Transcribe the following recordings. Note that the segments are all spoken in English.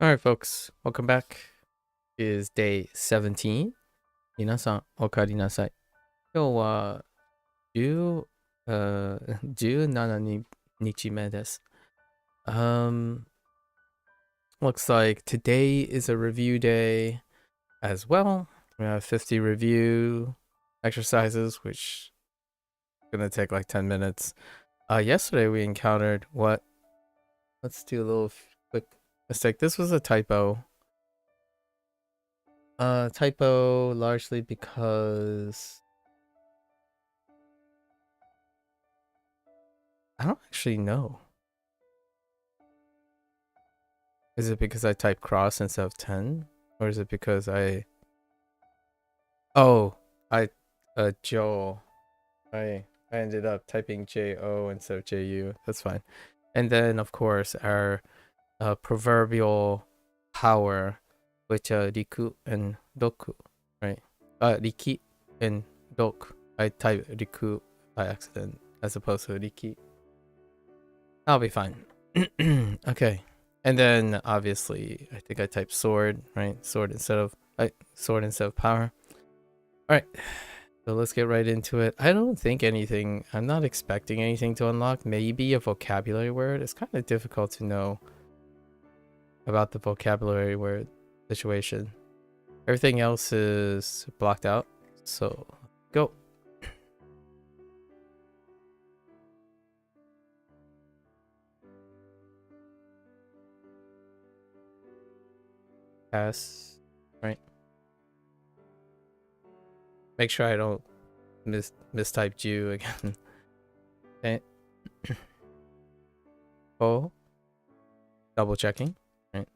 All right, folks, welcome back. It is day 17. 皆さん、お帰りなさい。今日は10、17日目です。Looks like today is a review day as well. We have 50 review exercises, which is gonna take like 10 minutes. Yesterday we encountered what? Let's do a little quick mistake. This was a typo. Typo largely because I don't actually know. Is it because I typed cross instead of 10? Or is it because Oh, I Joel. I ended up typing J-O instead of J-U. That's fine. And then of course our proverbial power, which Riku and Doku, right? Riki and Doku. I typed Riku by accident as opposed to Riki. I'll be fine. Okay. And then obviously I think I typed sword, right? Sword instead of power. Alright. So let's get right into it. I don't think I'm not expecting anything to unlock. Maybe a vocabulary word. It's kind of difficult to know about the vocabulary word situation. Everything else is blocked out. So go. Pass. Right. Make sure I don't mistype you again. Okay. Oh. Double checking. Right.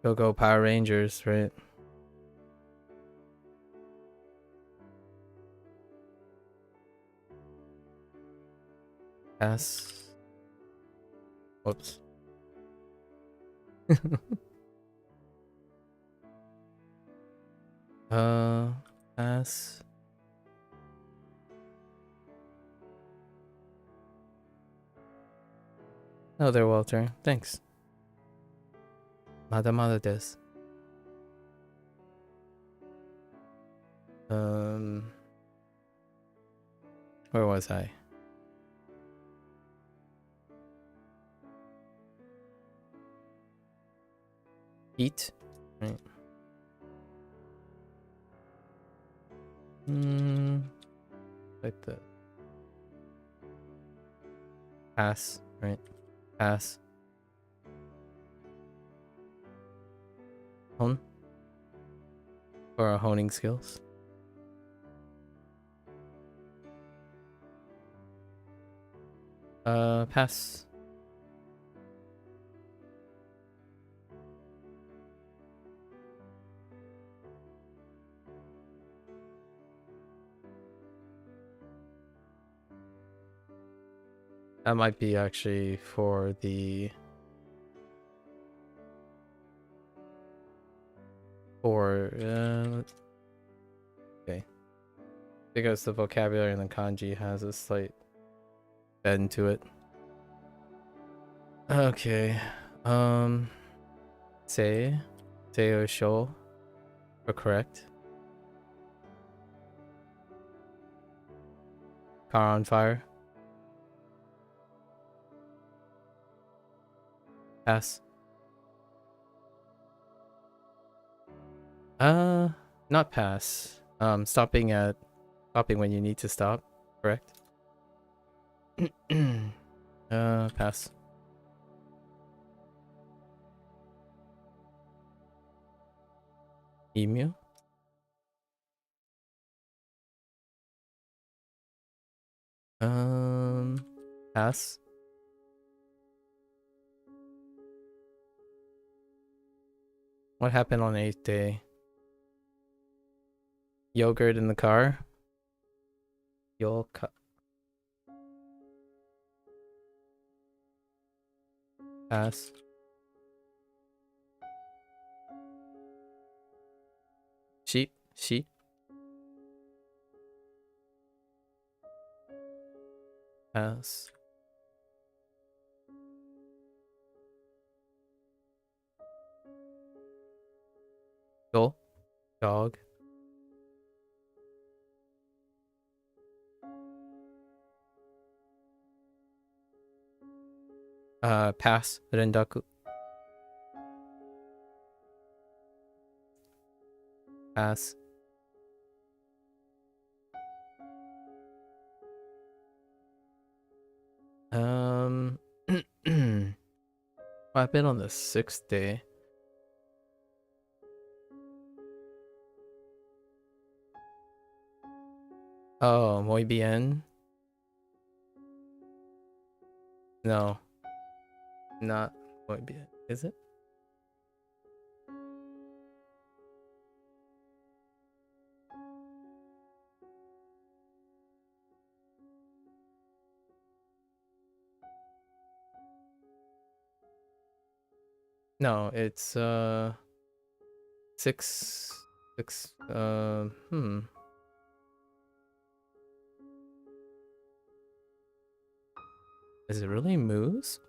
Go Power Rangers, right? Pass. Whoops. Pass. Oh, there, Walter. Thanks. Mada des. Where was I? Eat. Right. Like the pass. Right. Pass. Hone. For our honing skills. Pass. That might be actually for the okay. Because the vocabulary in the kanji has a slight bend to it. Okay. Say or show are correct. Car on fire. Pass. Not pass. Stopping when you need to stop, correct? Pass. Emu. Pass. What happened on 8th day? Yogurt in the car. Pass. Sheep. Pass. Dog. Pass. Rendaku. Pass. I've been on the 6th day. Oh, muy bien. No. Not muy bien. Is it? No, it's 6 Is it really moose?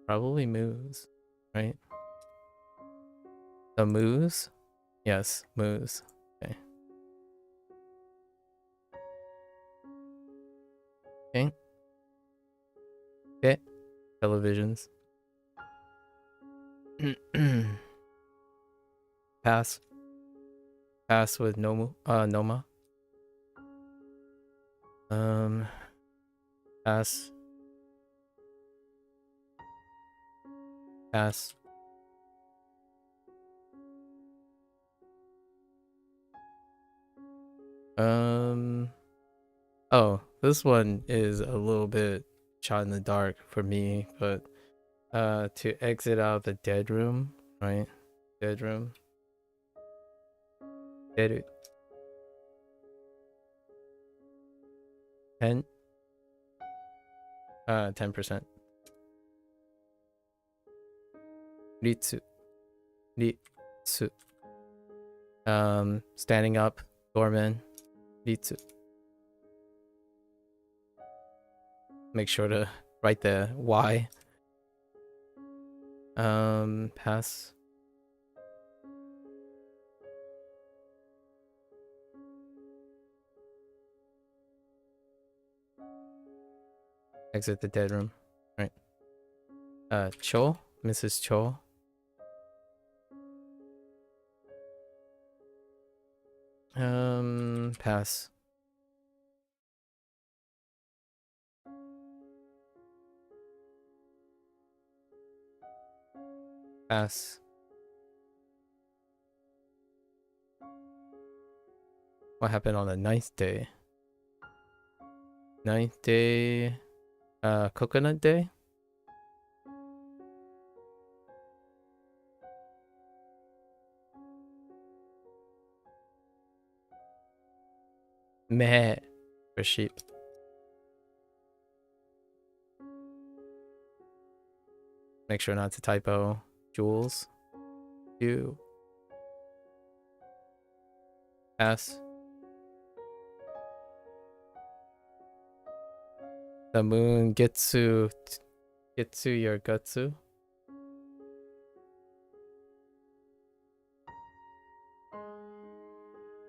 Probably moose, right? The moose? Yes, moose. Okay. Okay. Okay. Televisions. Pass. Pass with Noma. Pass. Pass. Oh, this one is a little bit shot in the dark for me, but to exit out the dead room, right? Dead room. Dead. 10. 10%. Ritsu. Ritsu. Standing up. Doorman. Ritsu. Make sure to write the Y. Pass. Exit the dead room. Right. Cho. Mrs. Cho. Pass. Pass. What happened on the 9th day? 9th day, Coconut Day? Meh. For sheep. Make sure not to typo. Jewels. You. Pass. The moon Getsu your Gutsu.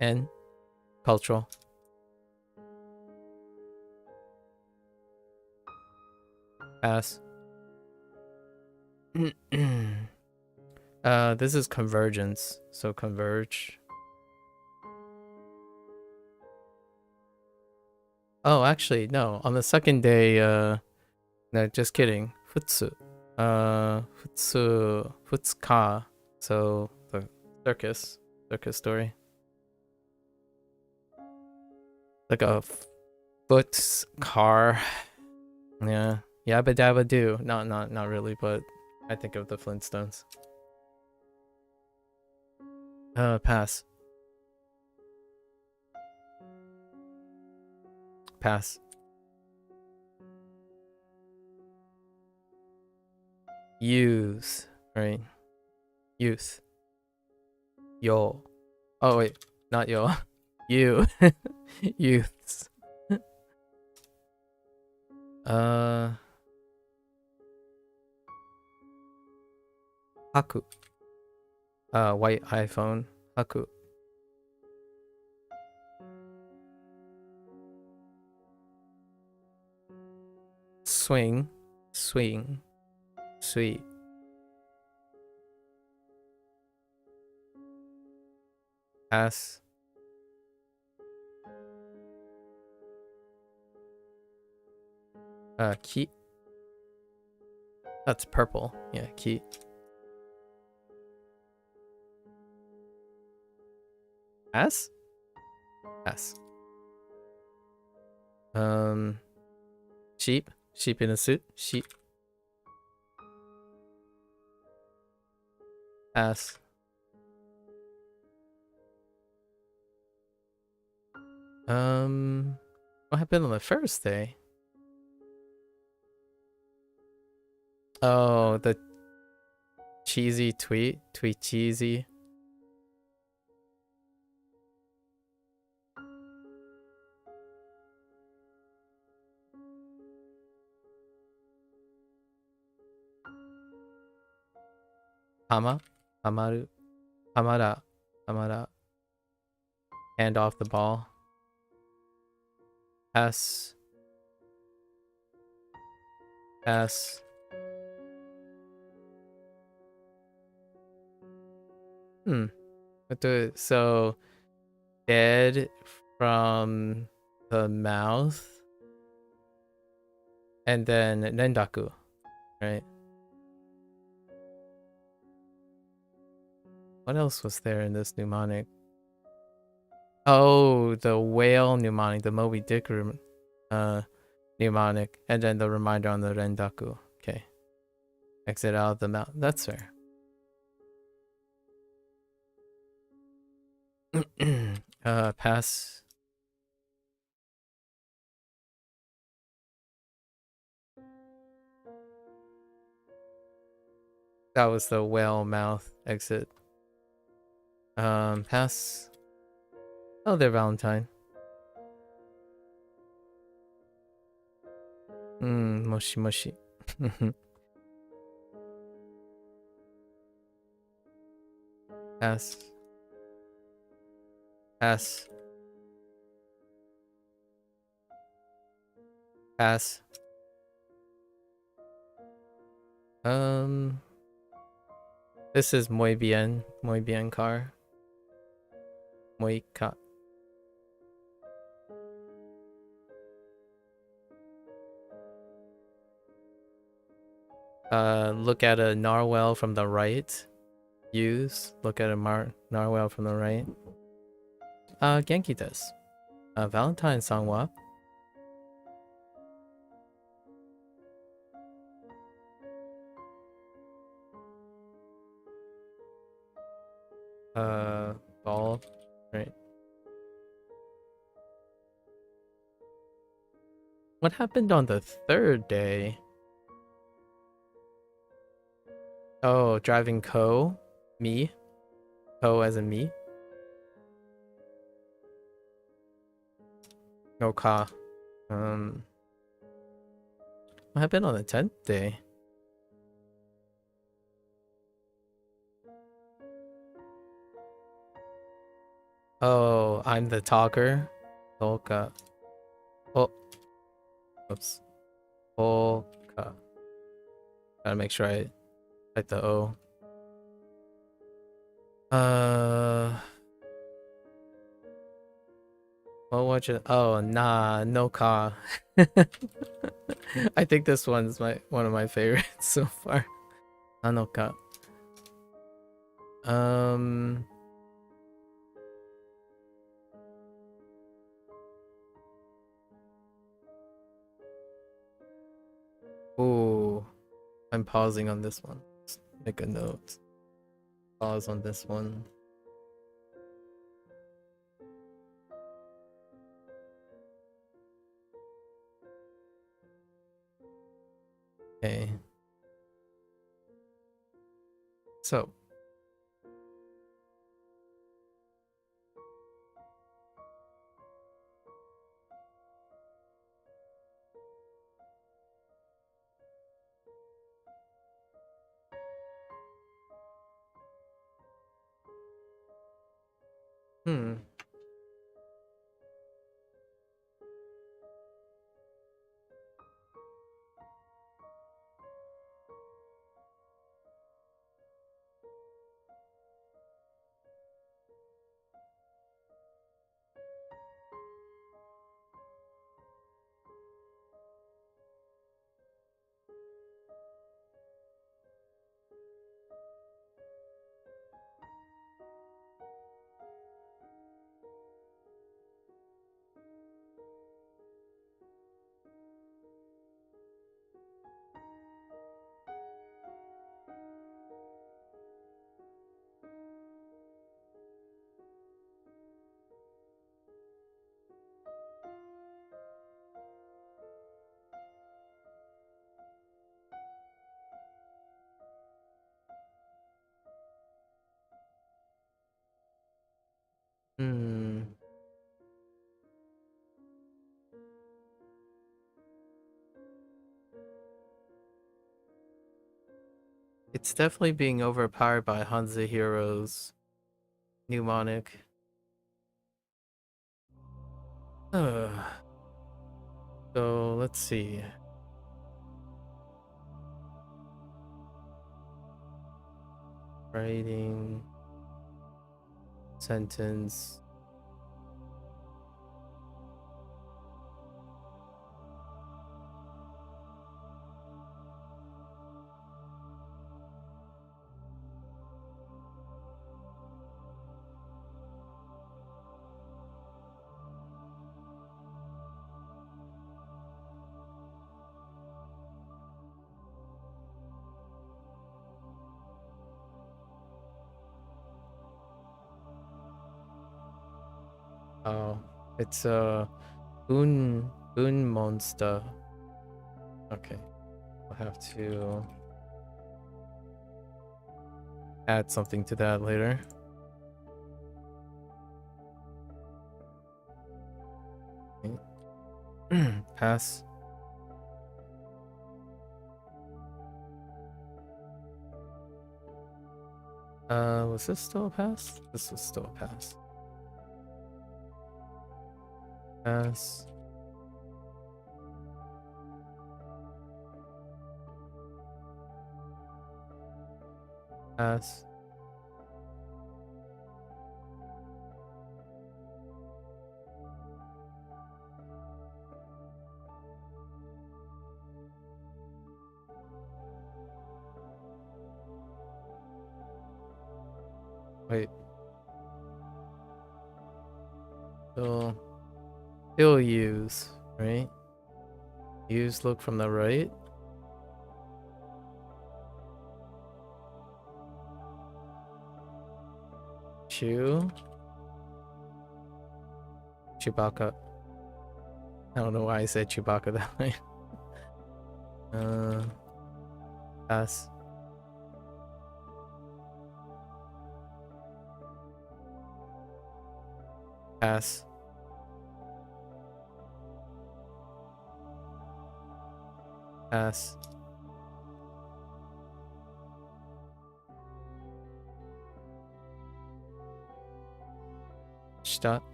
N. Cultural. Pass. This is convergence, so converge. Oh, actually, no. On the 2nd day, no, just kidding. Futsu. Futsuka. So, the circus story. Like a foot car. Yeah. Yabba dabba do. Not really, but I think of the Flintstones. Pass. Pass. Use, right? Youth. Yo. Oh wait, not yo. You. Youths. Haku. White iPhone. Haku. Swing. Swing. Sweet. Pass. Key. That's purple. Yeah, key. Pass? Pass. Sheep. Sheep in a suit. Sheep. Pass. What happened on the first day? Oh, the cheesy tweet. Tweet cheesy. Hama. Hamaru. Hamada. Hamada. Hand off the ball. Pass. Pass. So dead from the mouth and then Nendaku, right? What else was there in this mnemonic? Oh, the whale mnemonic, the Moby Dick mnemonic, and then the reminder on the Rendaku. Okay. Exit out of the mouth. That's fair. Pass. That was the whale mouth exit. Pass. Oh, they're Valentine. Moshi moshi. Pass. Pass. Pass. This is muy bien car. Muy ka. Look at a narwhal from the right. Use. Look at a narwhal from the right. Genki desu. Valentine song wa? Ball. Right. What happened on the third day? Oh, driving Ko? Me? Ko as in me? No ka. What happened on the 10th day? Oh, I'm the talker. Toka. Oh. Oops. Toka. Gotta make sure I type the O. What was it? Oh, nah, no ka. I think this one's one of my favorites so far. Nanoka. Ooh, I'm pausing on this one. Let's make a note. Pause on this one. Okay. So. Hmm. Hmm. It's definitely being overpowered by HanziHero's mnemonic. So let's see. Writing sentence. Oh, it's a un monster. Okay, I'll have to add something to that later. Okay. Pass. Was this still a pass? This was still a pass. Pass. Pass. Wait. Still use, right? Use look from the right. Chewbacca. I don't know why I said Chewbacca that way. Pass. Pass. Pass. Stop.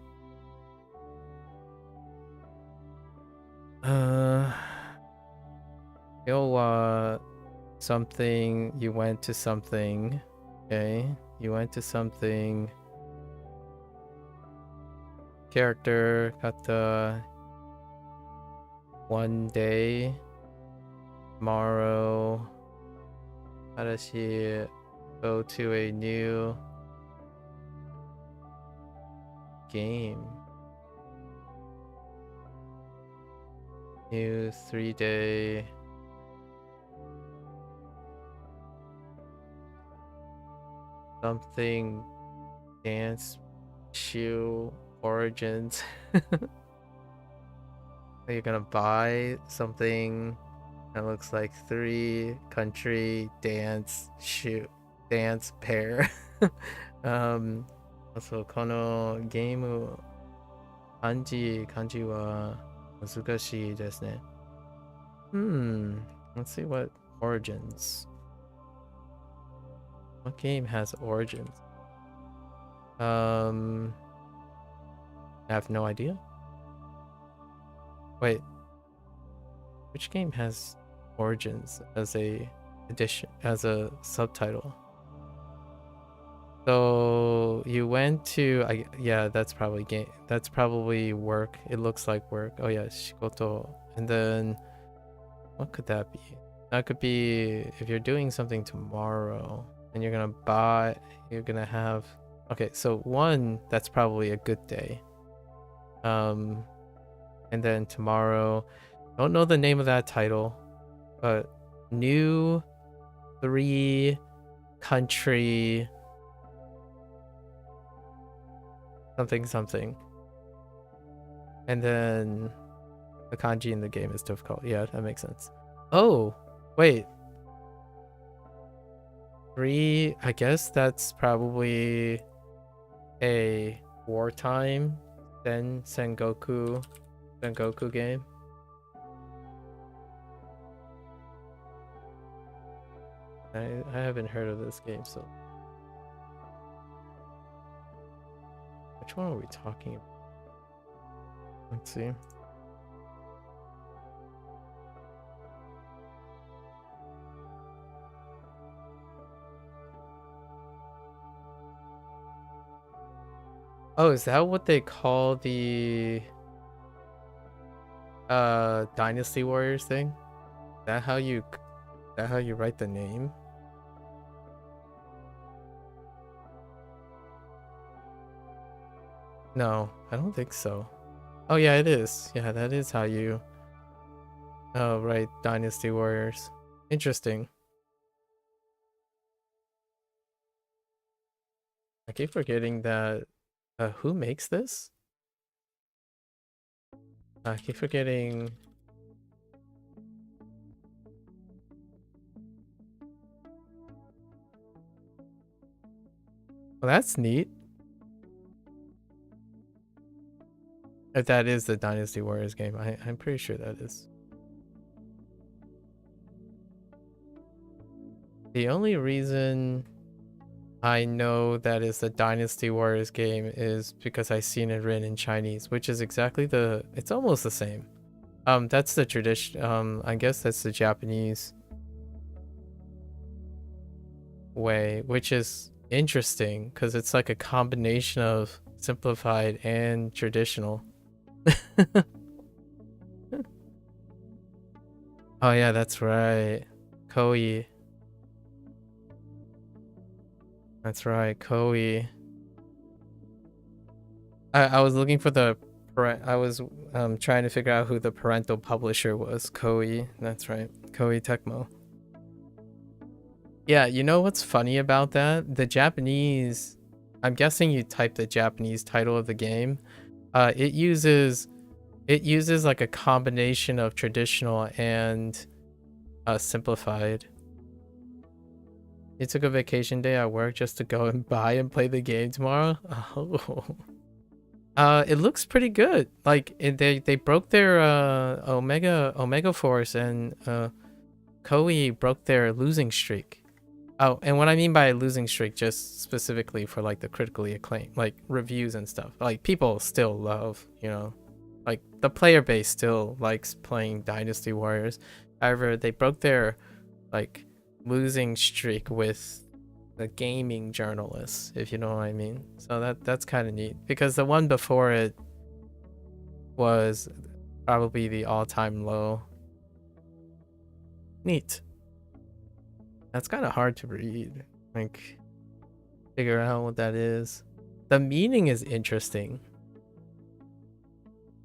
Something, you went to something. Okay. You went to something. Character got the one day. Tomorrow. How does she go to a new game? New 3-day. Something dance shoe origins. You're gonna buy something that looks like 3 country dance shoe dance pair. Also このゲーム漢字は難しいですね。Let's see what origins. What game has origins? I have no idea. Wait, which game has Origins as a edition, as a subtitle? So you went to, yeah, that's probably game. That's probably work. It looks like work. Oh yeah, shikoto. And then what could that be? That could be if you're doing something tomorrow and you're gonna buy. You're gonna have. Okay, so one, that's probably a good day. And then tomorrow, don't know the name of that title, but new 3 country something. And then the kanji in the game is difficult. Yeah, that makes sense. Oh, wait. 3, I guess that's probably a wartime Sengoku game. I haven't heard of this game, so which one are we talking about? Let's see. Oh, is that what they call the Dynasty Warriors thing? Is that how you write the name? No, I don't think so. Oh yeah, it is. Yeah, that is how you write Dynasty Warriors. Interesting. I keep forgetting that who makes this? I keep forgetting. Well, that's neat. If that is the Dynasty Warriors game, I'm pretty sure that is. The only reason I know that is the Dynasty Warriors game is because I seen it written in Chinese, which is exactly it's almost the same. That's the tradition. I guess that's the Japanese way, which is interesting because it's like a combination of simplified and traditional. Oh yeah, that's right. Koi. That's right, Koi. I was looking for I was trying to figure out who the parental publisher was. Koi. That's right. Koi Tecmo. Yeah, you know what's funny about that? The Japanese, I'm guessing you type the Japanese title of the game. It uses like a combination of traditional and simplified. You took a vacation day at work just to go and buy and play the game tomorrow? Oh. It looks pretty good. Like they broke their Omega Force, and Koei broke their losing streak. Oh, and what I mean by losing streak, just specifically for like the critically acclaimed, like reviews and stuff. Like people still love, like the player base still likes playing Dynasty Warriors. However, they broke their like losing streak with the gaming journalists, if you know what I mean. So that's kind of neat because the one before it was probably the all-time low. Neat. That's kind of hard to read, like figure out what that is. The meaning is interesting.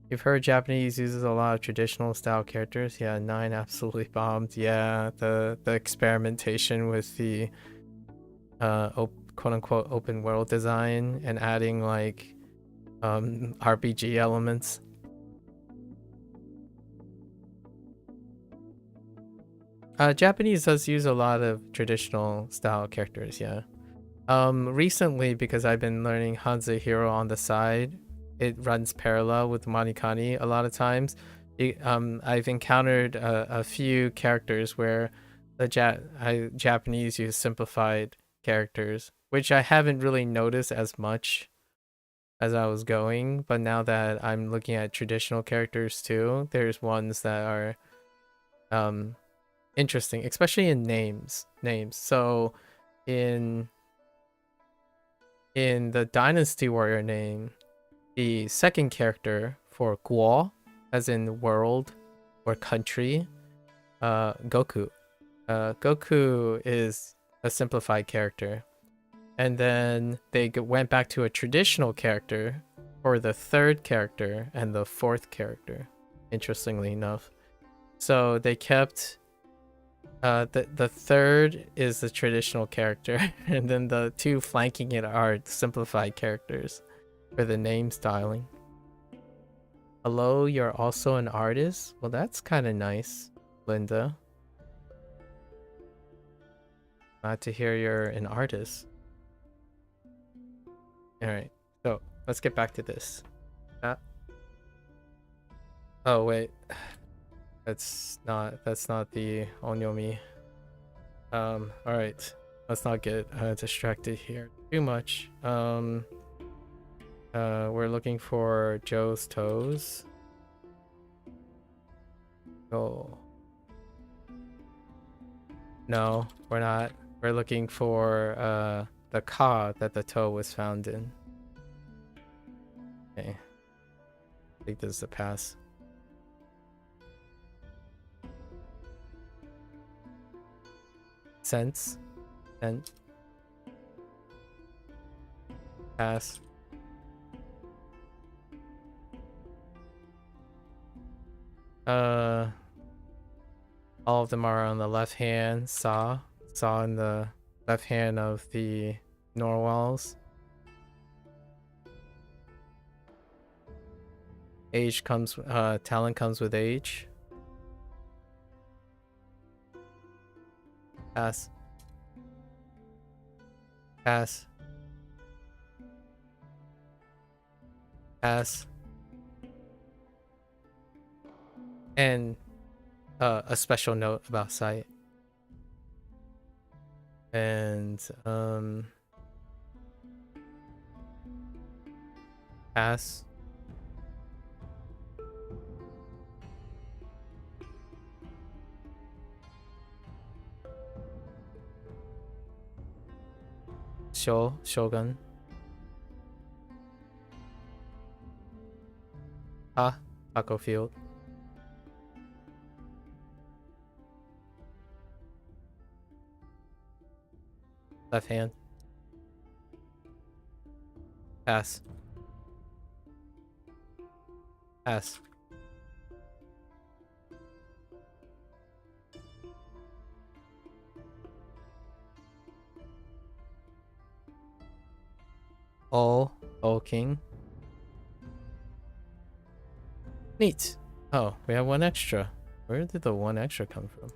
You've heard Japanese uses a lot of traditional style characters. Yeah, 9 absolutely bombed. Yeah, the experimentation with the quote unquote open world design and adding like RPG elements. Japanese does use a lot of traditional style characters, yeah. Recently, because I've been learning HanziHero on the side, it runs parallel with WaniKani a lot of times. I've encountered a few characters where the Japanese use simplified characters, which I haven't really noticed as much as I was going, but now that I'm looking at traditional characters too, there's ones that are interesting, especially in names. So in the Dynasty Warrior name, the second character for Guo, as in world or country, Goku. Goku is a simplified character. And then they went back to a traditional character for the third character and the fourth character, interestingly enough. So they kept the third is the traditional character, and then the two flanking it are simplified characters for the name styling. Hello, you're also an artist? Well, that's kind of nice, Linda. Glad to hear you're an artist. Alright, so let's get back to this. Oh wait, that's not the onyomi. Alright, let's not get distracted here too much. We're looking for Joe's toes. Oh. No, we're not. We're looking for the ka that the toe was found in. Okay. I think this is a pass. Sense. And pass. All of them are on the left hand. Saw in the left hand of the Norwals. Age comes, talent comes with age. Pass. Pass. Pass. And a special note about sight. And pass. Shogun. Taco Field. Left hand. Pass. Pass. All king. Neat. Oh, we have one extra. Where did the one extra come from?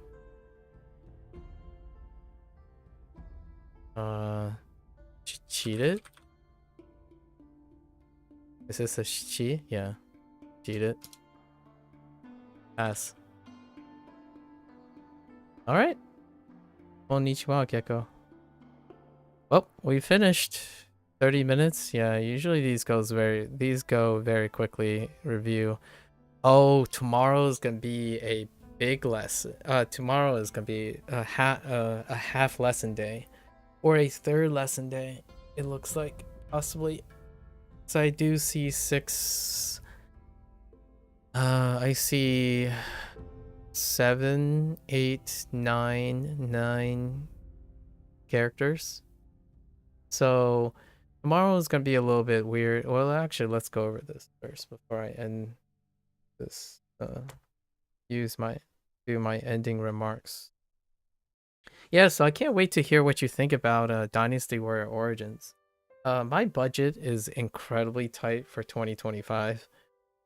Cheated? Is this a cheat? Yeah. Cheated. Pass. Alright. Konnichiwa, Gecko. Well, we finished. 30 minutes? Yeah, usually these go very quickly. Review. Oh, tomorrow is gonna be a big lesson. Tomorrow is gonna be a half lesson day. Or a third lesson day, it looks like, possibly. So I do see 6. I see 7, 8, 9 characters. So tomorrow is gonna be a little bit weird. Well, actually, let's go over this first before I end this. Do my ending remarks. Yeah, so I can't wait to hear what you think about Dynasty Warrior Origins. My budget is incredibly tight for 2025,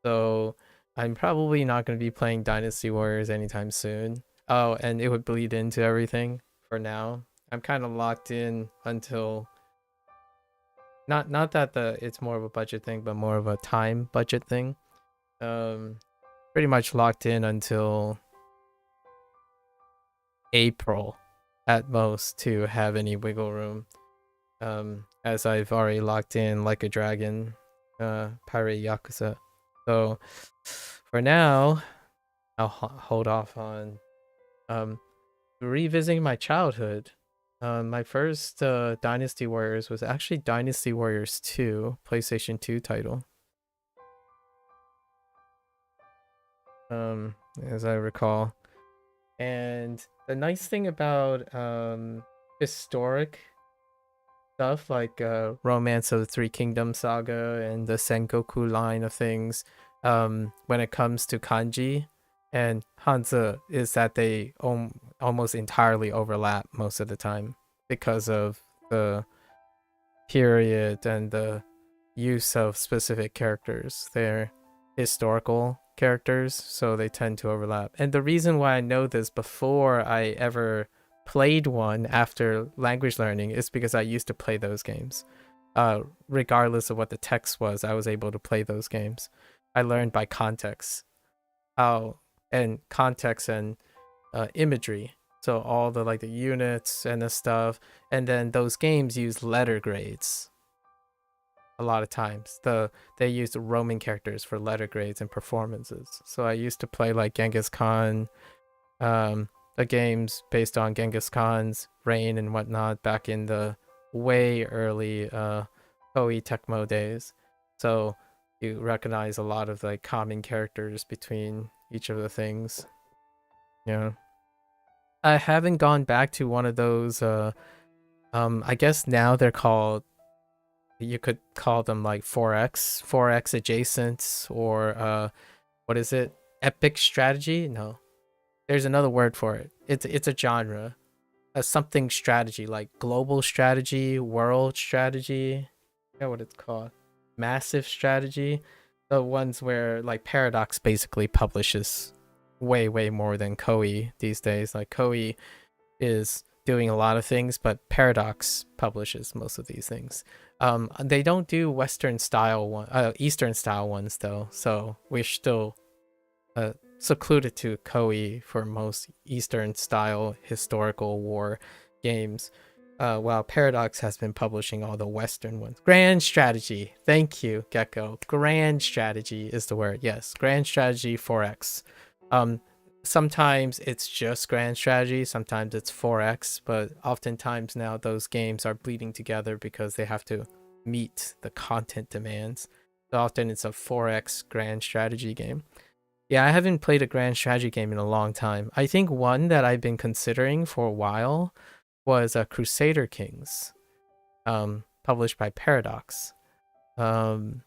so I'm probably not going to be playing Dynasty Warriors anytime soon. Oh, and it would bleed into everything for now. I'm kind of locked in until not that it's more of a budget thing, but more of a time budget thing. Pretty much locked in until April at most to have any wiggle room. As I've already locked in Like a Dragon Pirate Yakuza. So for now, I'll hold off on revisiting my childhood. My first Dynasty Warriors was actually Dynasty Warriors 2, PlayStation 2 title. As I recall. And the nice thing about historic stuff like Romance of the Three Kingdoms saga and the Sengoku line of things, when it comes to kanji and Hanzi, is that they almost entirely overlap most of the time because of the period and the use of specific characters. They're historical characters, so they tend to overlap. And the reason why I know this before I ever played one after language learning is because I used to play those games. Regardless of what the text was, I was able to play those games. I learned by context, and imagery. So all the like the units and the stuff, and then those games use letter grades. A lot of times, they use Roman characters for letter grades and performances. So I used to play like Genghis Khan, the games based on Genghis Khan's reign and whatnot back in the way early Koei Tecmo days. So you recognize a lot of like common characters between each of the things. Yeah. I haven't gone back to one of those I guess now they're called, you could call them like 4X adjacent, or what is it? Epic strategy? No. There's another word for it. It's a genre. A something strategy, like global strategy, world strategy. I forget what it's called. Massive strategy. The ones where like Paradox basically publishes way more than Koei these days. Like Koei is doing a lot of things, but Paradox publishes most of these things. They don't do Western style Eastern style ones though, so we're still secluded to Koei for most Eastern style historical war games, while Paradox has been publishing all the Western ones. Grand strategy, thank you, Gecko. Grand strategy is the word. Yes, grand strategy 4X. Sometimes it's just grand strategy, sometimes it's 4X, but oftentimes now those games are bleeding together because they have to meet the content demands. So often it's a 4X grand strategy game. Yeah, I haven't played a grand strategy game in a long time. I think one that I've been considering for a while was Crusader Kings, published by Paradox. And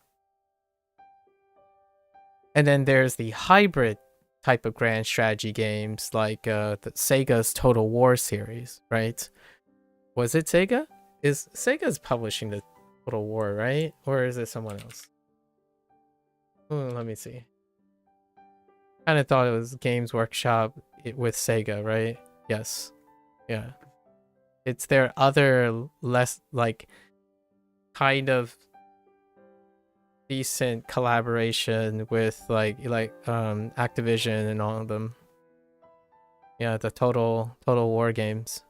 then there's the hybrid type of grand strategy games like the Sega's Total War series, right? Was it Sega? Sega's publishing the Total War, right? Or is it someone else? Let me see. Kind of thought it was Games Workshop with Sega, right? Yes. Yeah. It's their other less like kind of decent collaboration with like Activision and all of them. Yeah, the Total War games.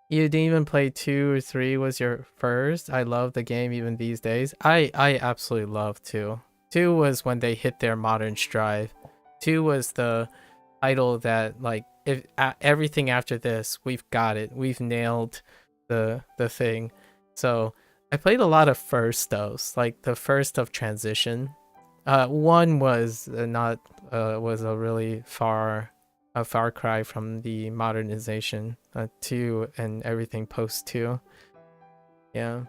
You didn't even play 2 or 3 was your first? I love the game even these days. I absolutely love 2. 2 was when they hit their modern stride. 2 was the title that like if everything after this, we've got it. We've nailed the thing. So I played a lot of firsts, like the first of transition. 1 was was a really far cry from the modernization. 2 and everything post 2. Yeah.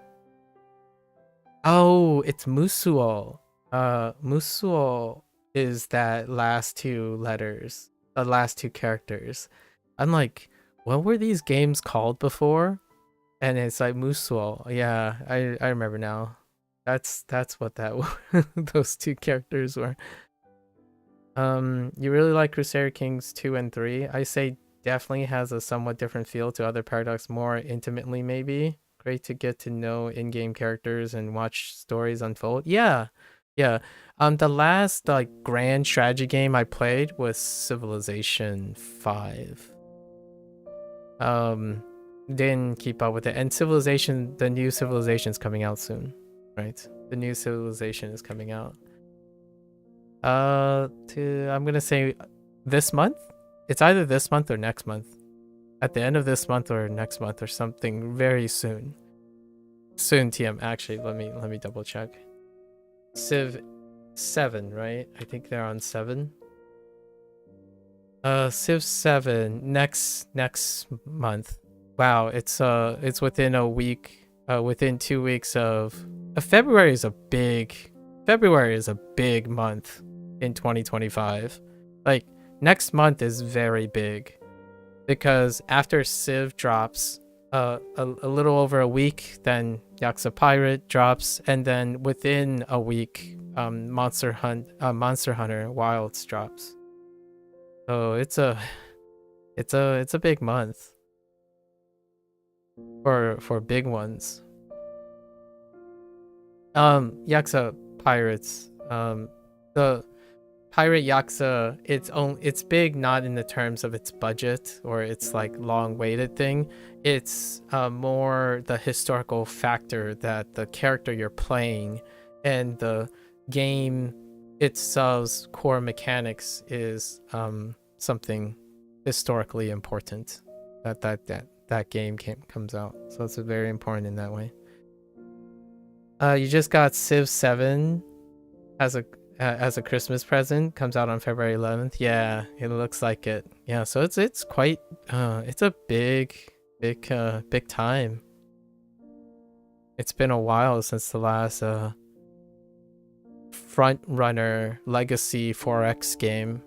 Oh, it's Musuo. Musuo is that last 2 letters, the last 2 characters. I'm like, what were these games called before? And it's like Musuo. Yeah, I remember now. That's what that those 2 characters were. You really like Crusader Kings 2 and 3? I say definitely has a somewhat different feel to other Paradox, more intimately maybe. Great to get to know in-game characters and watch stories unfold. Yeah. The last like grand strategy game I played was Civilization 5. didn't keep up with it. And Civilization, the new Civilization is coming out soon, right? The new Civilization is coming out. I'm gonna say this month. It's either this month or next month. At the end of this month or next month or something very soon. Soon, TM. Actually, let me double check. Civ 7, right? I think they're on 7. Civ 7 next month. Wow, it's within a week. Within 2 weeks of February is a big month in 2025. Like next month is very big because after Civ drops a little over a week, then Yakuza Pirate drops, and then within a week Monster Hunter Wilds drops. So it's a big month for big ones. Yakuza Pirates, the Pirate Yakuza, it's big not in the terms of its budget or its like long waited thing. It's more the historical factor that the character you're playing and the game itself's core mechanics is something historically important that game comes out. So it's very important in that way. You just got Civ 7 as a Christmas present. Comes out on February 11th. Yeah, it looks like it. Yeah, so it's quite it's a big time. It's been a while since the last front runner legacy 4X game.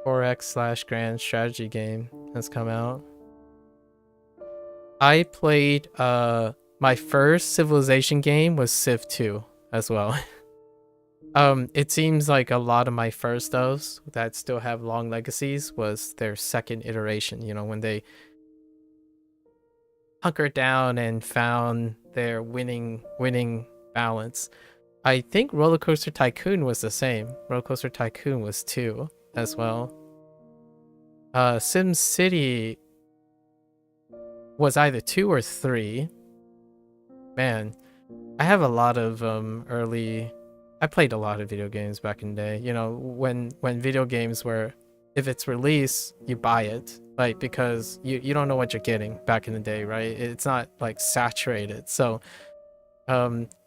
4X / grand strategy game has come out. I played my first Civilization game was Civ 2 as well. It seems like a lot of my first those that still have long legacies was their second iteration, you know, when they hunkered down and found their winning balance. I think Roller Coaster Tycoon was the same. Roller Coaster Tycoon was 2 as well. Sim City was either 2 or 3. Man, I have a lot of I played a lot of video games back in the day. You know, when video games were, if it's released, you buy it, like, because you don't know what you're getting back in the day, right? It's not like saturated. So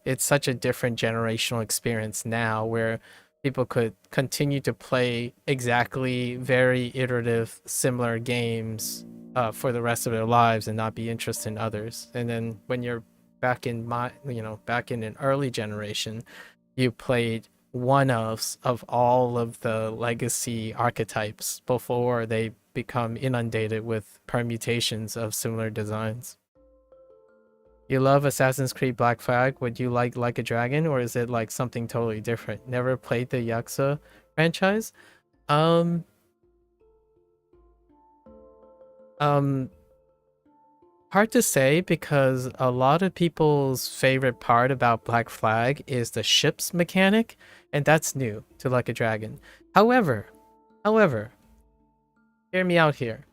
it's such a different generational experience now where people could continue to play exactly very iterative similar games for the rest of their lives and not be interested in others. And then when you're back in an early generation, you played one-offs of all of the legacy archetypes before they become inundated with permutations of similar designs. You love Assassin's Creed Black Flag. Would you like a Dragon, or is it like something totally different? Never played the Yakuza franchise. Hard to say, because a lot of people's favorite part about Black Flag is the ships mechanic, and that's new to Like a Dragon. However, hear me out here.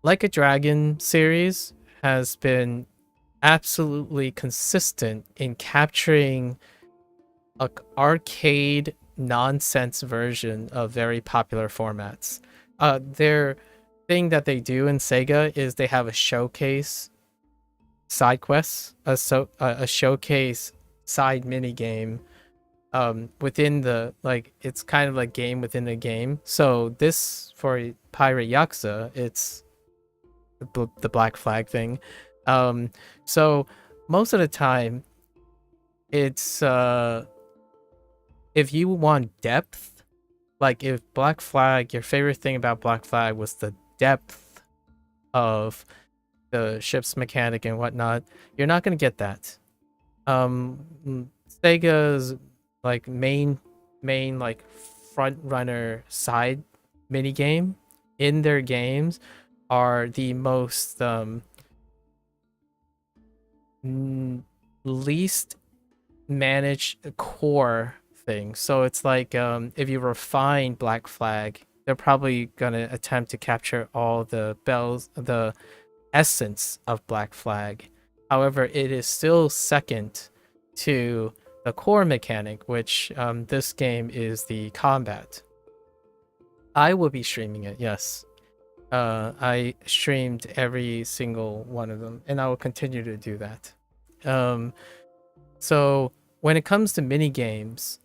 Like a Dragon series has been absolutely consistent in capturing an arcade nonsense version of very popular formats. Their thing that they do in Sega is they have a showcase side quests, a showcase side mini game within the, like, it's kind of like game within a game. So this, for Pirate Yakuza, it's the Black Flag thing. So most of the time it's if you want depth, like if Black Flag, your favorite thing about Black Flag was the depth of the ship's mechanic and whatnot, you're not going to get that. Sega's like main like front runner side mini game in their games are the most least managed core thing. So it's like if you refine Black Flag, they're probably gonna attempt to capture all the bells, the essence of Black Flag. However, it is still second to the core mechanic, which this game is the combat. I will be streaming it, yes. I streamed every single one of them, and I will continue to do that. So when it comes to mini games,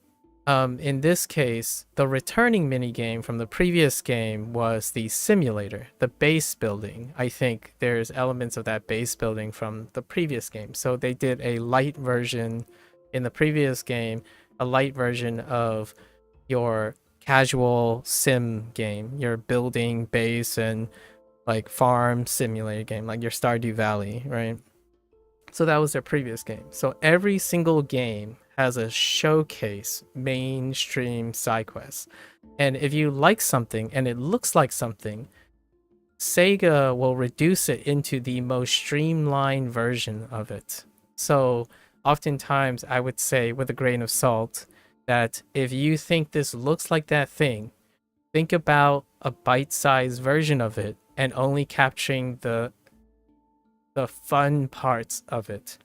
in this case, the returning mini game from the previous game was the simulator, the base building. I think there's elements of that base building from the previous game. So they did a light version in the previous game, a light version of your casual sim game, your building base and like farm simulator game, like your Stardew Valley, right? So that was their previous game. So every single game has a showcase mainstream side quest. And if you like something and it looks like something, Sega will reduce it into the most streamlined version of it. So oftentimes I would say with a grain of salt that if you think this looks like that thing, think about a bite-sized version of it and only capturing the fun parts of it.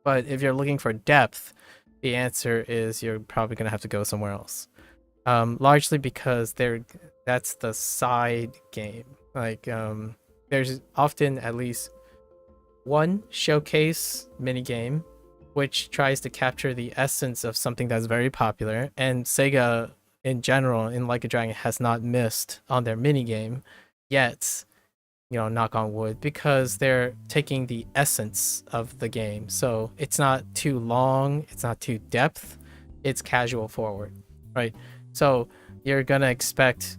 But if you're looking for depth, the answer is you're probably going to have to go somewhere else. Largely because that's the side game. Like there's often at least one showcase mini game which tries to capture the essence of something that's very popular, and Sega in general in Like a Dragon has not missed on their mini game yet, you know, knock on wood, because they're taking the essence of the game. So it's not too long, it's not too depth, it's casual forward, right? So you're gonna expect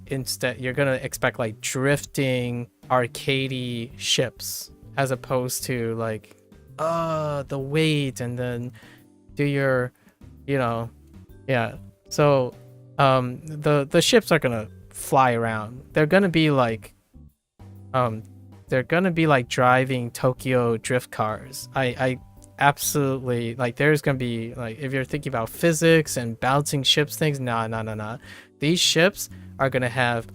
like drifting arcadey ships as opposed to like the weight and then do your, you know, yeah. So the ships are gonna fly around. They're gonna be like driving Tokyo drift cars. I absolutely, like, there's gonna be like, if you're thinking about physics and bouncing ships things, nah. These ships are gonna have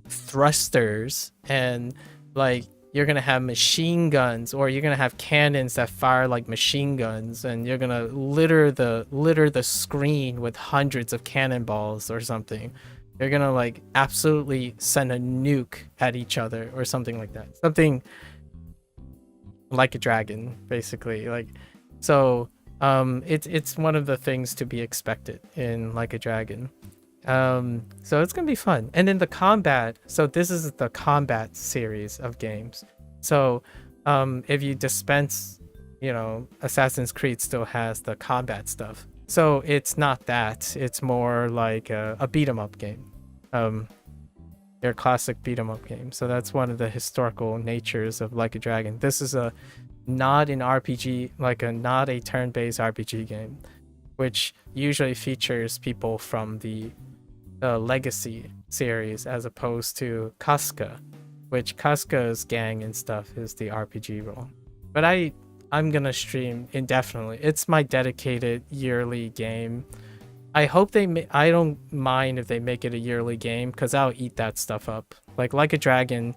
thrusters and like you're gonna have machine guns, or you're gonna have cannons that fire like machine guns, and you're gonna litter the screen with hundreds of cannonballs or something. They're gonna like absolutely send a nuke at each other or something like that. Something like a dragon, basically. Like, so it's one of the things to be expected in Like a Dragon. So it's gonna be fun. And then the combat, so this is the combat series of games. So if you dispense, you know, Assassin's Creed still has the combat stuff, so it's not that, it's more like a beat 'em up game, your classic beat 'em up game. So that's one of the historical natures of Like a Dragon. This is not an RPG, not a turn-based RPG game, which usually features people from the Legacy series, as opposed to Casca, which Casca's gang and stuff is the RPG role. But I'm gonna stream indefinitely. It's my dedicated yearly game. I hope I don't mind if they make it a yearly game, because I'll eat that stuff up. Like a Dragon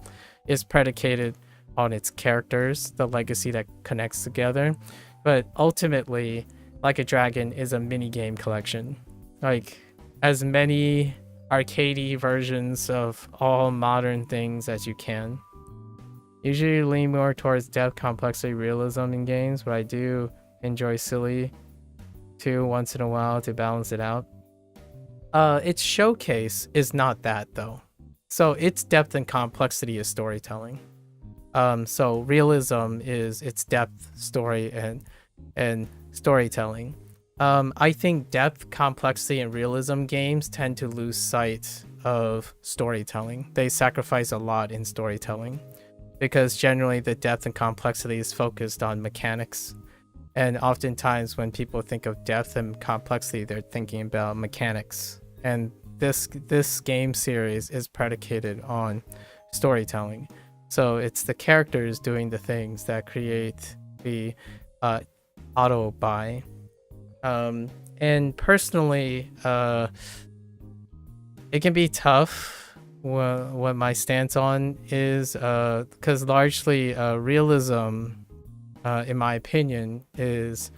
is predicated on its characters, the legacy that connects together, but ultimately Like a Dragon is a mini game collection. Like, as many arcadey versions of all modern things as you can. Usually lean more towards depth, complexity, realism in games, but I do enjoy silly too once in a while to balance it out. Its showcase is not that though. So its depth and complexity is storytelling. So realism is its depth, story, and storytelling. I think depth, complexity, and realism games tend to lose sight of storytelling. They sacrifice a lot in storytelling because generally the depth and complexity is focused on mechanics. And oftentimes when people think of depth and complexity, they're thinking about mechanics. And this game series is predicated on storytelling. So it's the characters doing the things that create the auto buy. And personally, it can be tough what my stance on is, because largely realism, in my opinion, is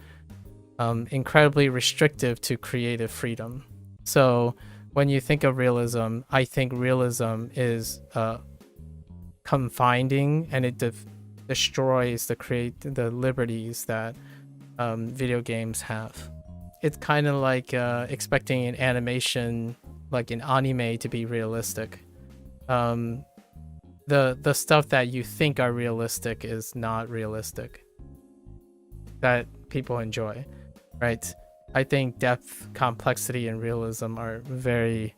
incredibly restrictive to creative freedom. So when you think of realism, I think realism is confining, and it destroys the liberties that video games have. It's kind of like expecting an animation, like an anime, to be realistic. The stuff that you think are realistic is not realistic, that people enjoy, right? I think depth, complexity, and realism are very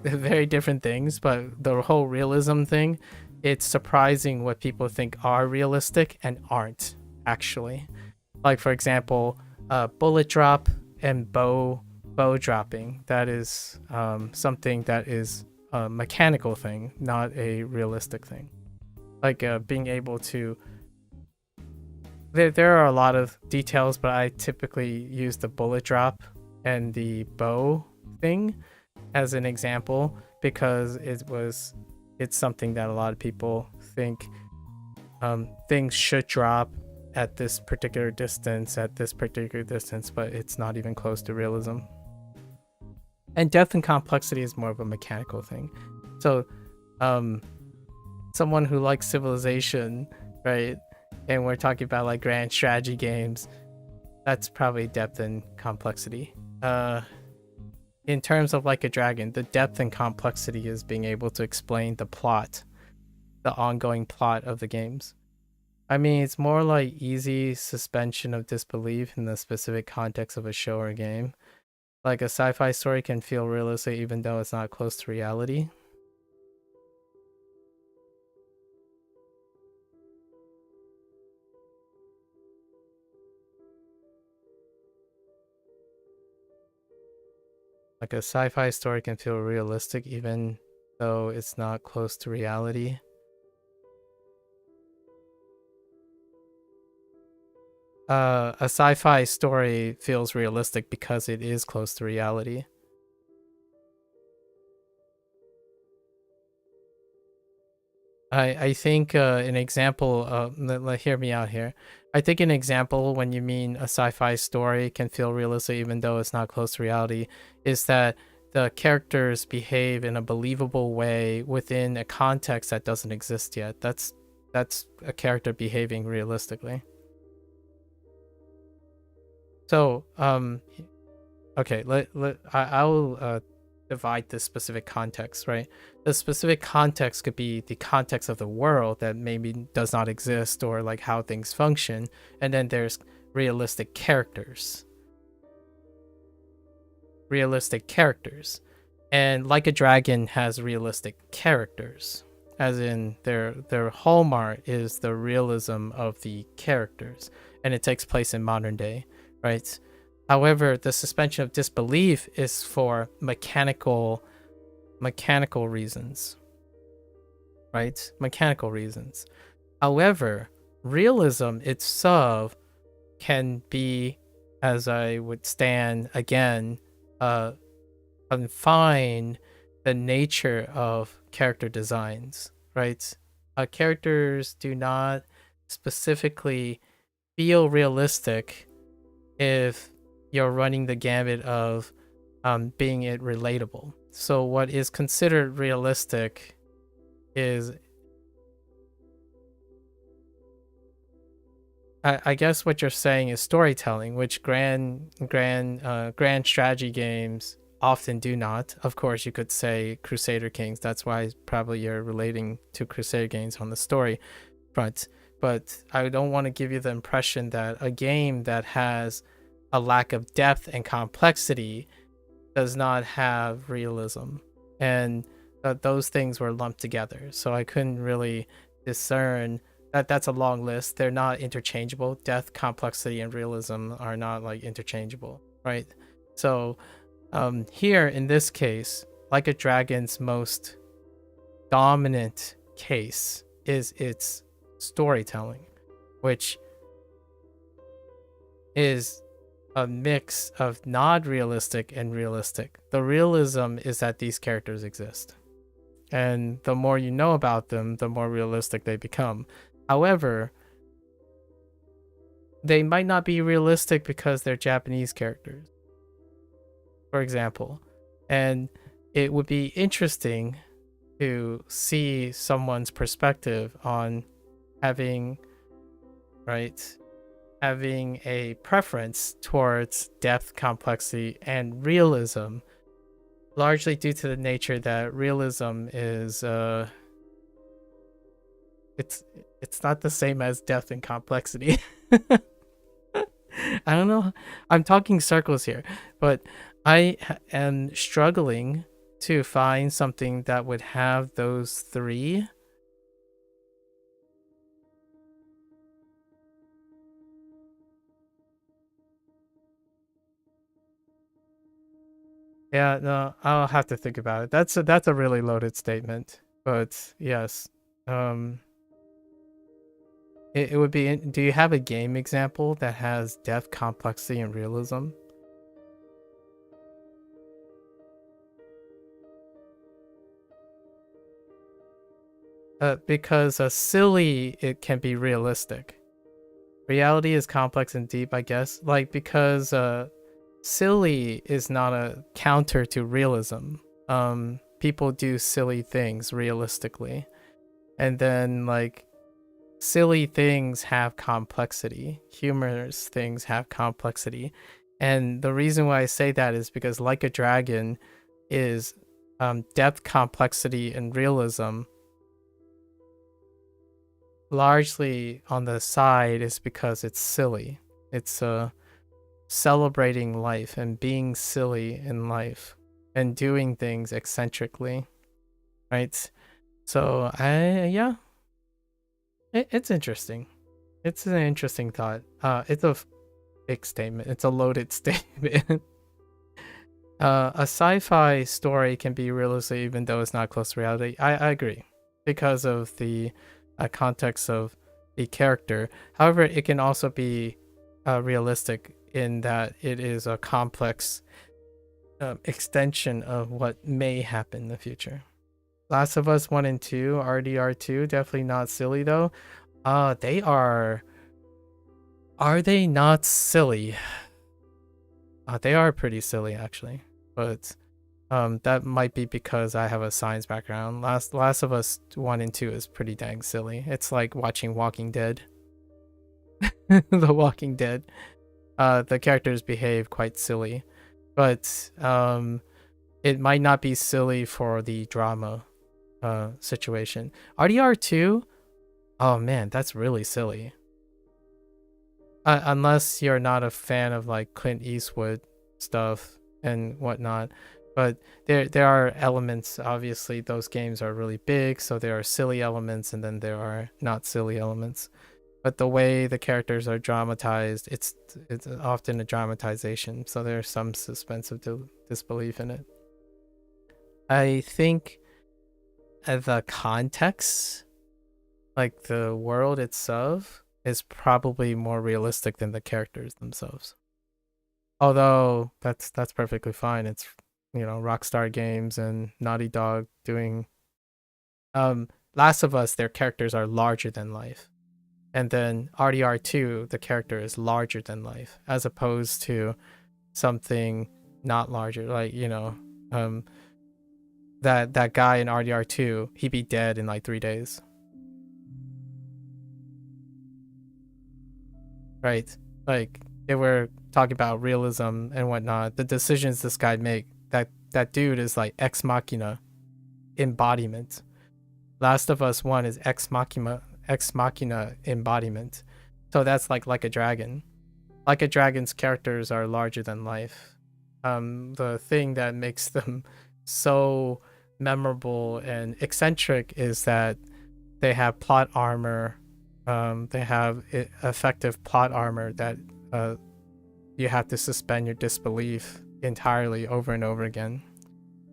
very different things, but the whole realism thing, it's surprising what people think are realistic and aren't actually. Like, for example, bullet drop and bow dropping. That is something that is a mechanical thing, not a realistic thing. Like being able to... There are a lot of details, but I typically use the bullet drop and the bow thing as an example because it's something that a lot of people think things should drop at this particular distance, but it's not even close to realism. And depth and complexity is more of a mechanical thing. So someone who likes Civilization, right, and we're talking about like grand strategy games, that's probably depth and complexity. In terms of Like a Dragon, the depth and complexity is being able to explain the plot, the ongoing plot of the games. I mean, it's more like easy suspension of disbelief in the specific context of a show or game. Like a sci-fi story can feel realistic even though it's not close to reality. Like a sci-fi story can feel realistic even though it's not close to reality. A sci-fi story feels realistic because it is close to reality. I think an example, hear me out here. I think an example when you mean a sci-fi story can feel realistic even though it's not close to reality is that the characters behave in a believable way within a context that doesn't exist yet. That's a character behaving realistically. So, okay, I'll divide this specific context, right? The specific context could be the context of the world that maybe does not exist, or like how things function, and then there's realistic characters. And Like a Dragon has realistic characters, as in their hallmark is the realism of the characters, and it takes place in modern day, right? However, the suspension of disbelief is for mechanical reasons, right? Mechanical reasons. However, realism itself can be, as I would stand again, confine the nature of character designs, right? Characters do not specifically feel realistic if you're running the gamut of being it relatable. So what is considered realistic is, I guess what you're saying is storytelling, which grand strategy games often do not. Of course, you could say Crusader Kings. That's why probably you're relating to Crusader games on the story front. But I don't want to give you the impression that a game that has a lack of depth and complexity does not have realism, and those things were lumped together. So I couldn't really discern that. That's a long list. They're not interchangeable. Depth, complexity, and realism are not like interchangeable, right? So here in this case, Like a Dragon's most dominant case is its storytelling, which is a mix of not realistic and realistic. The realism is that these characters exist, and the more you know about them, the more realistic they become. However, they might not be realistic because they're Japanese characters, for example. And it would be interesting to see someone's perspective on having a preference towards depth, complexity, and realism, largely due to the nature that realism is it's not the same as depth and complexity. I don't know. I'm talking circles here, but I am struggling to find something that would have those three. Yeah, no, I'll have to think about it. That's a really loaded statement, but yes. It would be. Do you have a game example that has depth, complexity, and realism? Because silly, it can be realistic. Reality is complex and deep, I guess. Like, because silly is not a counter to realism. People do silly things realistically, and then like silly things have complexity. Humorous things have complexity, and the reason why I say that is because Like a Dragon is depth, complexity, and realism. Largely on the side is because it's silly. It's celebrating life and being silly in life and doing things eccentrically, right? So it's interesting. It's an interesting thought. It's a big statement. It's a loaded statement. A sci-fi story can be realistic even though it's not close to reality. I agree, because of the context of the character. However, it can also be realistic in that it is a complex extension of what may happen in the future. Last of Us 1 and 2, RDR2, definitely not silly though. They are. Are they not silly? They are pretty silly actually, but that might be because I have a science background. Last of Us 1 and 2 is pretty dang silly. It's like watching Walking Dead. The Walking Dead. The characters behave quite silly, but it might not be silly for the drama situation. RDR2, oh man, that's really silly. Unless you're not a fan of like Clint Eastwood stuff and whatnot. But there are elements. Obviously, those games are really big, so there are silly elements, and then there are not silly elements. But the way the characters are dramatized, it's often a dramatization, so there's some suspense of disbelief in it. I think the context, like the world itself, is probably more realistic than the characters themselves. Although that's perfectly fine. It's, you know, Rockstar Games and Naughty Dog doing Last of Us, their characters are larger than life. And then RDR2, the character is larger than life, as opposed to something not larger, like, you know, that guy in RDR2, he'd be dead in like 3 days. Right? Like, they were talking about realism and whatnot. The decisions this guy make, that dude is like ex machina embodiment. Last of Us 1 is ex machina embodiment. So that's like a dragon. Like a dragon's characters are larger than life. The thing that makes them so memorable and eccentric is that they have plot armor. They have effective plot armor that you have to suspend your disbelief entirely over and over again,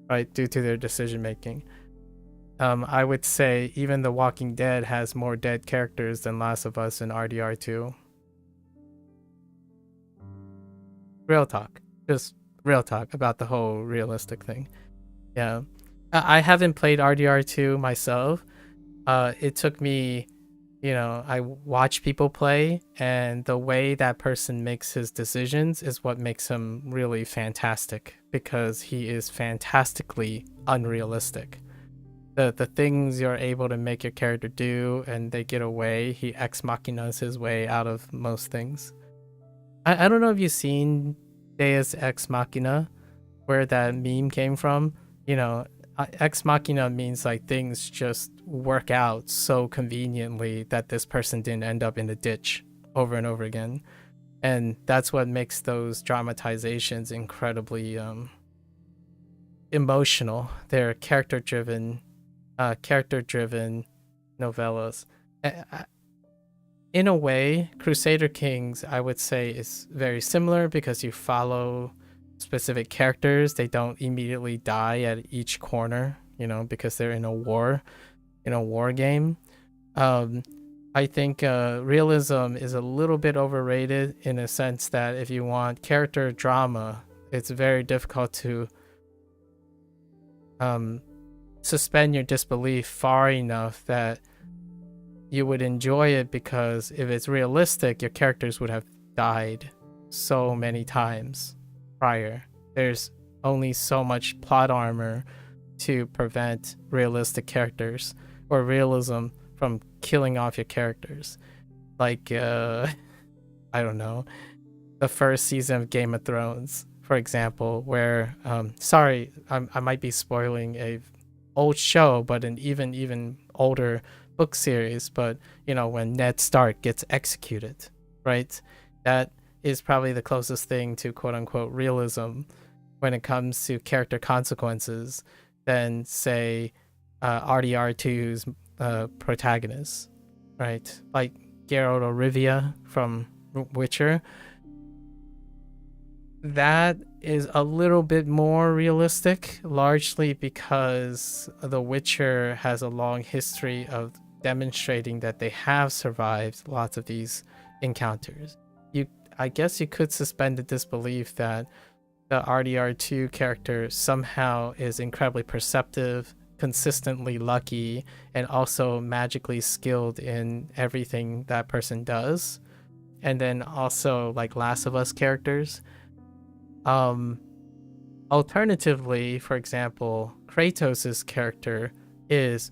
right, due to their decision making. I would say even The Walking Dead has more dead characters than Last of Us and RDR2. Real talk. Just real talk about the whole realistic thing. Yeah. I haven't played RDR2 myself. It took me, I watch people play, and the way that person makes his decisions is what makes him really fantastic, because he is fantastically unrealistic. The things you're able to make your character do and they get away, he ex machinas his way out of most things. I don't know if you've seen Deus Ex Machina, where that meme came from. Ex Machina means like things just work out so conveniently that this person didn't end up in a ditch over and over again. And that's what makes those dramatizations incredibly emotional. They're character-driven novellas. In a way, Crusader Kings, I would say, is very similar because you follow specific characters. They don't immediately die at each corner, because they're in a war game. I think realism is a little bit overrated in a sense that if you want character drama, it's very difficult to suspend your disbelief far enough that you would enjoy it, because if it's realistic, your characters would have died so many times prior. There's only so much plot armor to prevent realistic characters or realism from killing off your characters. Like, I don't know, the first season of Game of Thrones, for example, where, sorry, I might be spoiling a old show, but an even older book series, but when Ned Stark gets executed, right? That is probably the closest thing to quote unquote realism when it comes to character consequences than, say, RDR2's protagonist, right? Like Geralt of Rivia from Witcher. That is a little bit more realistic, largely because The Witcher has a long history of demonstrating that they have survived lots of these encounters. I guess you could suspend the disbelief that the RDR2 character somehow is incredibly perceptive, consistently lucky, and also magically skilled in everything that person does. And then also like Last of Us characters. Alternatively, for example, Kratos's character is,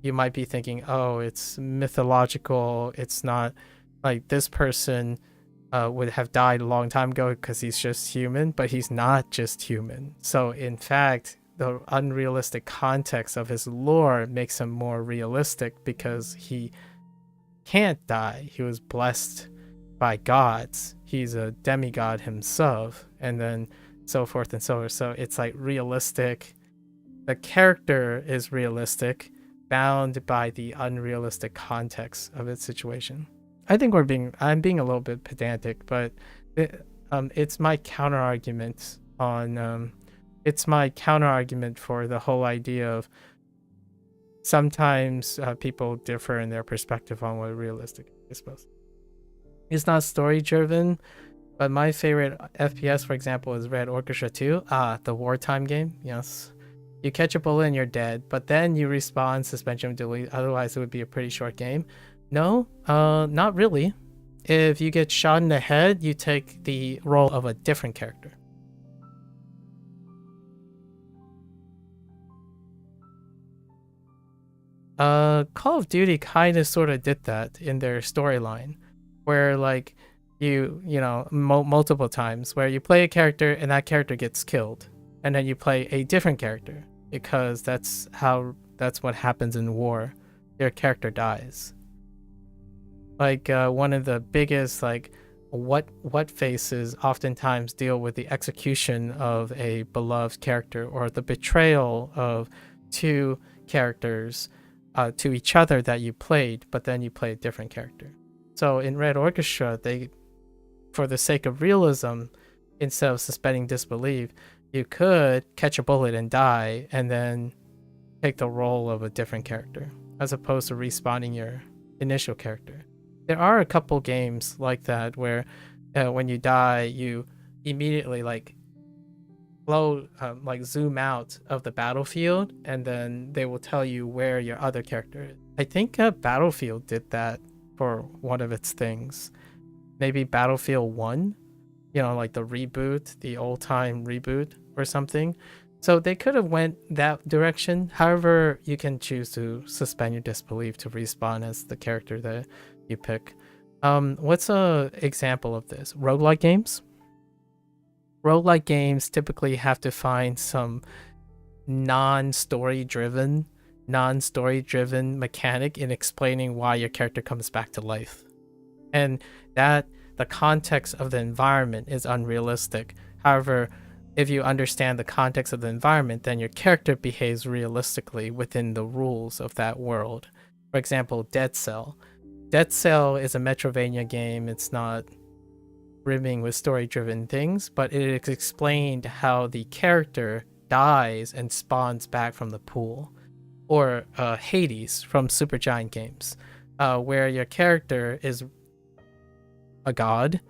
you might be thinking, oh, it's mythological, it's not like this person would have died a long time ago because he's just human, but he's not just human. So in fact, the unrealistic context of his lore makes him more realistic because he can't die. He was blessed by gods. He's a demigod himself, and then so forth and so on. So it's like realistic. The character is realistic, bound by the unrealistic context of its situation. I think I'm being a little bit pedantic, but it's my counter argument on it's my counter argument for the whole idea of sometimes people differ in their perspective on what realistic is supposed to be. It's not story driven, but my favorite FPS, for example, is Red Orchestra 2. The wartime game. Yes. You catch a bullet and you're dead, but then you respawn, suspension of delete. Otherwise, it would be a pretty short game. No, not really. If you get shot in the head, you take the role of a different character. Call of Duty kind of sort of did that in their storyline, where like multiple times where you play a character and that character gets killed, and then you play a different character because that's what happens in war. Your character dies. Like one of the biggest what faces oftentimes deal with the execution of a beloved character or the betrayal of two characters to each other that you played, but then you play a different character. So in Red Orchestra, they, for the sake of realism, instead of suspending disbelief, you could catch a bullet and die and then take the role of a different character as opposed to respawning your initial character. There are a couple games like that where when you die, you immediately like flow, like zoom out of the battlefield, and then they will tell you where your other character is. I think Battlefield did that for one of its things. Maybe Battlefield 1, you know, like the reboot, the old time reboot or something. So they could have went that direction. However, you can choose to suspend your disbelief to respawn as the character that you pick. What's a example of this? Roguelike games? Roguelike games typically have to find some non-story driven mechanic in explaining why your character comes back to life. And that the context of the environment is unrealistic. However, if you understand the context of the environment, then your character behaves realistically within the rules of that world. For example, Dead Cell. Dead Cell is a Metroidvania game. It's not brimming with story-driven things, but it is explained how the character dies and spawns back from the pool. Or Hades from Supergiant Games, where your character is a god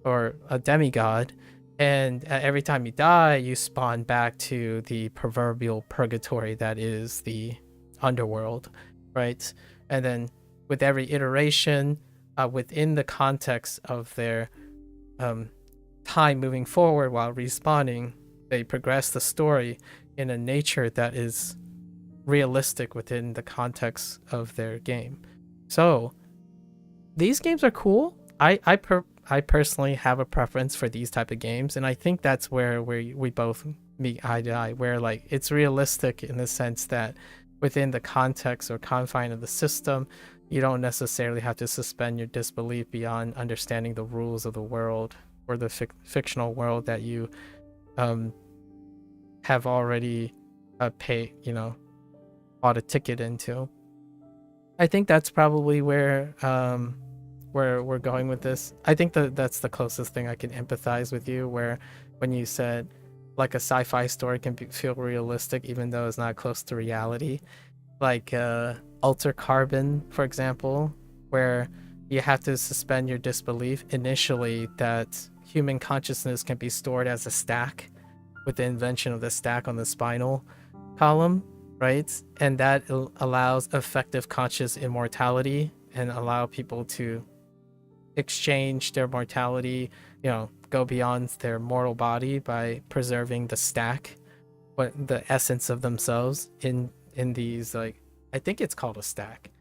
or a demigod, and every time you die, you spawn back to the proverbial purgatory that is the underworld, right? And then with every iteration, within the context of their time moving forward while respawning, they progress the story in a nature that is realistic within the context of their game. So these games are cool. I personally have a preference for these type of games, and I think that's where we both meet eye to eye, where like it's realistic in the sense that within the context or confine of the system, you don't necessarily have to suspend your disbelief beyond understanding the rules of the world or the fictional world that you have already paid, you know, bought a ticket into. I think that's probably where we're going with this. I think that's the closest thing I can empathize with you, where when you said like a sci-fi story can feel realistic even though it's not close to reality, like Alter Carbon, for example, where you have to suspend your disbelief initially that human consciousness can be stored as a stack with the invention of the stack on the spinal column, right? And that allows effective conscious immortality and allow people to exchange their mortality, you know, go beyond their mortal body by preserving the stack, but the essence of themselves in these, like, I think it's called a stack.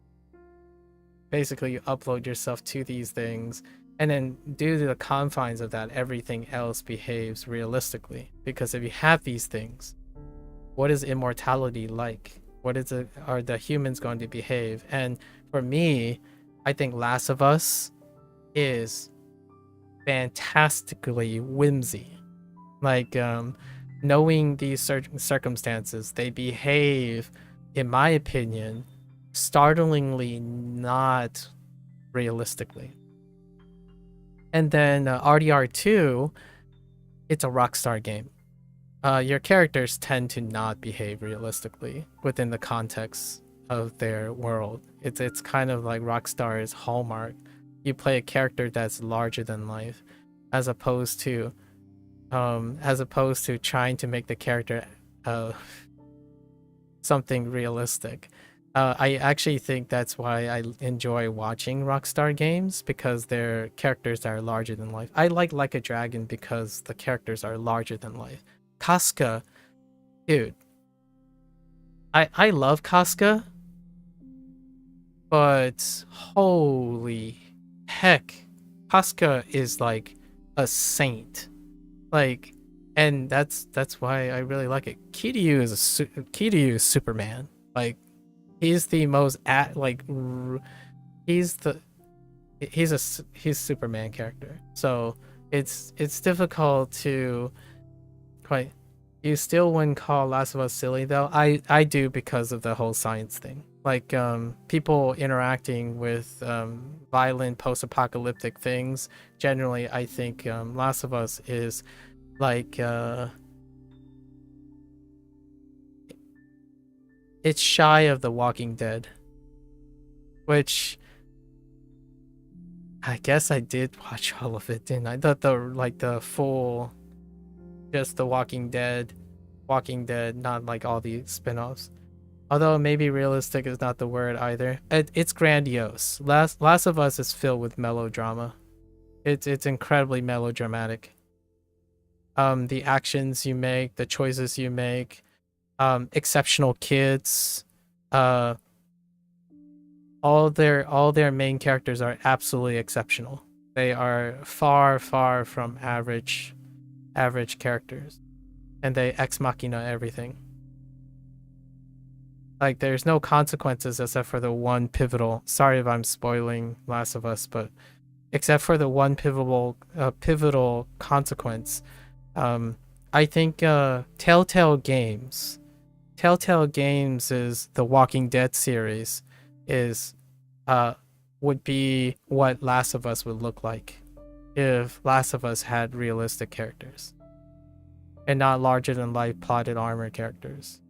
Basically, you upload yourself to these things, and then due to the confines of that, everything else behaves realistically. Because if you have these things, what is immortality like? What is it? Are the humans going to behave? And for me, I think Last of Us is fantastically whimsy. Like, knowing these circumstances, they behave, in my opinion, startlingly not realistically. And then RDR2, it's a Rockstar game. Your characters tend to not behave realistically within the context of their world. It's kind of like Rockstar's hallmark. You play a character that's larger than life, as opposed to trying to make the character something realistic. I actually think that's why I enjoy watching Rockstar games, because their characters are larger than life. I like a Dragon because the characters are larger than life. Casca, dude, I love Casca, but holy heck, Casca is like a saint. Like, and that's why I really like it. Kiryu is Superman. Like, he's the most he's Superman character. So it's difficult to quite. You still wouldn't call Last of Us silly though. I do, because of the whole science thing. Like, people interacting with violent post-apocalyptic things. Generally, I think Last of Us is like it's shy of The Walking Dead, which I guess I did watch all of it, didn't I? The full just The Walking Dead, not like all the spin-offs. Although maybe realistic is not the word either. It's grandiose. Last of Us is filled with melodrama. It's incredibly melodramatic. The actions you make, the choices you make, exceptional kids, all their main characters are absolutely exceptional. They are far from average characters, and they ex machina everything. Like, there's no consequences except for the one pivotal. Sorry if I'm spoiling Last of Us, but except for the one pivotal consequence. I think Telltale Games is the Walking Dead series is would be what Last of Us would look like if Last of Us had realistic characters and not larger than life plotted armor characters.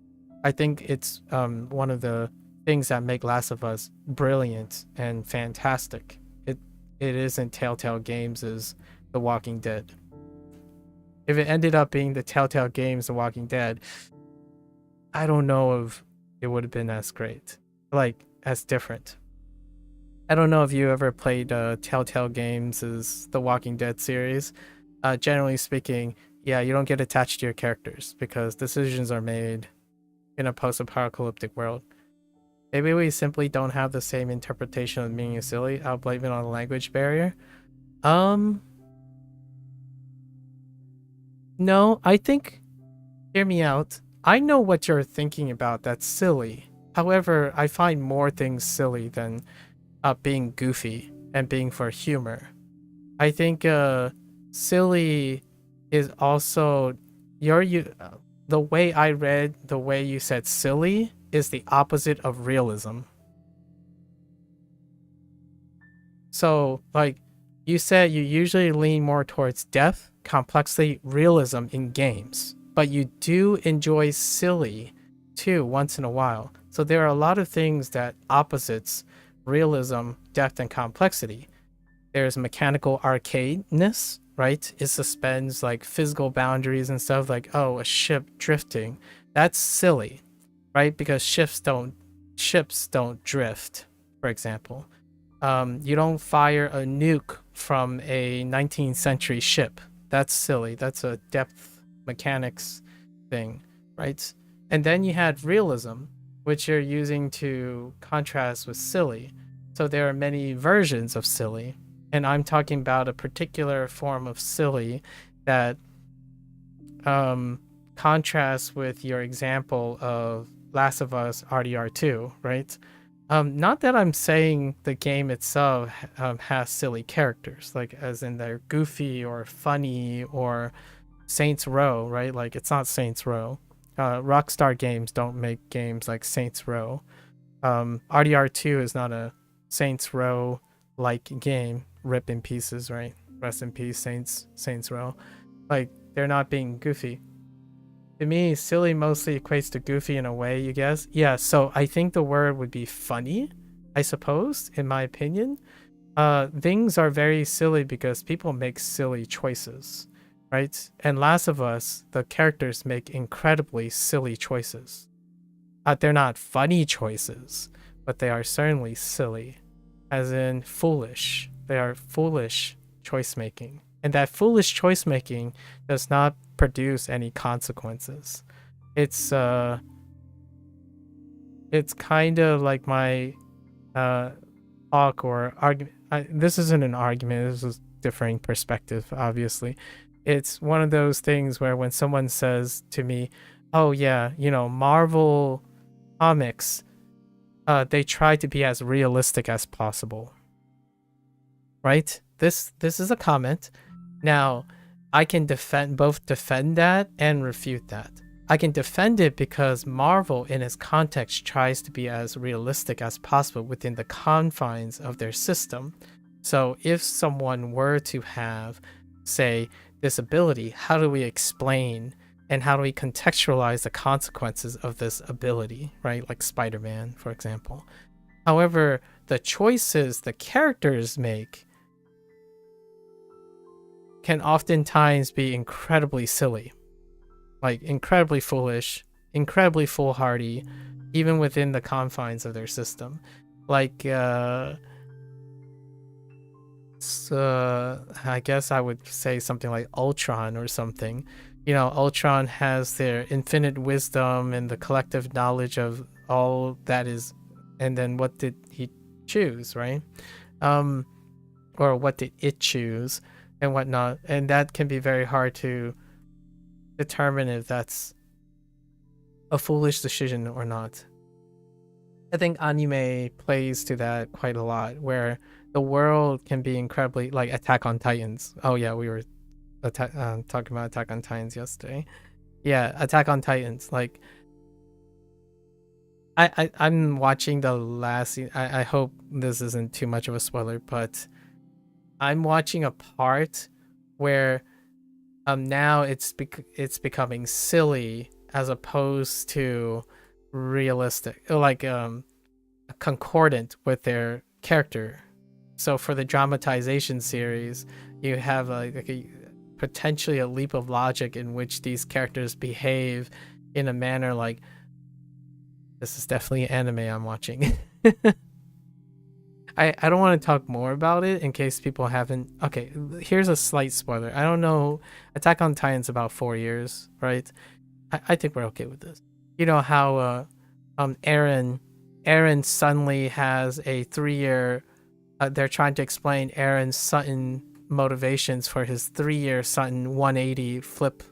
I think it's one of the things that make Last of Us brilliant and fantastic. It isn't Telltale Games is The Walking Dead. If it ended up being the Telltale Games The Walking Dead, I don't know if it would have been as great, like as different. I don't know if you ever played Telltale Games as The Walking Dead series. Generally speaking, yeah, you don't get attached to your characters because decisions are made in a post-apocalyptic world. Maybe we simply don't have the same interpretation of meaning of silly. I'll blame it on the language barrier. No, I think, hear me out. I know what you're thinking about that's silly. However, I find more things silly than being goofy and being for humor. I think silly is also the way I read the way you said silly is the opposite of realism. So, like, you said you usually lean more towards depth, complexity, realism in games, but you do enjoy silly too once in a while. So there are a lot of things that opposites realism, depth, and complexity. There's mechanical arcadeness, right? It suspends like physical boundaries and stuff, like, oh, a ship drifting. That's silly, right? Because ships don't drift, for example. You don't fire a nuke from a 19th century ship. That's silly. That's a depth mechanics thing, right? And then you had realism, which you're using to contrast with silly. So there are many versions of silly. And I'm talking about a particular form of silly that contrasts with your example of Last of Us RDR2, right? Not that I'm saying the game itself has silly characters, like as in they're goofy or funny or Saints Row, right? Like, it's not Saints Row. Rockstar Games don't make games like Saints Row. RDR2 is not a Saints Row like game. Rip in pieces, right? Rest in peace, Saints Row. Like, they're not being goofy. To me, silly mostly equates to goofy in a way, you guess. Yeah, so I think the word would be funny, I suppose, in my opinion. Things are very silly because people make silly choices, right? And Last of Us, the characters make incredibly silly choices. They're not funny choices, but they are certainly silly, as in foolish. They are foolish choice making. And that foolish choice making does not produce any consequences. It's kind of like my talk or argument. This isn't an argument, this is differing perspective, obviously. It's one of those things where when someone says to me, oh yeah, Marvel comics, they try to be as realistic as possible, right? This is a comment. Now, I can defend that and refute that. I can defend it because Marvel in its context tries to be as realistic as possible within the confines of their system. So if someone were to have, say, this ability, how do we explain and how do we contextualize the consequences of this ability, right? Like Spider-Man, for example. However, the choices the characters make can oftentimes be incredibly silly. like incredibly foolish, incredibly foolhardy, even within the confines of their system. Like, I guess I would say something like Ultron or something. You know, Ultron has their infinite wisdom and the collective knowledge of all that is, and then what did he choose, right? Or what did it choose and whatnot, and that can be very hard to determine if that's a foolish decision or not. I think anime plays to that quite a lot, where the world can be incredibly, like Attack on Titans. Oh yeah, we were talking about Attack on Titans yesterday. Yeah, Attack on Titans. Like, I'm watching the last. I hope this isn't too much of a spoiler, but I'm watching a part where now it's becoming silly as opposed to realistic, like concordant with their character. So for the dramatization series, you have potentially a leap of logic in which these characters behave in a manner like, this is definitely anime I'm watching. I don't want to talk more about it in case people haven't. Okay, here's a slight spoiler. I don't know. Attack on Titan's about 4 years, right? I think we're okay with this. You know how Aaron suddenly has a 3-year. They're trying to explain Aaron Sutton motivations for his 3-year Sutton 180 flip,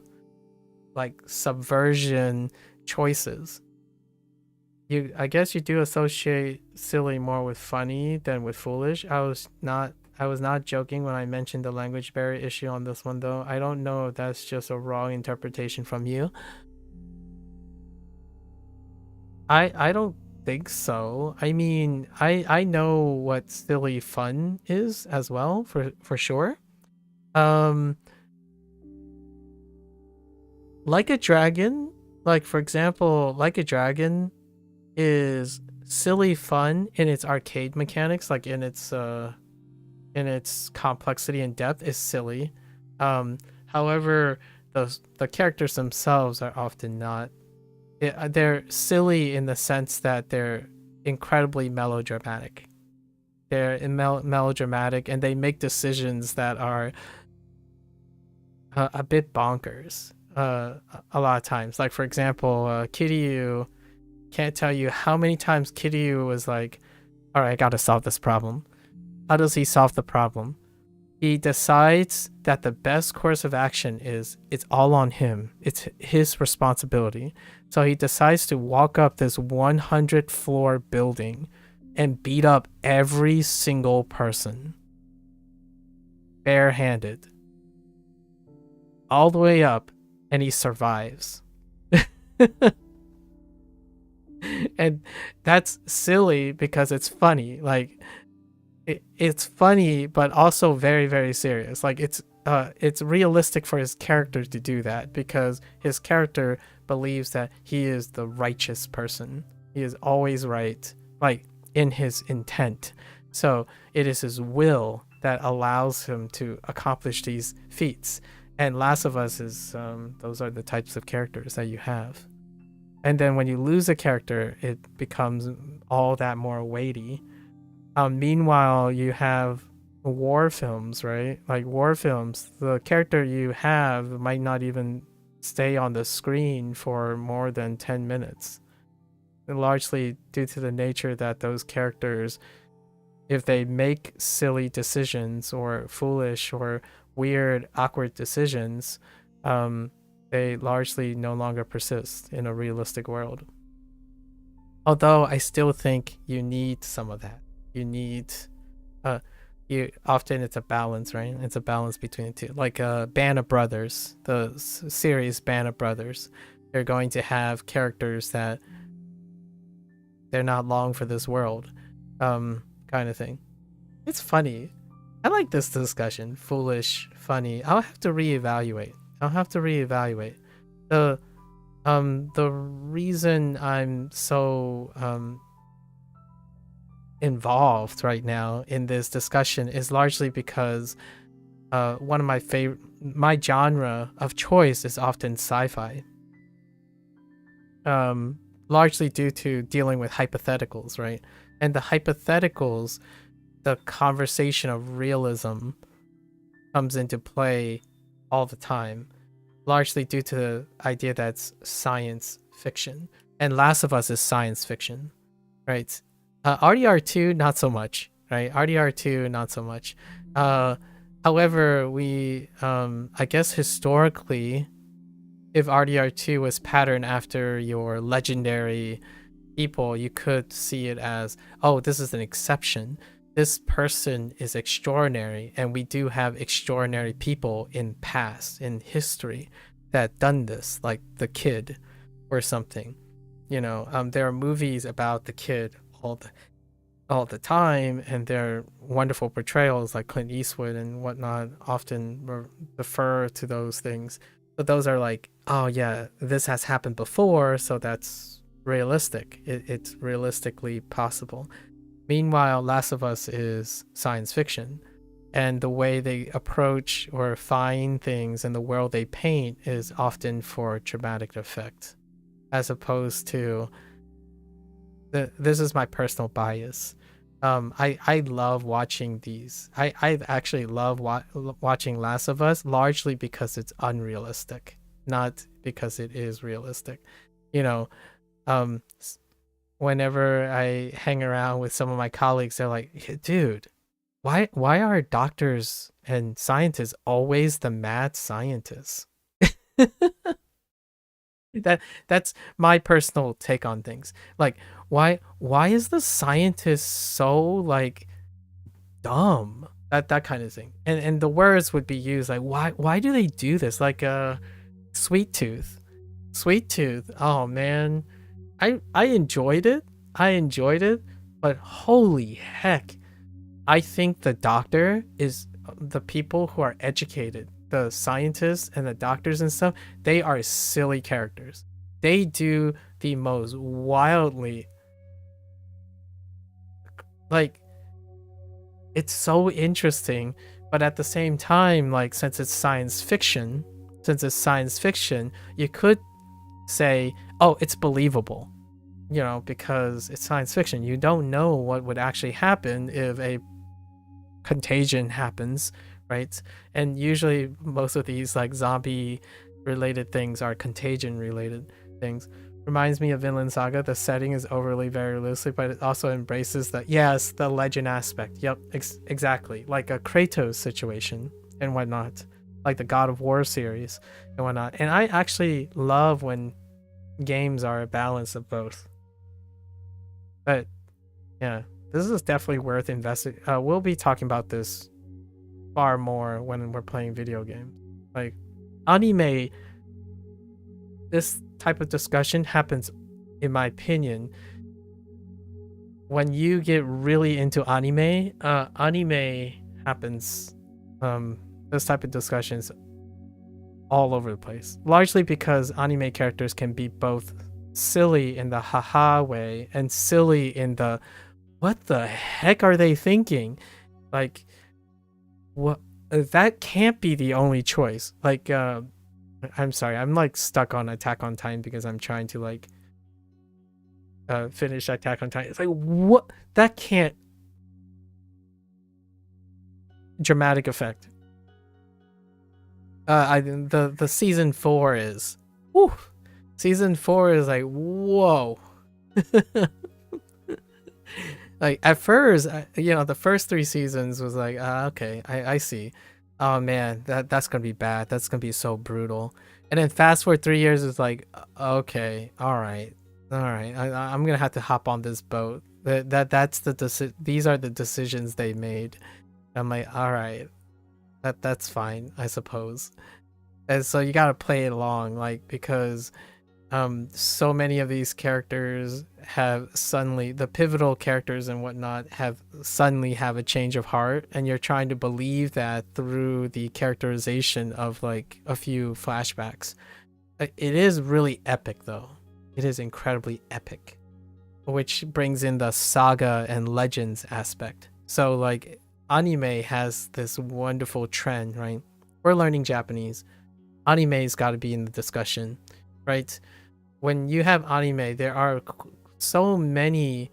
like subversion choices. I guess you do associate silly more with funny than with foolish. I was not joking when I mentioned the language barrier issue on this one, though. I don't know if that's just a wrong interpretation from you. I don't think so. I mean, I know what silly fun is as well, for sure. Like a Dragon, like for example, Like a Dragon is silly fun in its arcade mechanics, like in its complexity and depth is silly. However, the characters themselves are often not. They're silly in the sense that they're incredibly melodramatic. They're melodramatic, and they make decisions that are a bit bonkers a lot of times. Like for example, Kiryu, can't tell you how many times Kiryu was like, all right, I gotta solve this problem. How does he solve the problem? He decides that the best course of action is it's all on him. It's his responsibility. So he decides to walk up this 100-floor building and beat up every single person. Barehanded. All the way up, and he survives. And that's silly because it's funny. Like, it's funny, but also very, very serious. Like, it's realistic for his character to do that because his character believes that he is the righteous person. He is always right, like in his intent. So it is his will that allows him to accomplish these feats. And Last of Us is those are the types of characters that you have. And then when you lose a character, it becomes all that more weighty. Meanwhile, you have war films, right? Like war films, the character you have might not even stay on the screen for more than 10 minutes. Largely due to the nature that those characters, if they make silly decisions or foolish or weird, awkward decisions, they largely no longer persist in a realistic world. Although I still think you need some of that. You need, often it's a balance, right? It's a balance between the two. Like Band of Brothers, the series Band of Brothers, they're going to have characters that they're not long for this world, kind of thing. It's funny. I like this discussion. Foolish, funny. I'll have to reevaluate. The reason I'm so involved right now in this discussion is largely because one of my genre of choice is often sci-fi. largely due to dealing with hypotheticals, right? And the hypotheticals, the conversation of realism comes into play all the time, largely due to the idea that's science fiction. And Last of Us is science fiction, right? RDR2, not so much, right? RDR2, not so much. However, we, I guess historically, if RDR2 was patterned after your legendary people, you could see it as, oh, this is an exception. This person is extraordinary, and we do have extraordinary people in past, in history, that done this, like the kid or something. You know, there are movies about the kid all the time, and they're wonderful portrayals, like Clint Eastwood and whatnot often refer to those things. But those are like, oh yeah, this has happened before, so that's realistic. It's realistically possible. Meanwhile, Last of Us is science fiction, and the way they approach or find things and the world they paint is often for dramatic effect, as opposed to this is my personal bias. I love watching these. I actually love watching Last of Us, largely because it's unrealistic, not because it is realistic. You know, whenever I hang around with some of my colleagues, they're like, dude, why are doctors and scientists always the mad scientists? That's my personal take on things. Like, why is the scientist so like dumb? That kind of thing. And the words would be used like, why do they do this? Like Sweet Tooth. Oh man. I enjoyed it. But holy heck. I think the doctor is the people who are educated, the scientists and the doctors and stuff, they are silly characters. They do the most wildly, like, it's so interesting, but at the same time, like, since it's science fiction, you could say, oh, it's believable, you know, because it's science fiction. You don't know what would actually happen if a contagion happens, right? And usually most of these like zombie related things are contagion related things. Reminds me of Vinland Saga. The setting is overly very realistic, but it also embraces the legend aspect. Yep, exactly, like a Kratos situation and whatnot, like the God of War series and whatnot. And I actually love when games are a balance of both. But yeah, this is definitely worth investing. We'll be talking about this far more when we're playing video games. Like anime, this type of discussion happens, in my opinion, when you get really into anime. Anime happens, this type of discussions all over the place, largely because anime characters can be both silly in the haha way and silly in the what the heck are they thinking? Like, what? That can't be the only choice. Like, I'm sorry, I'm like stuck on Attack on Titan because I'm trying to like finish Attack on Titan. It's like, what? That can't. Dramatic effect. The season 4 is, whew, season 4 is like, whoa. Like at first, you know, the first 3 seasons was like, okay, I see. Oh man, that's gonna be bad. That's gonna be so brutal. And then fast forward 3 years, it's like, okay, all right. I'm gonna have to hop on this boat. That's these are the decisions they made. I'm like, all right, that's fine, I suppose. And so you gotta play it along, like, because so many of these characters have suddenly, the pivotal characters and whatnot have suddenly have a change of heart, and you're trying to believe that through the characterization of like a few flashbacks. It is really epic though. It is incredibly epic, which brings in the saga and legends aspect. So like anime has this wonderful trend, right? We're learning Japanese. Anime's got to be in the discussion, right? when you have anime, there are so many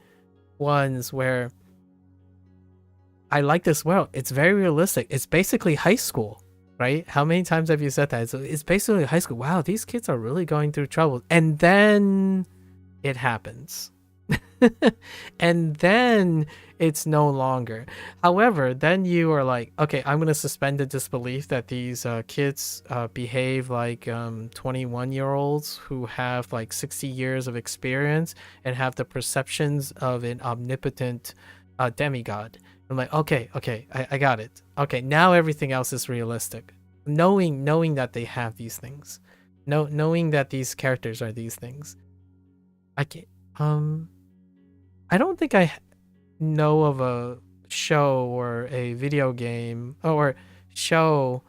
ones where I like this world. It's very realistic. It's basically high school, right? How many times have you said that? It's basically high school. Wow, these kids are really going through trouble. And then it happens. And then it's no longer. However, then you are like, okay, I'm going to suspend the disbelief that these kids behave like 21-year-olds who have like 60 years of experience and have the perceptions of an omnipotent demigod. I'm like, okay, I got it. Okay, now everything else is realistic. Knowing that they have these things, knowing that these characters are these things. I can't. I don't think I know of a show or a video game or show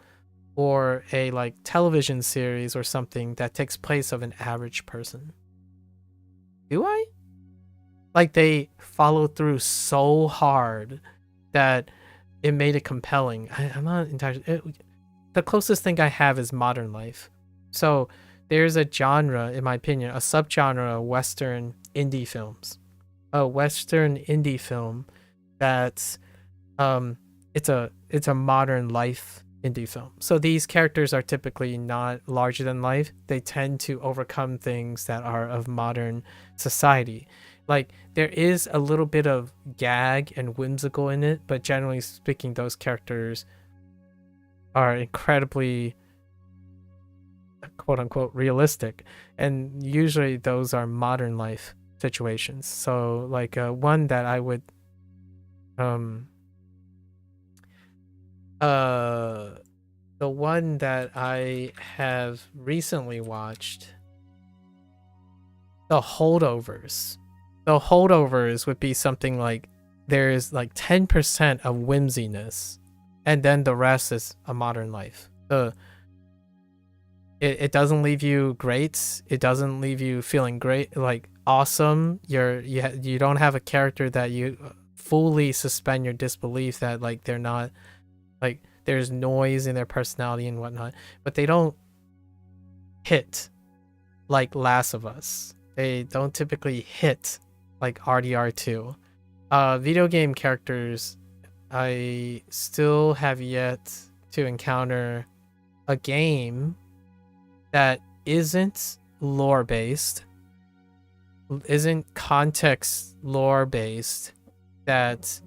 or a like television series or something that takes place of an average person. Do I? Like they follow through so hard that it made it compelling. I'm not entirely. The closest thing I have is modern life. So there's a genre, in my opinion, a subgenre of Western indie films. A Western indie film that's it's a modern life indie film. So these characters are typically not larger than life. They tend to overcome things that are of modern society. Like there is a little bit of gag and whimsical in it, but generally speaking, those characters are incredibly quote unquote realistic, and usually those are modern life situations. So like one that I would the one that I have recently watched, The Holdovers. The Holdovers would be something like there's like 10% of whimsiness and then the rest is a modern life. It doesn't leave you great. It doesn't leave you feeling great, like awesome. You don't have a character that you fully suspend your disbelief that like they're not, like there's noise in their personality and whatnot, but they don't hit like Last of Us. They don't typically hit like RDR2. Video game characters, I still have yet to encounter a game that isn't lore based, isn't context lore based, that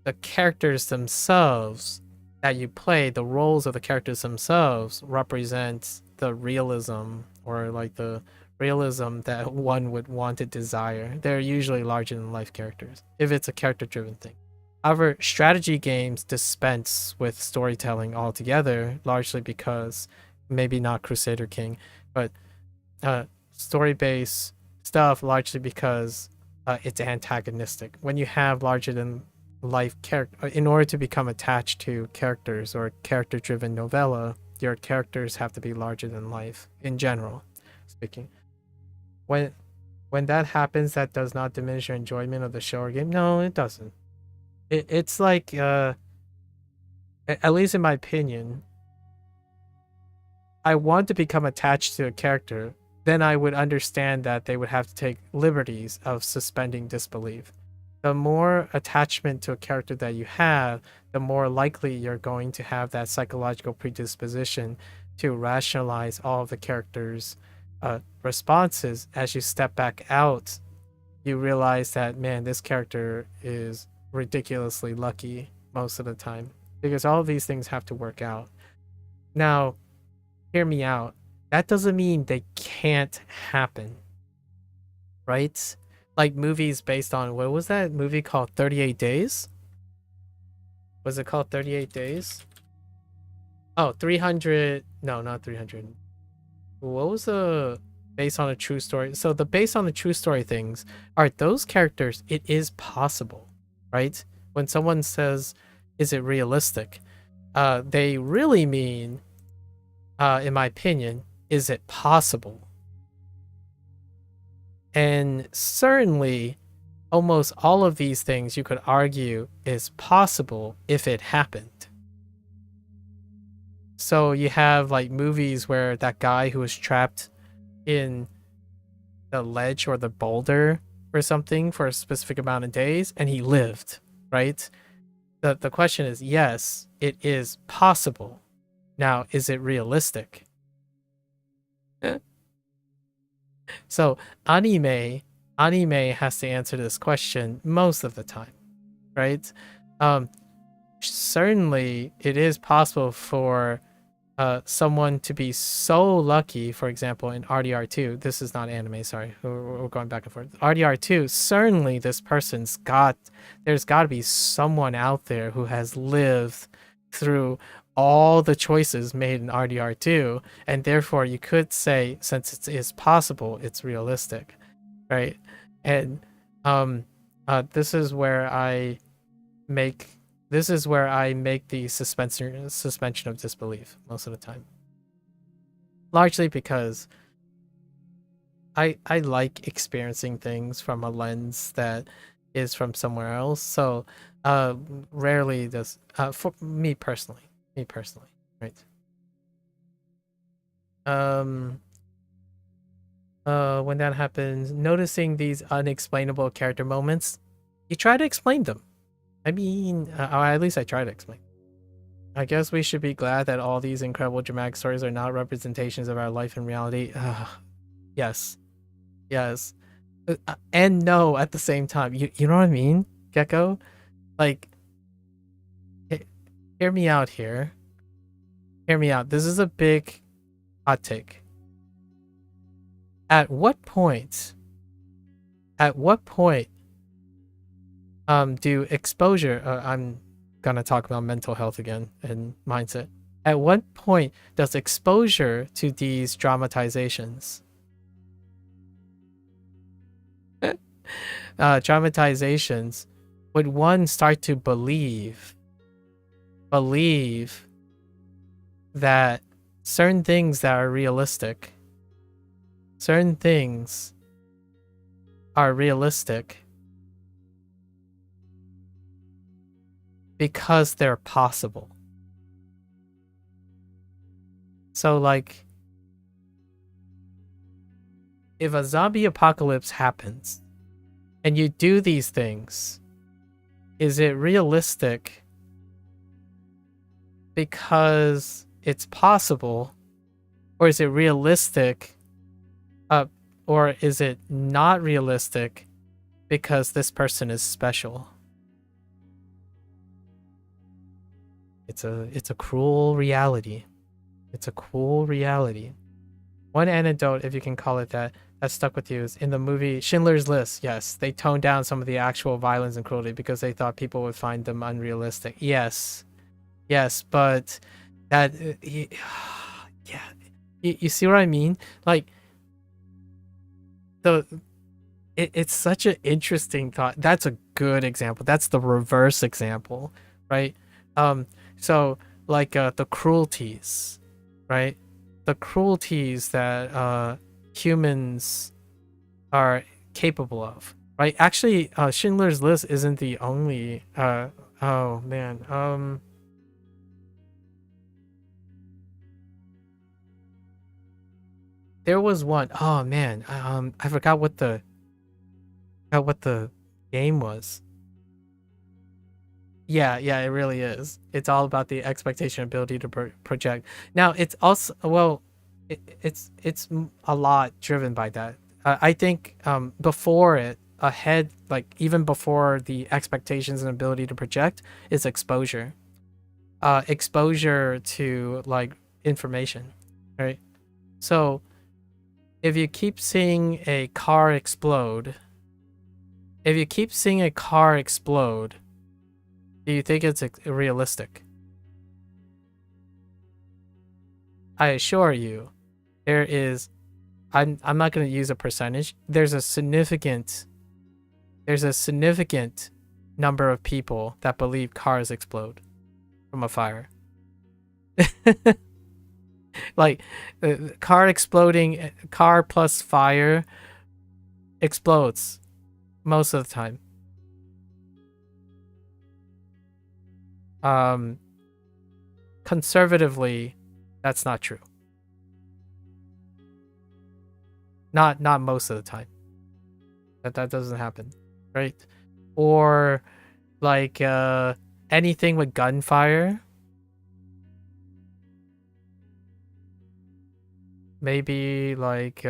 the characters themselves that you play, the roles of the characters themselves represent the realism, or like the realism that one would want to desire. They're usually larger than life characters if it's a character driven thing. However, strategy games dispense with storytelling altogether, largely because maybe not Crusader King, but story-based stuff largely because it's antagonistic. When you have larger than life character, in order to become attached to characters or character-driven novella, your characters have to be larger than life in general speaking. When that happens, that does not diminish your enjoyment of the show or game. No, it doesn't. It's like at least in my opinion, I want to become attached to a character, then I would understand that they would have to take liberties of suspending disbelief. The more attachment to a character that you have, the more likely you're going to have that psychological predisposition to rationalize all of the character's responses. As you step back out, you realize that, man, this character is ridiculously lucky most of the time, because all of these things have to work out. Now, hear me out. That doesn't mean they can't happen, right? Like movies based on, what was that movie called? 38 Days? Was it called 38 Days? Oh, 300. No, not 300. What was the based on a true story? So the based on a true story things are those characters. It is possible, right? When someone says, is it realistic? They really mean, in my opinion, is it possible? And certainly, almost all of these things you could argue is possible if it happened. So you have like movies where that guy who was trapped in ledge or the boulder or something for a specific amount of days and he lived, right? The question is, yes, it is possible. Now, is it realistic? So anime has to answer this question most of the time, right? Certainly it is possible for someone to be so lucky, for example, in RDR2, this is not anime, sorry, we're going back and forth. RDR2, certainly there's got to be someone out there who has lived through all the choices made in RDR2, and therefore you could say, since it is possible, it's realistic, right? And this is where I make the suspension of disbelief most of the time. Largely because I like experiencing things from a lens that is from somewhere else. So rarely does for me personally, right? When that happens, noticing these unexplainable character moments, you try to explain them. I mean, or at least I try to explain. I guess we should be glad that all these incredible dramatic stories are not representations of our life in reality. Yes. And no at the same time. You know what I mean, Gecko? Like, hear me out here. Hear me out. This is a big hot take. At what point do exposure, I'm gonna talk about mental health again and mindset. At what point does exposure to these dramatizations would one start to believe that certain things that are realistic because they're possible. So like, if a zombie apocalypse happens and you do these things, is it realistic because it's possible, or is it realistic, or is it not realistic because this person is special? It's a cruel reality. It's a cruel reality. One anecdote, if you can call it that stuck with you is in the movie Schindler's List. Yes, they toned down some of the actual violence and cruelty because they thought people would find them unrealistic. Yes, but that, yeah, you see what I mean? Like, it's such an interesting thought. That's a good example. That's the reverse example, right? So like the cruelties, right? The cruelties that humans are capable of, right? Actually, Schindler's List isn't the only. Oh man. There was one. Oh man. I forgot what the game was. Yeah, it really is. It's all about the expectation ability to project. Now, it's also, well, it's a lot driven by that. I think before it, ahead, like even before the expectations and ability to project, is exposure. Exposure to like information, right? So if you keep seeing a car explode, do you think it's realistic? I assure you, there is. I'm not going to use a percentage. There's a significant number of people that believe cars explode from a fire. Like, car exploding, car plus fire explodes most of the time. Conservatively, that's not true. Not most of the time. That doesn't happen, right? Or like anything with gunfire. Maybe like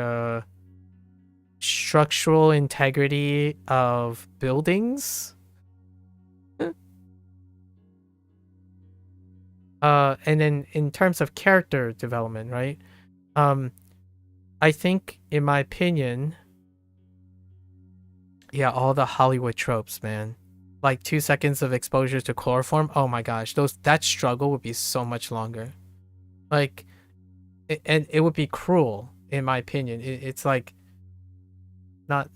structural integrity of buildings. And then in terms of character development, right? I think, in my opinion, yeah, all the Hollywood tropes, man. Like 2 seconds of exposure to chloroform. Oh my gosh, that struggle would be so much longer. Like, and it would be cruel, in my opinion. It's like not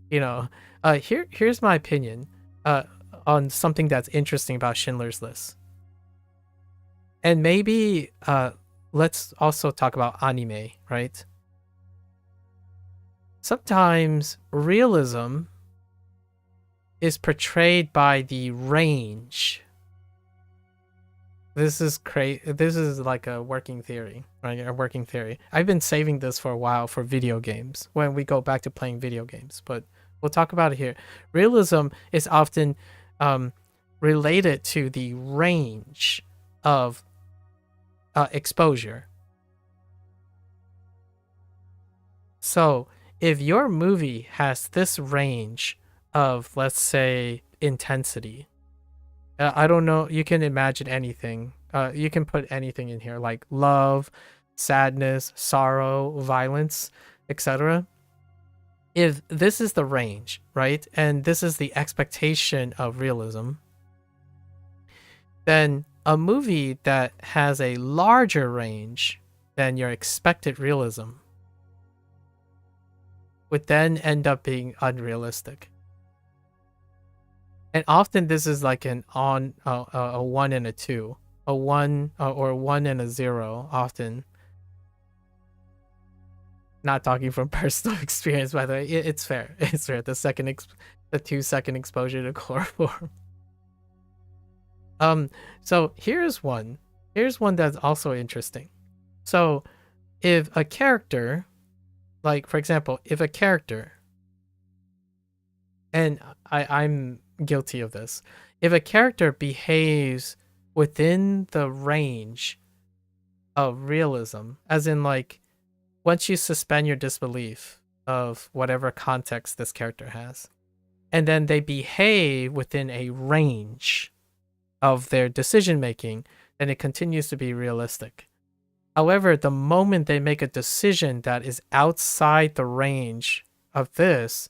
you know. Here's my opinion. On something that's interesting about Schindler's List. And maybe let's also talk about anime, right? Sometimes realism is portrayed by the range. This is This is like a working theory, right? A working theory. I've been saving this for a while for video games when we go back to playing video games, but we'll talk about it here. Realism is often related to the range of exposure. So if your movie has this range of, let's say, intensity, I don't know, you can imagine anything. You can put anything in here, like love, sadness, sorrow, violence, etc. If this is the range, right, and this is the expectation of realism, then a movie that has a larger range than your expected realism would then end up being unrealistic. And often this is like a 1 and a 2, a 1 or a 1 and a 0 often. Not talking from personal experience, by the way. It's fair. It's fair. The 2 second exposure to chloroform. So here's one that's also interesting. So if a character, like for example, if a character, and I'm guilty of this, if a character behaves within the range of realism, as in like once you suspend your disbelief of whatever context this character has, and then they behave within a range of their decision making, then it continues to be realistic. However, the moment they make a decision that is outside the range of this,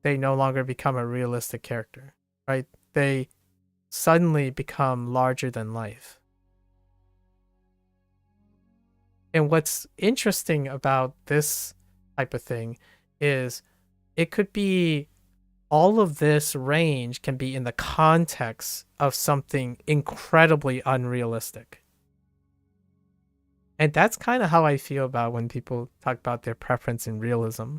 they no longer become a realistic character, right? They suddenly become larger than life. And what's interesting about this type of thing is it could be all of this range can be in the context of something incredibly unrealistic. And that's kind of how I feel about when people talk about their preference in realism,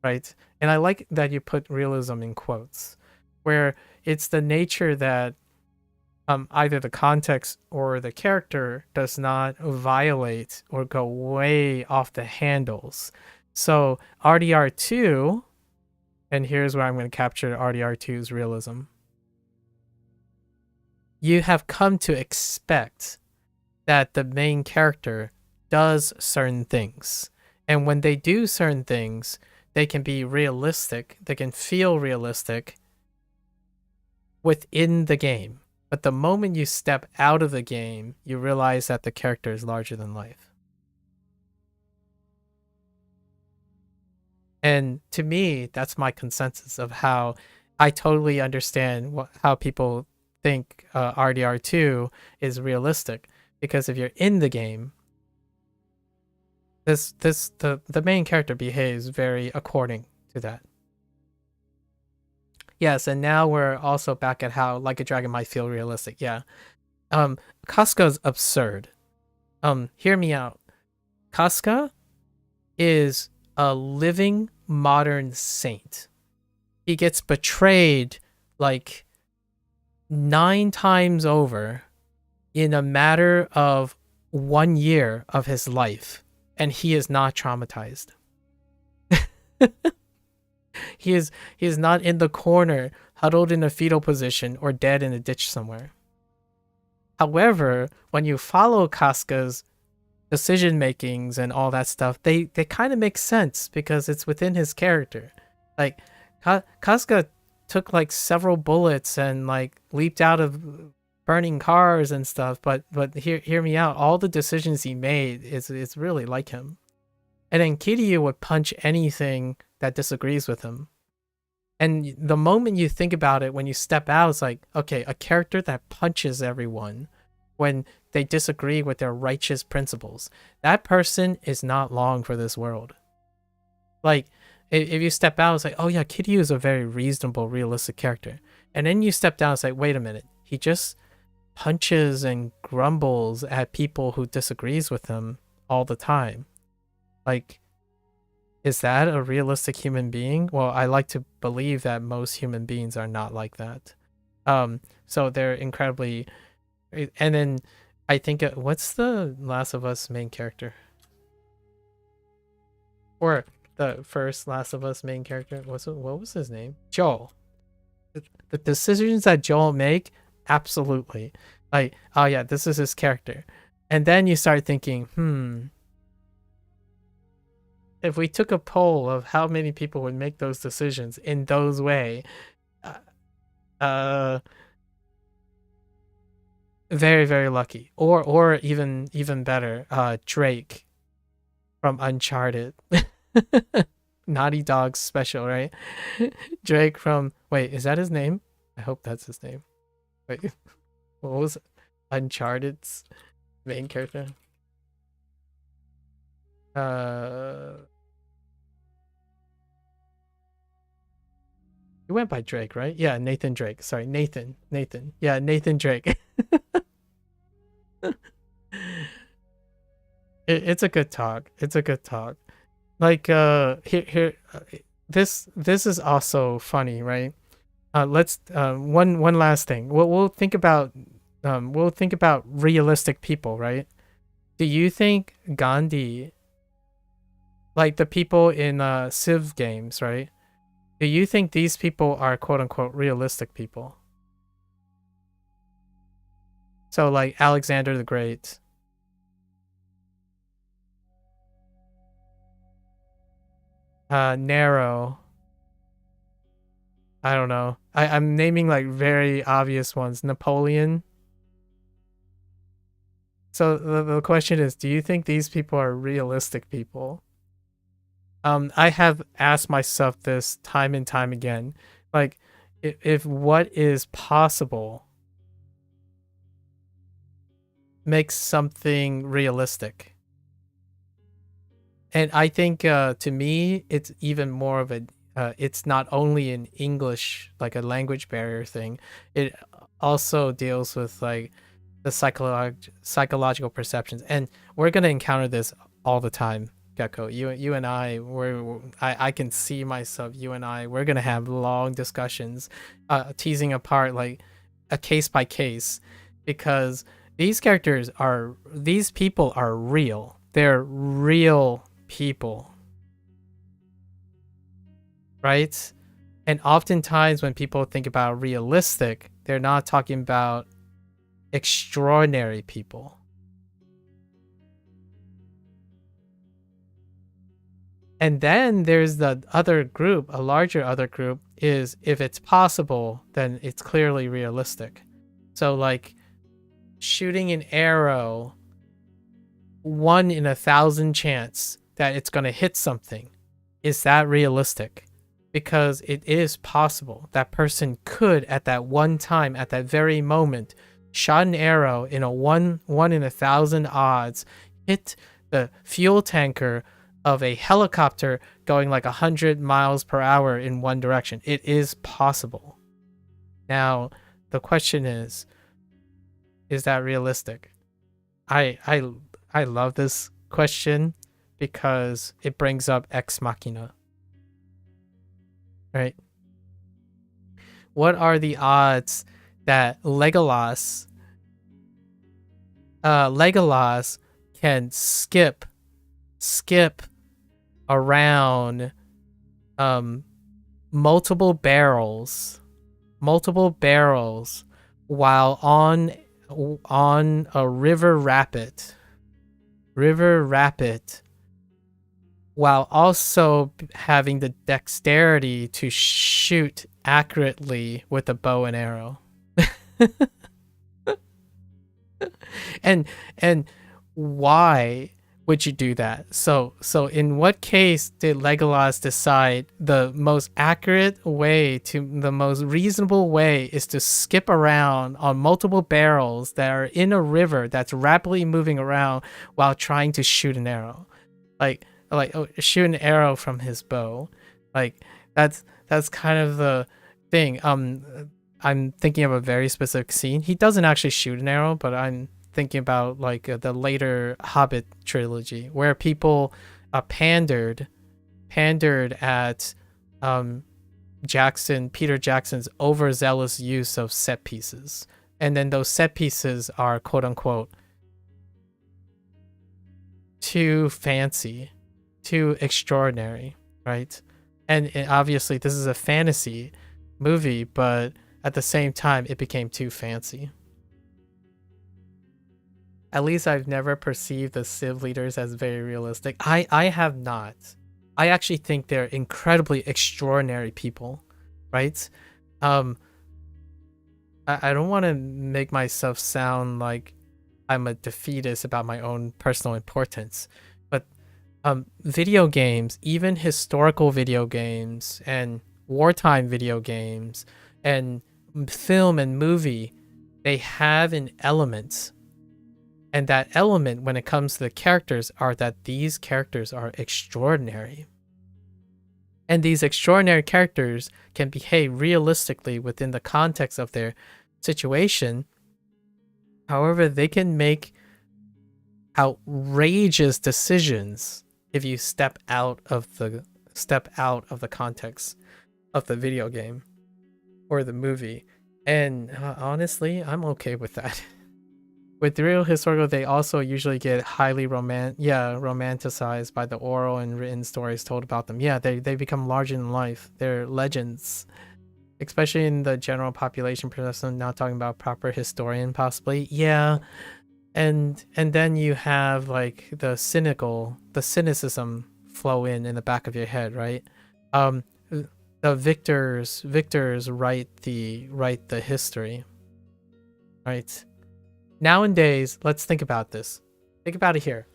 right? And I like that you put realism in quotes, where it's the nature that either the context or the character does not violate or go way off the handles. So RDR2, and here's where I'm going to capture RDR2's realism. You have come to expect that the main character does certain things. And when they do certain things, they can be realistic, they can feel realistic within the game. But the moment you step out of the game, you realize that the character is larger than life. And to me, that's my consensus of how I totally understand how people think RDR2 is realistic. Because if you're in the game, the main character behaves very according to that. Yes, and now we're also back at how Like a Dragon might feel realistic. Yeah. Casca's absurd. Hear me out. Casca is a living modern saint. He gets betrayed like 9 times over in a matter of 1 year of his life, and he is not traumatized. He is not in the corner, huddled in a fetal position, or dead in a ditch somewhere. However, when you follow Casca's decision makings and all that stuff, they kind of make sense because it's within his character. Like Casca took like several bullets and like leaped out of burning cars and stuff, but hear me out. All the decisions he made is really like him. And then Kiryu would punch anything that disagrees with him. And the moment you think about it, when you step out, it's like, okay, a character that punches everyone when they disagree with their righteous principles, that person is not long for this world. Like, if you step out, it's like, oh yeah, Kiryu is a very reasonable, realistic character. And then you step down, it's like, wait a minute, he just punches and grumbles at people who disagrees with him all the time. Like, is that a realistic human being? Well, I like to believe that most human beings are not like that. So they're incredibly... And then I think, what's the Last of Us main character? Or the first Last of Us main character? What was his name? Joel. The decisions that Joel make, absolutely. Like, oh yeah, this is his character. And then you start thinking, if we took a poll of how many people would make those decisions in those way, very, very lucky. Or even better, Drake from Uncharted. Naughty Dog's special, right? Drake from... Wait, is that his name? I hope that's his name. Wait, what was Uncharted's main character? He went by Drake, right? Yeah, Nathan Drake. Sorry, Nathan. Yeah, Nathan Drake. It's a good talk. Like here this is also funny, right? Let's one last thing. We'll think about realistic people, right? Do you think Gandhi, like the people in Civ games, right? Do you think these people are quote unquote realistic people? So like Alexander the Great. Nero. I don't know. I'm naming like very obvious ones. Napoleon. So the question is, do you think these people are realistic people? I have asked myself this time and time again. Like, if what is possible makes something realistic. And I think to me, it's even more of a, it's not only an English, like a language barrier thing, it also deals with like the psychological perceptions. And we're going to encounter this all the time. Gecko, you and I can see myself, you and we're gonna have long discussions, teasing apart like a case by case, because these people are real. They're real people, right? And oftentimes when people think about realistic, they're not talking about extraordinary people. And then there's the other group, a larger other group, is if it's possible, then it's clearly realistic. So like shooting an arrow, 1 in 1,000 chance that it's going to hit something. Is that realistic? Because it is possible. That person could, at that one time, at that very moment, shot an arrow in a 1 in 1,000 odds, hit the fuel tanker of a helicopter going like 100 miles per hour in one direction. It is possible. Now, the question is that realistic? I love this question because it brings up Ex Machina. Right? What are the odds that Legolas can skip around um multiple barrels while on a river rapid, while also having the dexterity to shoot accurately with a bow and arrow. and why would you do that? So in what case did Legolas decide the most reasonable way is to skip around on multiple barrels that are in a river that's rapidly moving around while trying to shoot an arrow? Shoot an arrow from his bow. Like that's kind of the thing. I'm thinking of a very specific scene. He doesn't actually shoot an arrow, but I'm thinking about the later Hobbit trilogy where people pandered at Peter Jackson's overzealous use of set pieces, and then those set pieces are quote unquote too fancy, too extraordinary, right? And obviously this is a fantasy movie, but at the same time it became too fancy. At least I've never perceived the Civ leaders as very realistic. I have not. I actually think they're incredibly extraordinary people, right? I don't want to make myself sound like I'm a defeatist about my own personal importance, but video games, even historical video games and wartime video games and film and movie, they have an element. And that element, when it comes to the characters, are that these characters are extraordinary. And these extraordinary characters can behave realistically within the context of their situation. However, they can make outrageous decisions if you step out of the context of the video game or the movie. And honestly, I'm okay with that. With real historical, they also usually get highly romanticized by the oral and written stories told about them. Yeah, they become larger than life. They're legends, especially in the general population. I'm not talking about proper historian, possibly. Yeah, and then you have like the cynicism flow in the back of your head, right? The victors write the history, right? Nowadays, let's think about this. Think about it here.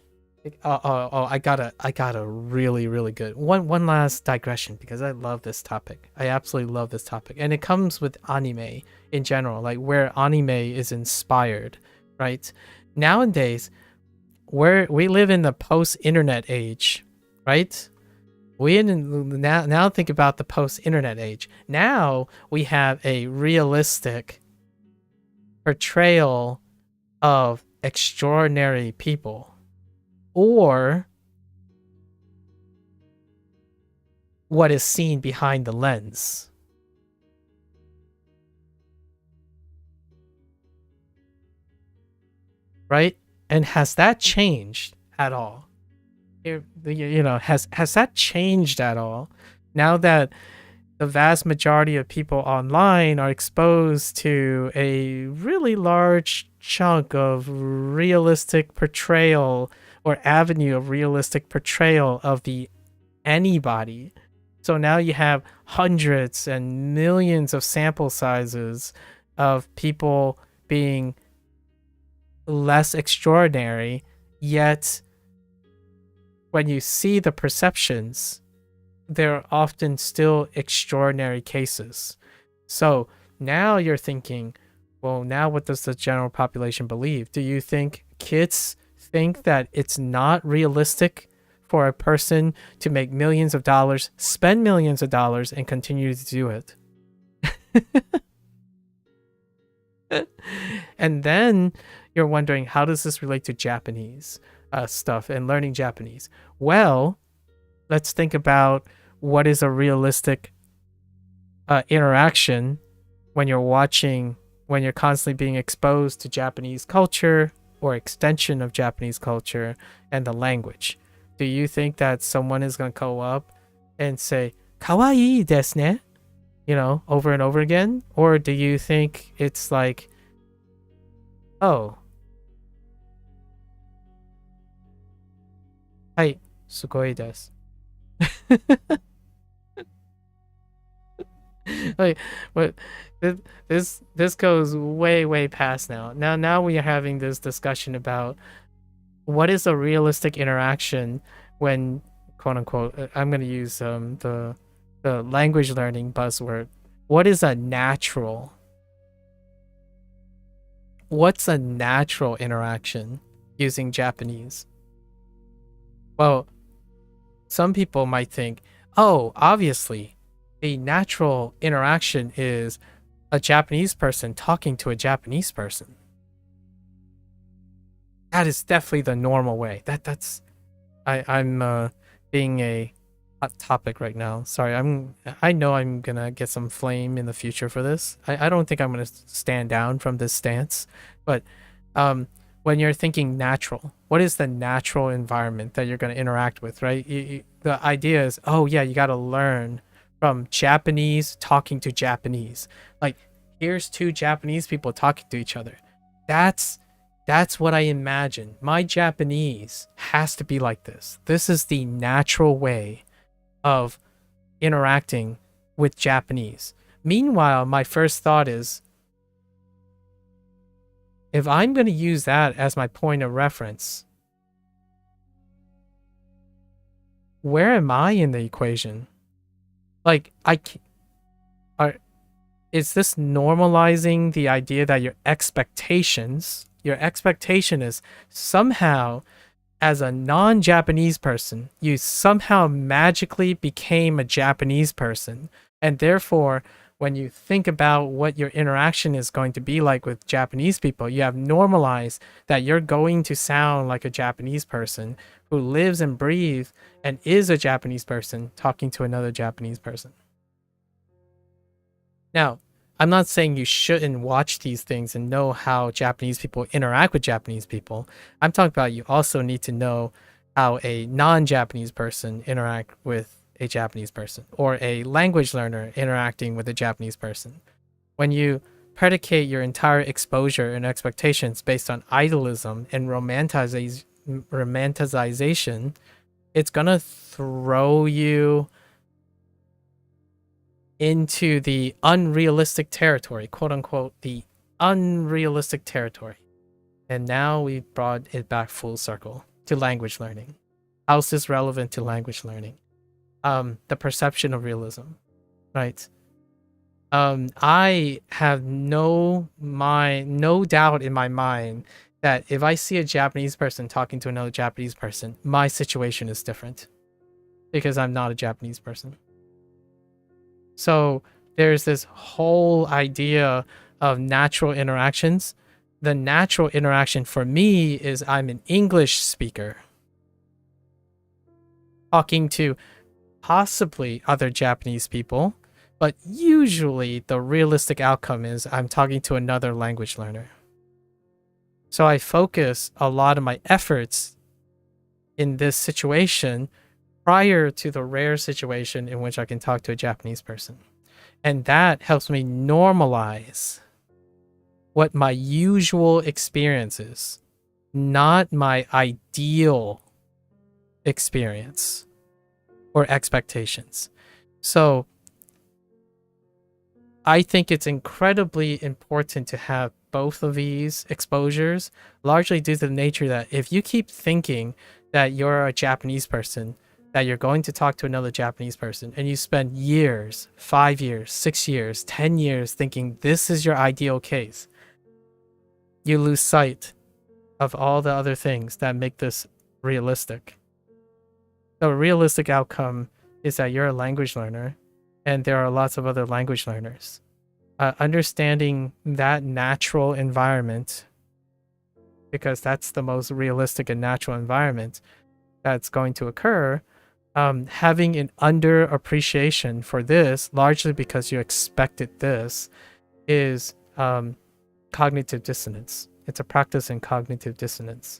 I got a really, really good one last digression, because I love this topic. I absolutely love this topic, and it comes with anime in general, like where anime is inspired, right? Nowadays, we live in the post-internet age, right? Now think about the post-internet age. Now we have a realistic portrayal of extraordinary people, or what is seen behind the lens, right? And has that changed at all? Has that changed at all now that the vast majority of people online are exposed to a really large chunk of realistic portrayal or avenue of realistic portrayal of the anybody? So now you have hundreds and millions of sample sizes of people being less extraordinary, yet when you see the perceptions, they're often still extraordinary cases. So now you're thinking, well, now what does the general population believe? Do you think kids think that it's not realistic for a person to make millions of dollars, spend millions of dollars, and continue to do it? And then you're wondering, how does this relate to Japanese stuff and learning Japanese? Well, let's think about what is a realistic interaction when you're constantly being exposed to Japanese culture or extension of Japanese culture and the language. Do you think that someone is going to go up and say, kawaii desu ne, you know, over and over again? Or do you think it's like, oh, hai, sugoi desu. Like, what? This goes way past now. Now we are having this discussion about what is a realistic interaction when, quote unquote, I'm going to use the language learning buzzword. What is a natural? What's a natural interaction using Japanese? Well, some people might think, oh, obviously, a natural interaction is a Japanese person talking to a Japanese person. That is definitely the normal way. I'm being a hot topic right now. Sorry, I know I'm gonna get some flame in the future for this. I don't think I'm gonna stand down from this stance, but when you're thinking natural, what is the natural environment that you're gonna interact with, right? The idea is, oh yeah, you gotta learn from Japanese talking to Japanese. Like, here's two Japanese people talking to each other. That's what I imagine. My Japanese has to be like this. This is the natural way of interacting with Japanese. Meanwhile, my first thought is, if I'm going to use that as my point of reference, where am I in the equation? Like, is this normalizing the idea that your expectation is somehow, as a non-Japanese person, you somehow magically became a Japanese person, and therefore, when you think about what your interaction is going to be like with Japanese people, you have normalized that you're going to sound like a Japanese person who lives and breathes and is a Japanese person talking to another Japanese person. Now, I'm not saying you shouldn't watch these things and know how Japanese people interact with Japanese people. I'm talking about you also need to know how a non-Japanese person interact with a Japanese person, or a language learner interacting with a Japanese person. When you predicate your entire exposure and expectations based on idealism and romanticization, it's gonna throw you into the unrealistic territory, quote unquote, the unrealistic territory. And now we brought it back full circle to language learning. How's this relevant to language learning? The perception of realism, right? I have no doubt in my mind that if I see a Japanese person talking to another Japanese person, my situation is different because I'm not a Japanese person. So there's this whole idea of natural interactions. The natural interaction for me is I'm an English speaker talking to possibly other Japanese people, but usually the realistic outcome is I'm talking to another language learner. So I focus a lot of my efforts in this situation prior to the rare situation in which I can talk to a Japanese person. And that helps me normalize what my usual experience is, not my ideal experience or expectations. So I think it's incredibly important to have both of these exposures, largely due to the nature that if you keep thinking that you're a Japanese person, that you're going to talk to another Japanese person, and you spend years, 5 years, 6 years, 10 years thinking this is your ideal case, you lose sight of all the other things that make this realistic. The realistic outcome is that you're a language learner and there are lots of other language learners. Understanding that natural environment, because that's the most realistic and natural environment that's going to occur, having an under appreciation for this, largely because you expected this, is cognitive dissonance. It's a practice in cognitive dissonance.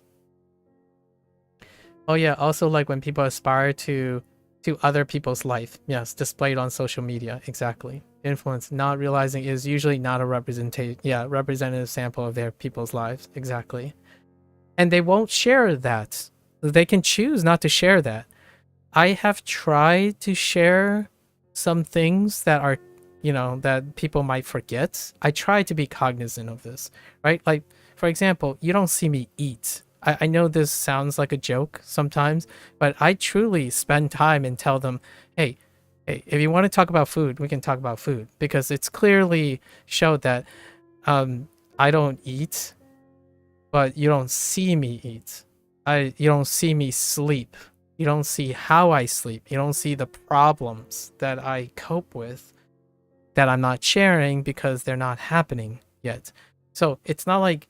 Oh yeah, also like when people aspire to to other people's life. Yes, displayed on social media. Exactly. Influence, not realizing, is usually not a representative sample of their people's lives. Exactly. And they won't share that. They can choose not to share that. I have tried to share some things that are, that people might forget. I try to be cognizant of this, right? Like, for example, you don't see me eat. I know this sounds like a joke sometimes, but I truly spend time and tell them, hey, if you want to talk about food, we can talk about food, because it's clearly showed that I don't eat, but you don't see me eat. You don't see me sleep. You don't see how I sleep. You don't see the problems that I cope with that I'm not sharing because they're not happening yet. So it's not like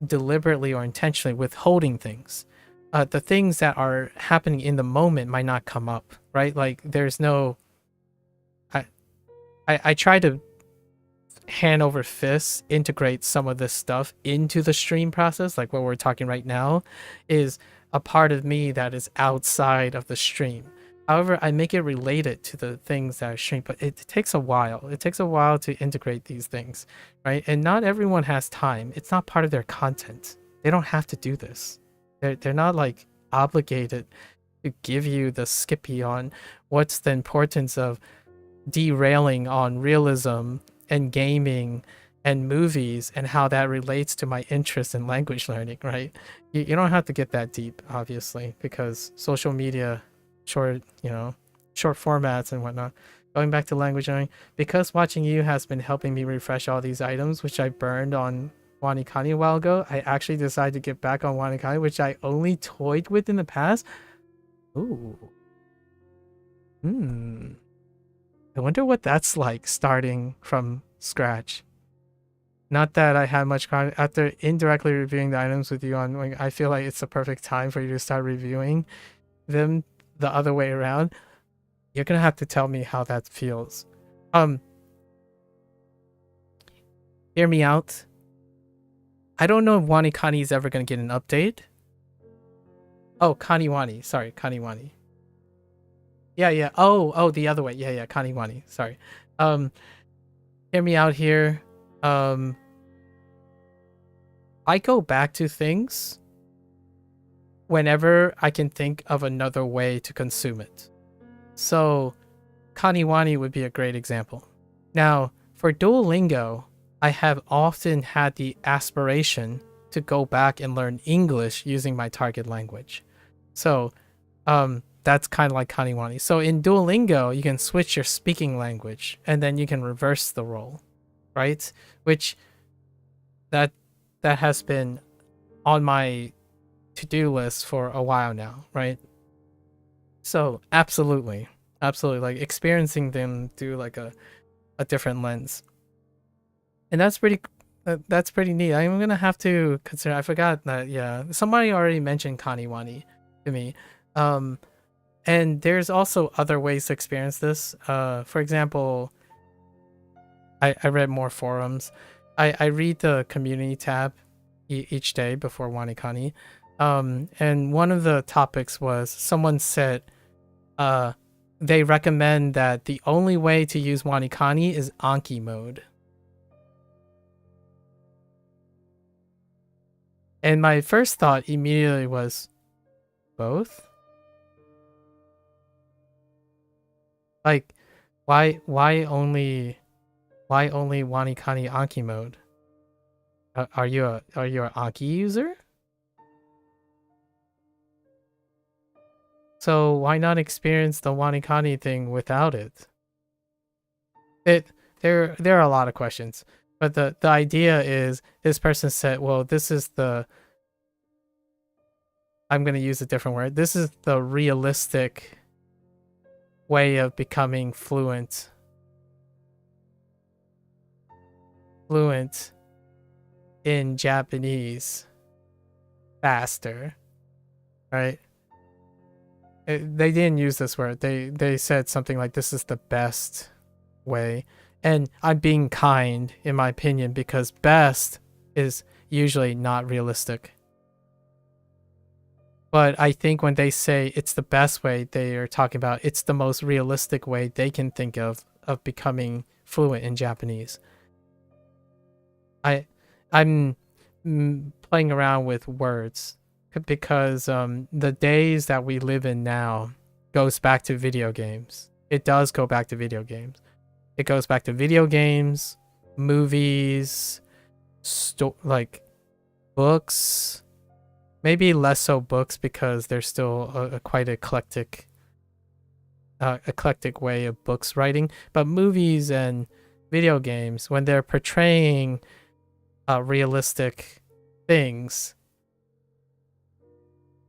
deliberately or intentionally withholding things. The things that are happening in the moment might not come up, right? Like there's no. I try to hand over fists integrate some of this stuff into the stream process, like what we're talking right now is a part of me that is outside of the stream. However, I make it related to the things that are streamed, but it takes a while. It takes a while to integrate these things, right? And not everyone has time. It's not part of their content. They don't have to do this. They're not like obligated to give you the skippy on what's the importance of derailing on realism and gaming and movies and how that relates to my interest in language learning, right? You don't have to get that deep, obviously, because social media, short formats and whatnot. Going back to language learning, because watching you has been helping me refresh all these items, which I burned on WaniKani a while ago, I actually decided to get back on WaniKani, which I only toyed with in the past. Ooh. I wonder what that's like, starting from scratch. Not that I had much content after indirectly reviewing the items with you on. Like, I feel like it's the perfect time for you to start reviewing them the other way around. You're gonna have to tell me how that feels. Hear me out. I don't know if WaniKani is ever gonna get an update. Oh, Kaniwani. Sorry, Kaniwani. Yeah. Oh, the other way. Yeah, Kaniwani. Sorry. Hear me out here. I go back to things whenever I can think of another way to consume it. So, Kaniwani would be a great example. Now, for Duolingo, I have often had the aspiration to go back and learn English using my target language. So, that's kind of like Kaniwani. So in Duolingo, you can switch your speaking language and then you can reverse the role, right? Which that has been on my to-do list for a while now, right? So absolutely, like experiencing them through like a different lens, and that's pretty neat. I'm gonna have to consider. I forgot that. Yeah, somebody already mentioned Kaniwani to me. And there's also other ways to experience this. For example, I read more forums. I read the community tab each day before WaniKani. And one of the topics was someone said they recommend that the only way to use WaniKani is Anki mode. And my first thought immediately was, both? Like, why only WaniKani Anki mode? Are you an Anki user? So why not experience the WaniKani thing without it? There are a lot of questions, but the idea is, this person said, well, this is the, I'm going to use a different word. This is the realistic way of becoming fluent in Japanese faster, right? They didn't use this word. They said something like, this is the best way. And I'm being kind, in my opinion, because best is usually not realistic. But I think when they say it's the best way, they are talking about it's the most realistic way they can think of becoming fluent in Japanese. I'm playing around with words because the days that we live in now goes back to video games. It does go back to video games. It goes back to video games, movies, like books. Maybe less so books because there's still a quite eclectic way of books writing. But movies and video games, when they're portraying realistic things,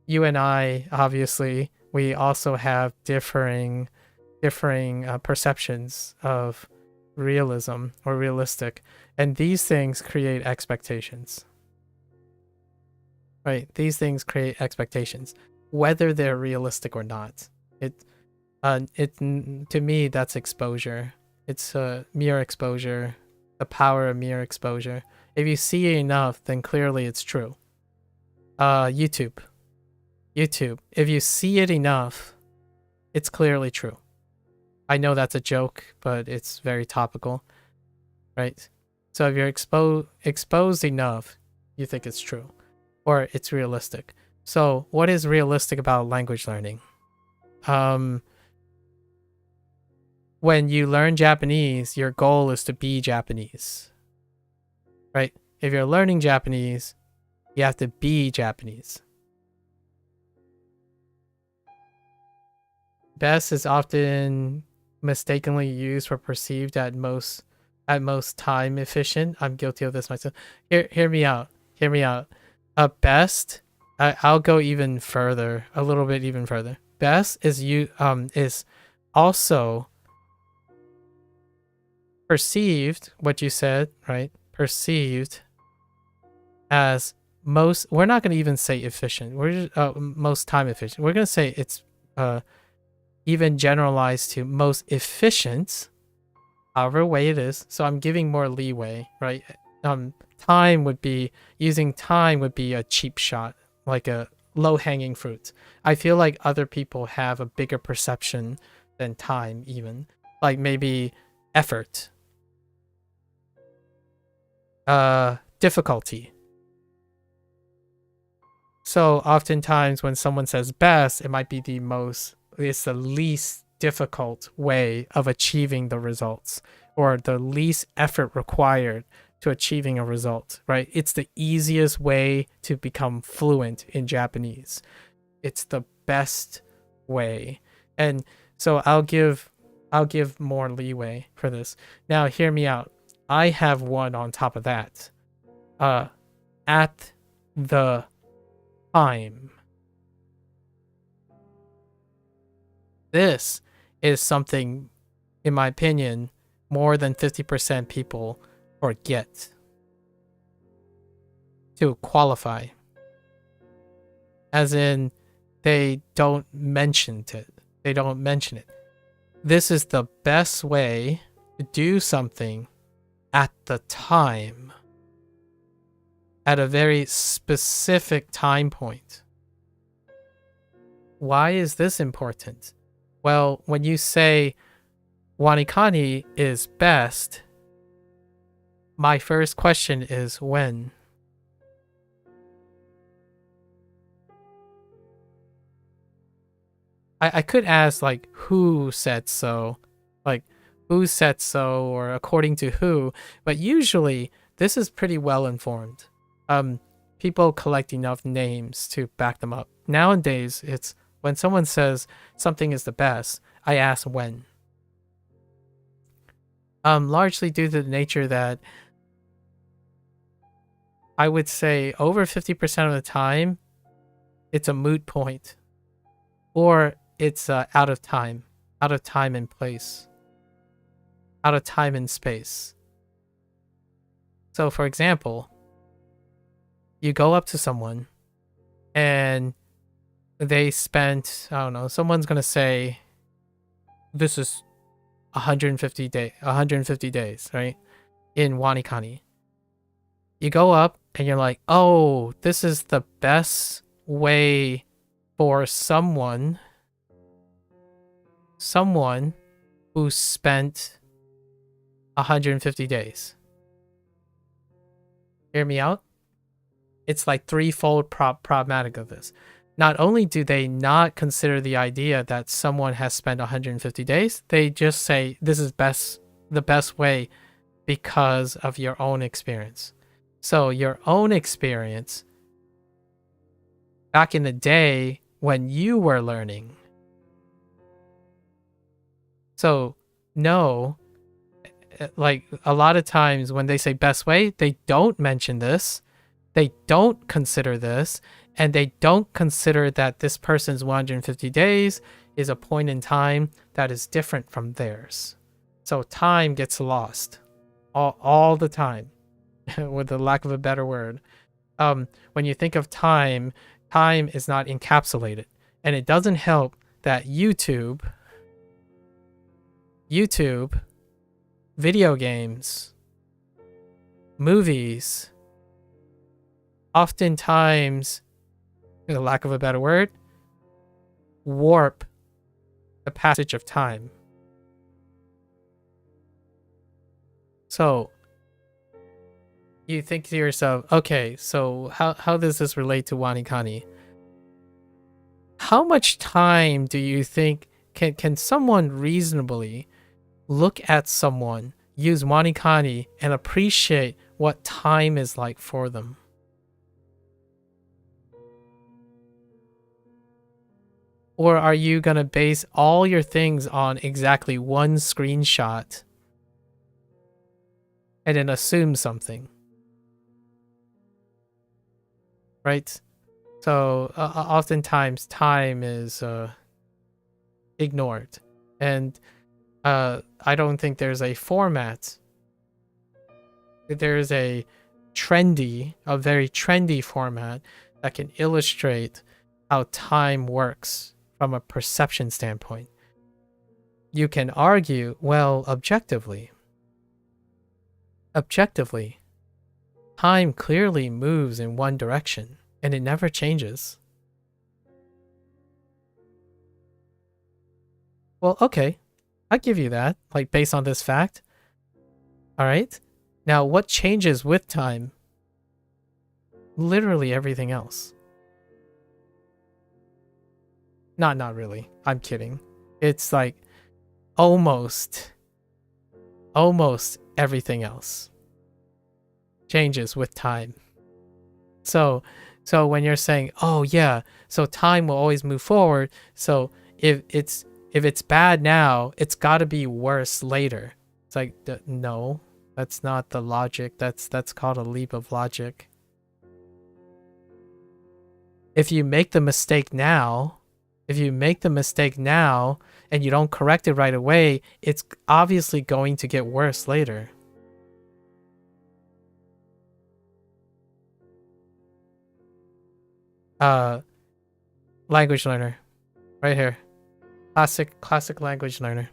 you and I, obviously, we also have differing perceptions of realism or realistic, and these things create expectations. Right, these things create expectations, whether they're realistic or not. To me, that's exposure. It's mere exposure, the power of mere exposure. If you see it enough, then clearly it's true. YouTube. If you see it enough, it's clearly true. I know that's a joke, but it's very topical, right? So if you're exposed enough, you think it's true. Or it's realistic. So what is realistic about language learning? When you learn Japanese, your goal is to be Japanese. Right? If you're learning Japanese, you have to be Japanese. Best is often mistakenly used or perceived at most time efficient. I'm guilty of this myself. Hear me out. Best, I'll go even further, a little bit even further. Best is also perceived, what you said, right? Perceived as most. We're not going to even say efficient. We're just, most time efficient. We're going to say it's even generalized to most efficient, however way it is. So I'm giving more leeway, right? Using time would be a cheap shot, like a low-hanging fruit. I feel like other people have a bigger perception than time, even. Like maybe effort. Difficulty. So oftentimes when someone says best, it might be it's the least difficult way of achieving the results, or the least effort required to achieving a result, right? It's the easiest way to become fluent in Japanese. It's the best way. And so I'll give more leeway for this. Now hear me out. I have one on top of that. At the time. This is something, in my opinion, more than 50% people forget to qualify. As in, they don't mention it. This is the best way to do something at the time. At a very specific time point. Why is this important? Well, when you say WaniKani is best, my first question is when. I could ask like who said so, or according to who, but usually this is pretty well informed. People collect enough names to back them up. Nowadays, it's when someone says something is the best, I ask when. Largely due to the nature that I would say over 50% of the time, it's a moot point. Or it's out of time and place, out of time and space. So for example, you go up to someone and they spent, I don't know, someone's going to say, this is 150 days, right? In WaniKani. You go up and you're like, oh, this is the best way for someone who spent 150 days. Hear me out? It's like threefold problematic of this. Not only do they not consider the idea that someone has spent 150 days, they just say this is the best way because of your own experience. So your own experience back in the day when you were learning. So no, like a lot of times when they say best way, they don't mention this. They don't consider this, and they don't consider that this person's 150 days is a point in time that is different from theirs. So time gets lost all the time, with the lack of a better word. When you think of time, time is not encapsulated, and it doesn't help that YouTube, video games, movies, oftentimes, for the lack of a better word, warp the passage of time. So you think to yourself, okay, so how does this relate to WaniKani? How much time do you think can someone reasonably look at someone, use WaniKani, and appreciate what time is like for them? Or are you going to base all your things on exactly one screenshot and then assume something? Right? So oftentimes time is ignored. And I don't think there's a format. There's a very trendy format that can illustrate how time works from a perception standpoint. You can argue, well, objectively, time clearly moves in one direction and it never changes. Well, okay, I'll give you that, like based on this fact. All right. Now, what changes with time? Literally everything else. Not really. I'm kidding. It's like almost everything else changes with time. So when you're saying, oh yeah, so time will always move forward. So if it's bad now, it's got to be worse later. It's like, no, that's not the logic. That's called a leap of logic. If you make the mistake now, and you don't correct it right away, it's obviously going to get worse later. Language learner. Right here. Classic language learner.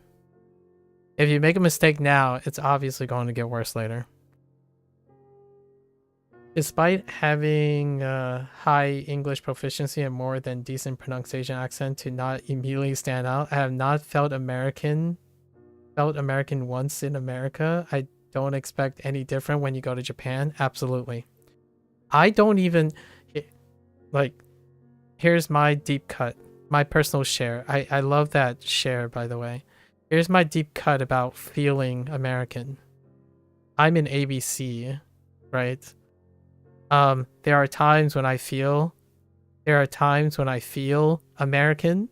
If you make a mistake now, it's obviously going to get worse later. Despite having high English proficiency and more than decent pronunciation accent to not immediately stand out, I have not felt American once in America. I don't expect any different when you go to Japan. Absolutely. I don't even, like, here's my deep cut, my personal share. I love that share, by the way. Here's my deep cut about feeling American. I'm in ABC, right? There are times when I feel American,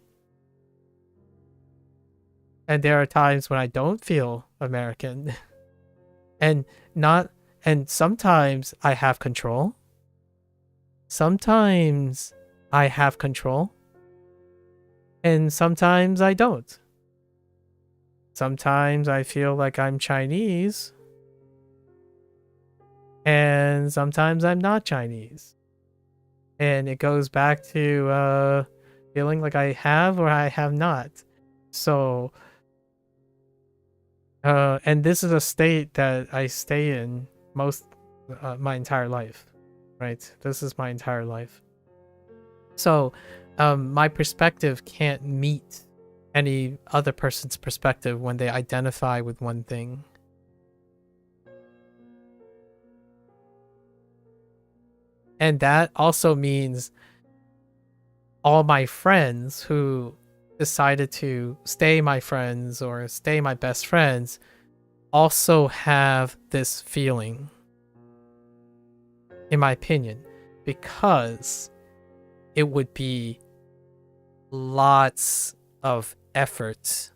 and there are times when I don't feel American. and sometimes I have control. Sometimes I have control. And sometimes I don't. Sometimes I feel like I'm Chinese. And sometimes I'm not Chinese. And it goes back to feeling like I have or I have not. So, and this is a state that I stay in my entire life, right? This is my entire life. So, my perspective can't meet any other person's perspective when they identify with one thing. And that also means all my friends who decided to stay my friends or stay my best friends also have this feeling, in my opinion, because it would be lots of effort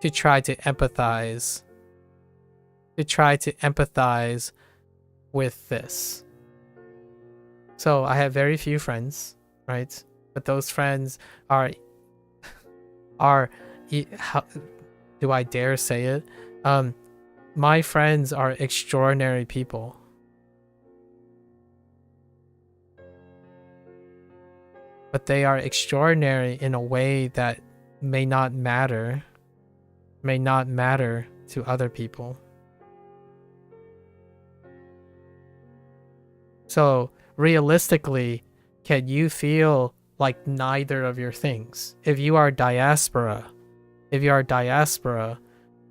to try to empathize with this. So I have very few friends, right? But those friends are how do I dare say it? My friends are extraordinary people. But they are extraordinary in a way that may not matter to other people. So realistically, can you feel like neither of your things? If you are diaspora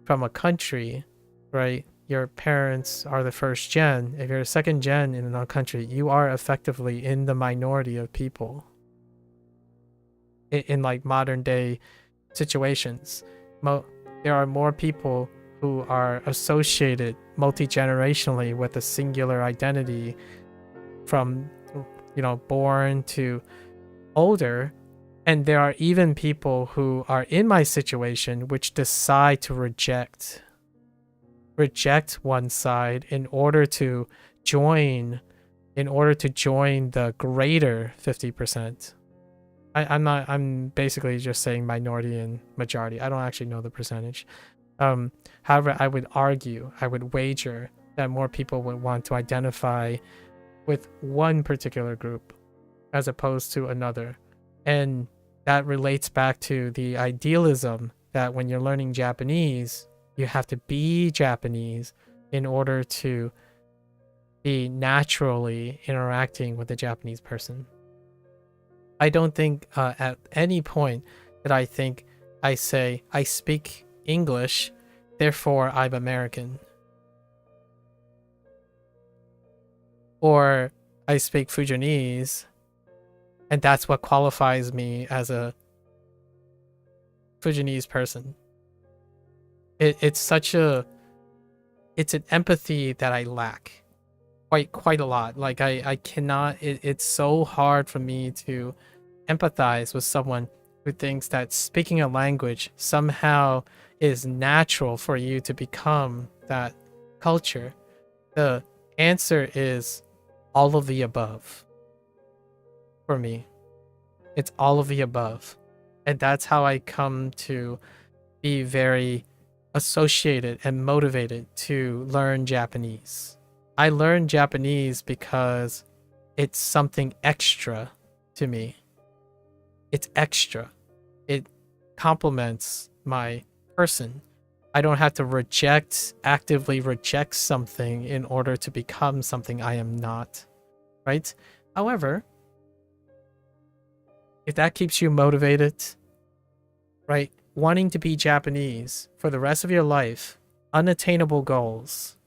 from a country, right? Your parents are the first gen. If you're a second gen in another country, you are effectively in the minority of people. In like modern day situations, there are more people who are associated multi-generationally with a singular identity from, you know, born to older. And there are even people who are in my situation which decide to reject one side in order to join the greater 50%. I'm basically just saying minority and majority. I don't actually know the percentage. However, I would wager that more people would want to identify with one particular group as opposed to another. And that relates back to the idealism that when you're learning Japanese, you have to be Japanese in order to be naturally interacting with a Japanese person. I don't think at any point that I think I say I speak English, therefore I'm American. Or I speak Fujianese, and that's what qualifies me as a Fujianese person. It's an empathy that I lack quite a lot. Like I cannot, it's so hard for me to empathize with someone who thinks that speaking a language somehow is natural for you to become that culture. The answer is all of the above. For me, it's all of the above. And that's how I come to be very associated and motivated to learn Japanese. I learned Japanese because it's something extra to me. It's extra. It complements my person. I don't have to actively reject something in order to become something I am not, right? However, if that keeps you motivated, right? Wanting to be Japanese for the rest of your life, unattainable goals,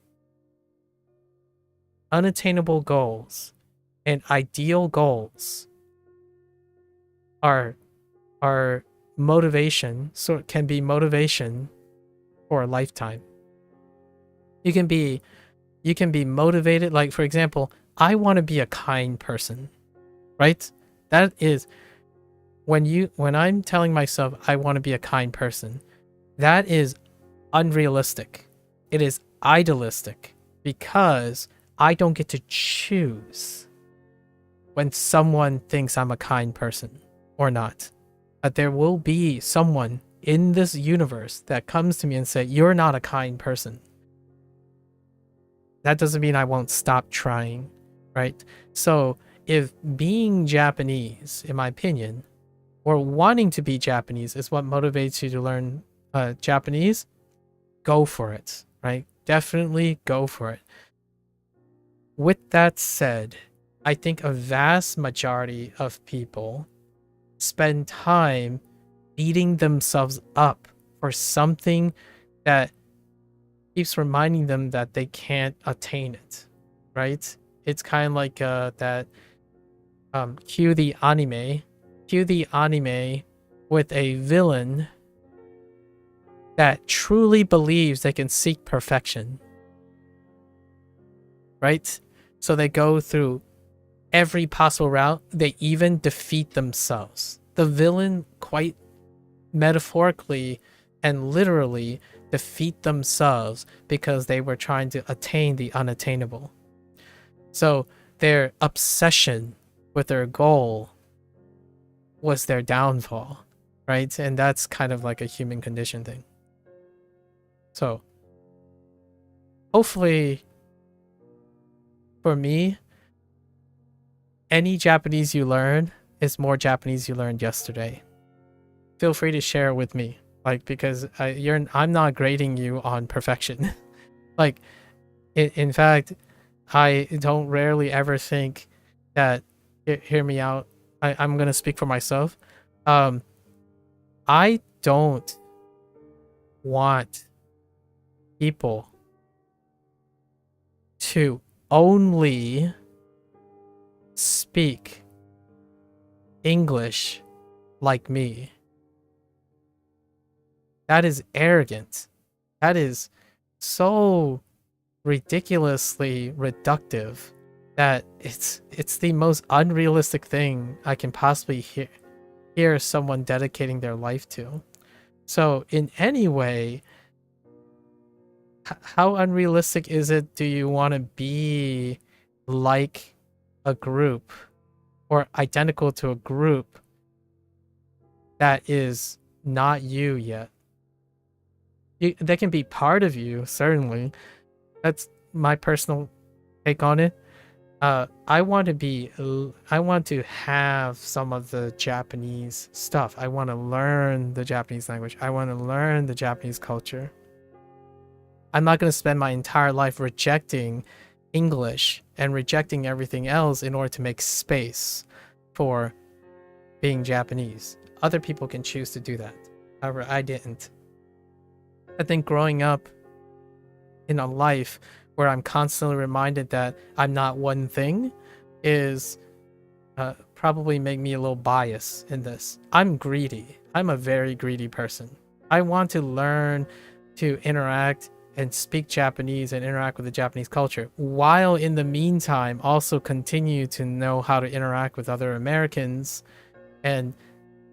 and ideal goals are motivation, so it can be motivation for a lifetime. You can be motivated, like for example, I want to be a kind person, right? That is when I'm telling myself I want to be a kind person, that is unrealistic. It is idealistic because I don't get to choose when someone thinks I'm a kind person or not. But there will be someone in this universe that comes to me and say, you're not a kind person. That doesn't mean I won't stop trying, right? So if being Japanese, in my opinion, or wanting to be Japanese is what motivates you to learn Japanese, go for it, right? Definitely go for it. With that said, I think a vast majority of people spend time beating themselves up for something that keeps reminding them that they can't attain it, right? It's kind of like that cue the anime with a villain that truly believes they can seek perfection, right? So they go through every possible route. They even defeat themselves. The villain quite metaphorically and literally defeat themselves because they were trying to attain the unattainable. So their obsession with their goal was their downfall, right? And that's kind of like a human condition thing. So hopefully for me, any Japanese you learn is more Japanese you learned yesterday. Feel free to share it with me, like, because I'm not grading you on perfection. Like, in fact, I don't rarely ever think that. Hear me out. I'm gonna speak for myself. I don't want people to only speak English like me. That is arrogant. That is so ridiculously reductive that it's the most unrealistic thing I can possibly hear someone dedicating their life to. So in any way, how unrealistic is it do you want to be like a group or identical to a group that is not you yet? They can be part of you, certainly. That's my personal take on it. I want to have some of the Japanese stuff. I want to learn the Japanese language. I want to learn the Japanese culture. I'm not going to spend my entire life rejecting English and rejecting everything else in order to make space for being Japanese. Other people can choose to do that. However, I didn't. I think growing up in a life where I'm constantly reminded that I'm not one thing is probably make me a little biased in this. I'm greedy. I'm a very greedy person. I want to learn to interact and speak Japanese and interact with the Japanese culture, while in the meantime also continue to know how to interact with other Americans and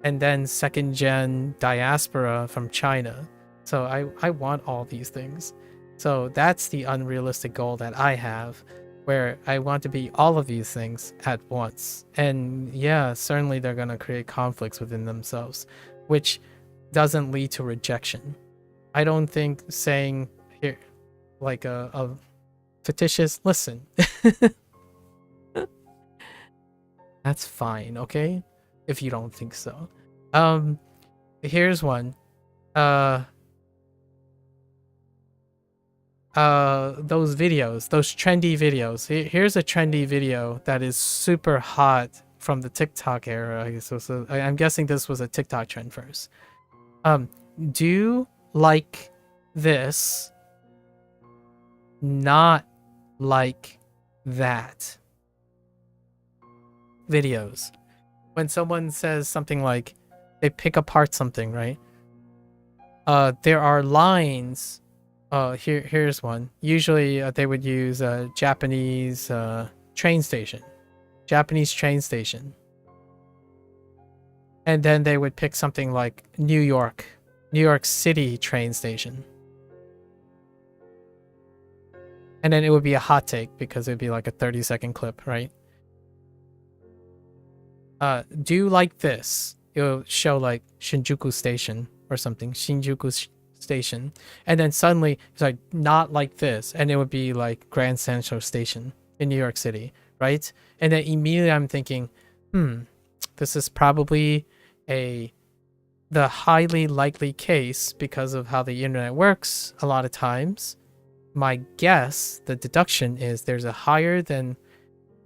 then second gen diaspora from China. So I want all these things. So that's the unrealistic goal that I have, where I want to be all of these things at once. And yeah, certainly they're going to create conflicts within themselves, which doesn't lead to rejection. I don't think saying here, like a fictitious, listen, that's fine, okay? If you don't think so. Here's one. Those videos, those trendy videos. Here's a trendy video that is super hot from the TikTok era. So I'm guessing this was a TikTok trend first. Do like this, not like that. Videos. When someone says something like they pick apart something, right? There are lines. Here's one. Usually they would use a Japanese train station. Japanese train station. And then they would pick something like New York City train station. And then it would be a hot take because it would be like a 30-second clip, right? Do like this. It'll show like Shinjuku Station or something. Shinjuku Station. And then suddenly it's like not like this. And it would be like Grand Central Station in New York City, right? And then immediately I'm thinking, this is probably the highly likely case because of how the internet works a lot of times. My guess, the deduction is there's a higher than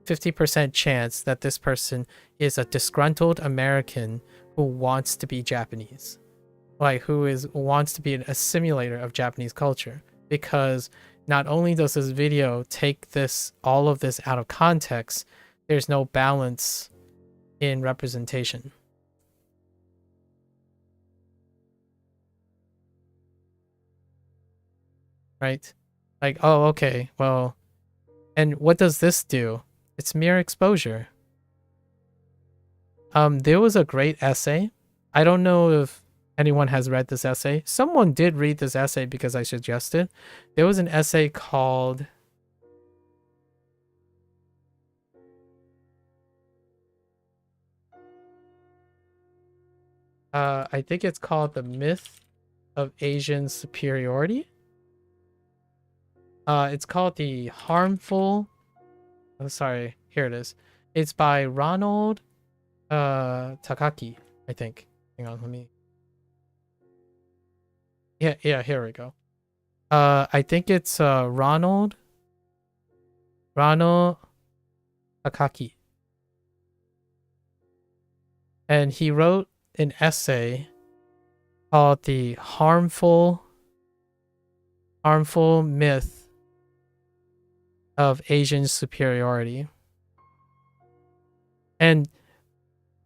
50% chance that this person is a disgruntled American who wants to be Japanese, like who wants to be a simulator of Japanese culture, because not only does this video take all of this out of context, there's no balance in representation. Right? Like, oh, okay, well, and what does this do? It's mere exposure. There was a great essay. I don't know if anyone has read this essay. Someone did read this essay because I suggested. There was an essay called I think it's called The Myth of Asian Superiority. It's called The Harmful... Oh, sorry, here it is. It's by Ronald Takaki, I think. Hang on, let me... Yeah, here we go. I think it's Ronald Takaki. And he wrote an essay called The Harmful Myth of Asian Superiority. And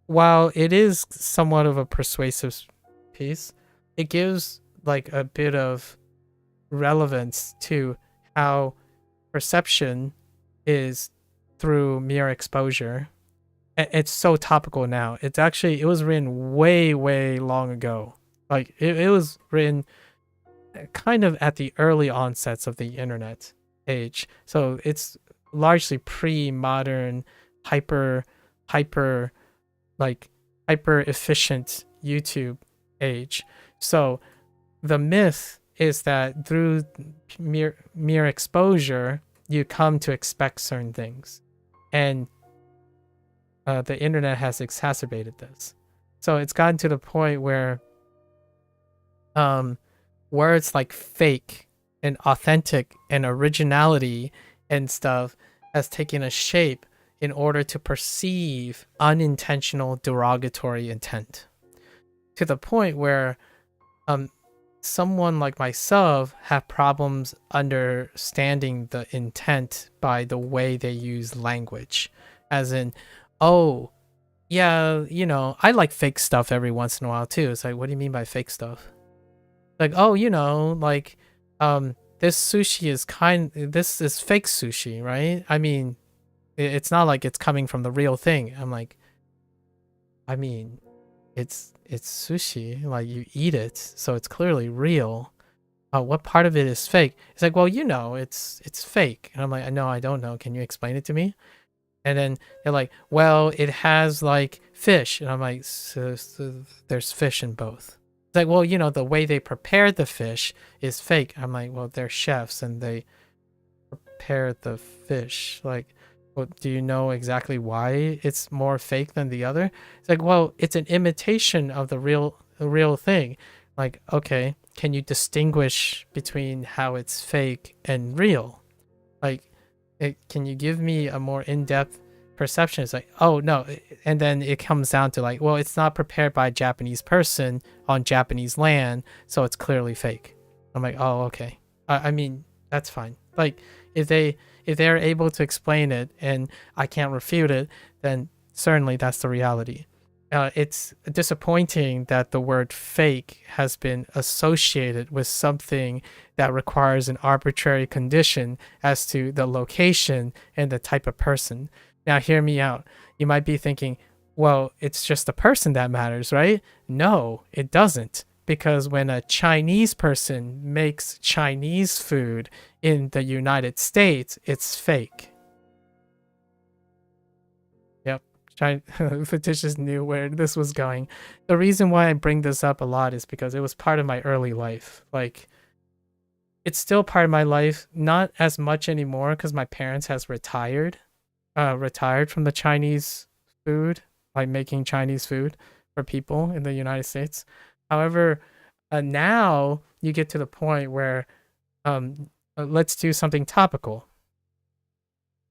while it is somewhat of a persuasive piece, it gives like a bit of relevance to how perception is through mere exposure. It's so topical now. It was written way long ago. Like it was written kind of at the early onsets of the internet age. So it's largely pre-modern, hyper efficient YouTube age. So the myth is that through mere exposure, you come to expect certain things. And the internet has exacerbated this. So it's gotten to the point where words like fake and authentic and originality and stuff has taken a shape in order to perceive unintentional derogatory intent, to the point where someone like myself have problems understanding the intent by the way they use language. As in, oh, yeah, you know, I like fake stuff every once in a while too. It's like, what do you mean by fake stuff? Like, oh, you know, like, this sushi is this is fake sushi, right? I mean, it's not like it's coming from the real thing. I'm like, I mean, it's sushi, like you eat it, so it's clearly real. What part of it is fake? It's like, well, you know, it's fake. And I'm like, no, I don't know. Can you explain it to me? And then they're like, well, it has like fish. And I'm like, so there's fish in both. It's like, well, you know, the way they prepare the fish is fake. I'm like, well, they're chefs and they prepare the fish. Like, well, do you know exactly why it's more fake than the other? It's like, well, it's an imitation of the real thing. Like, okay, can you distinguish between how it's fake and real? Like, can you give me a more in-depth perception? It's like, oh no, and then it comes down to like, well, it's not prepared by a Japanese person on Japanese land, so it's clearly fake. I'm like, oh, okay. I mean, that's fine. Like, if they're able to explain it and I can't refute it, then certainly that's the reality. It's disappointing that the word fake has been associated with something that requires an arbitrary condition as to the location and the type of person. Now, hear me out. You might be thinking, well, it's just the person that matters, right? No, it doesn't. Because when a Chinese person makes Chinese food in the United States, it's fake. Yep. Fictitious knew where this was going. The reason why I bring this up a lot is because it was part of my early life. Like, it's still part of my life, not as much anymore because my parents has retired from the Chinese food, like making Chinese food for people in the United States. However, now you get to the point where let's do something topical.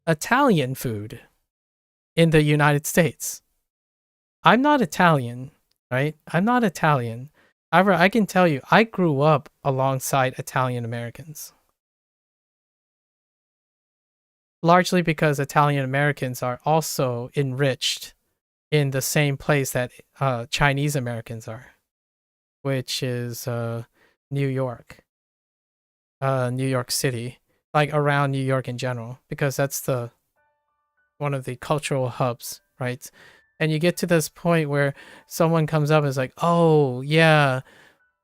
Italian food. in the United States. I'm not Italian, right? I'm not Italian. However, I can tell you, I grew up alongside Italian Americans. Largely because Italian Americans are also enriched in the same place that Chinese Americans are, which is New York, New York City, like around New York in general, because that's one of the cultural hubs, right? And you get to this point where someone comes up and is like, "Oh yeah,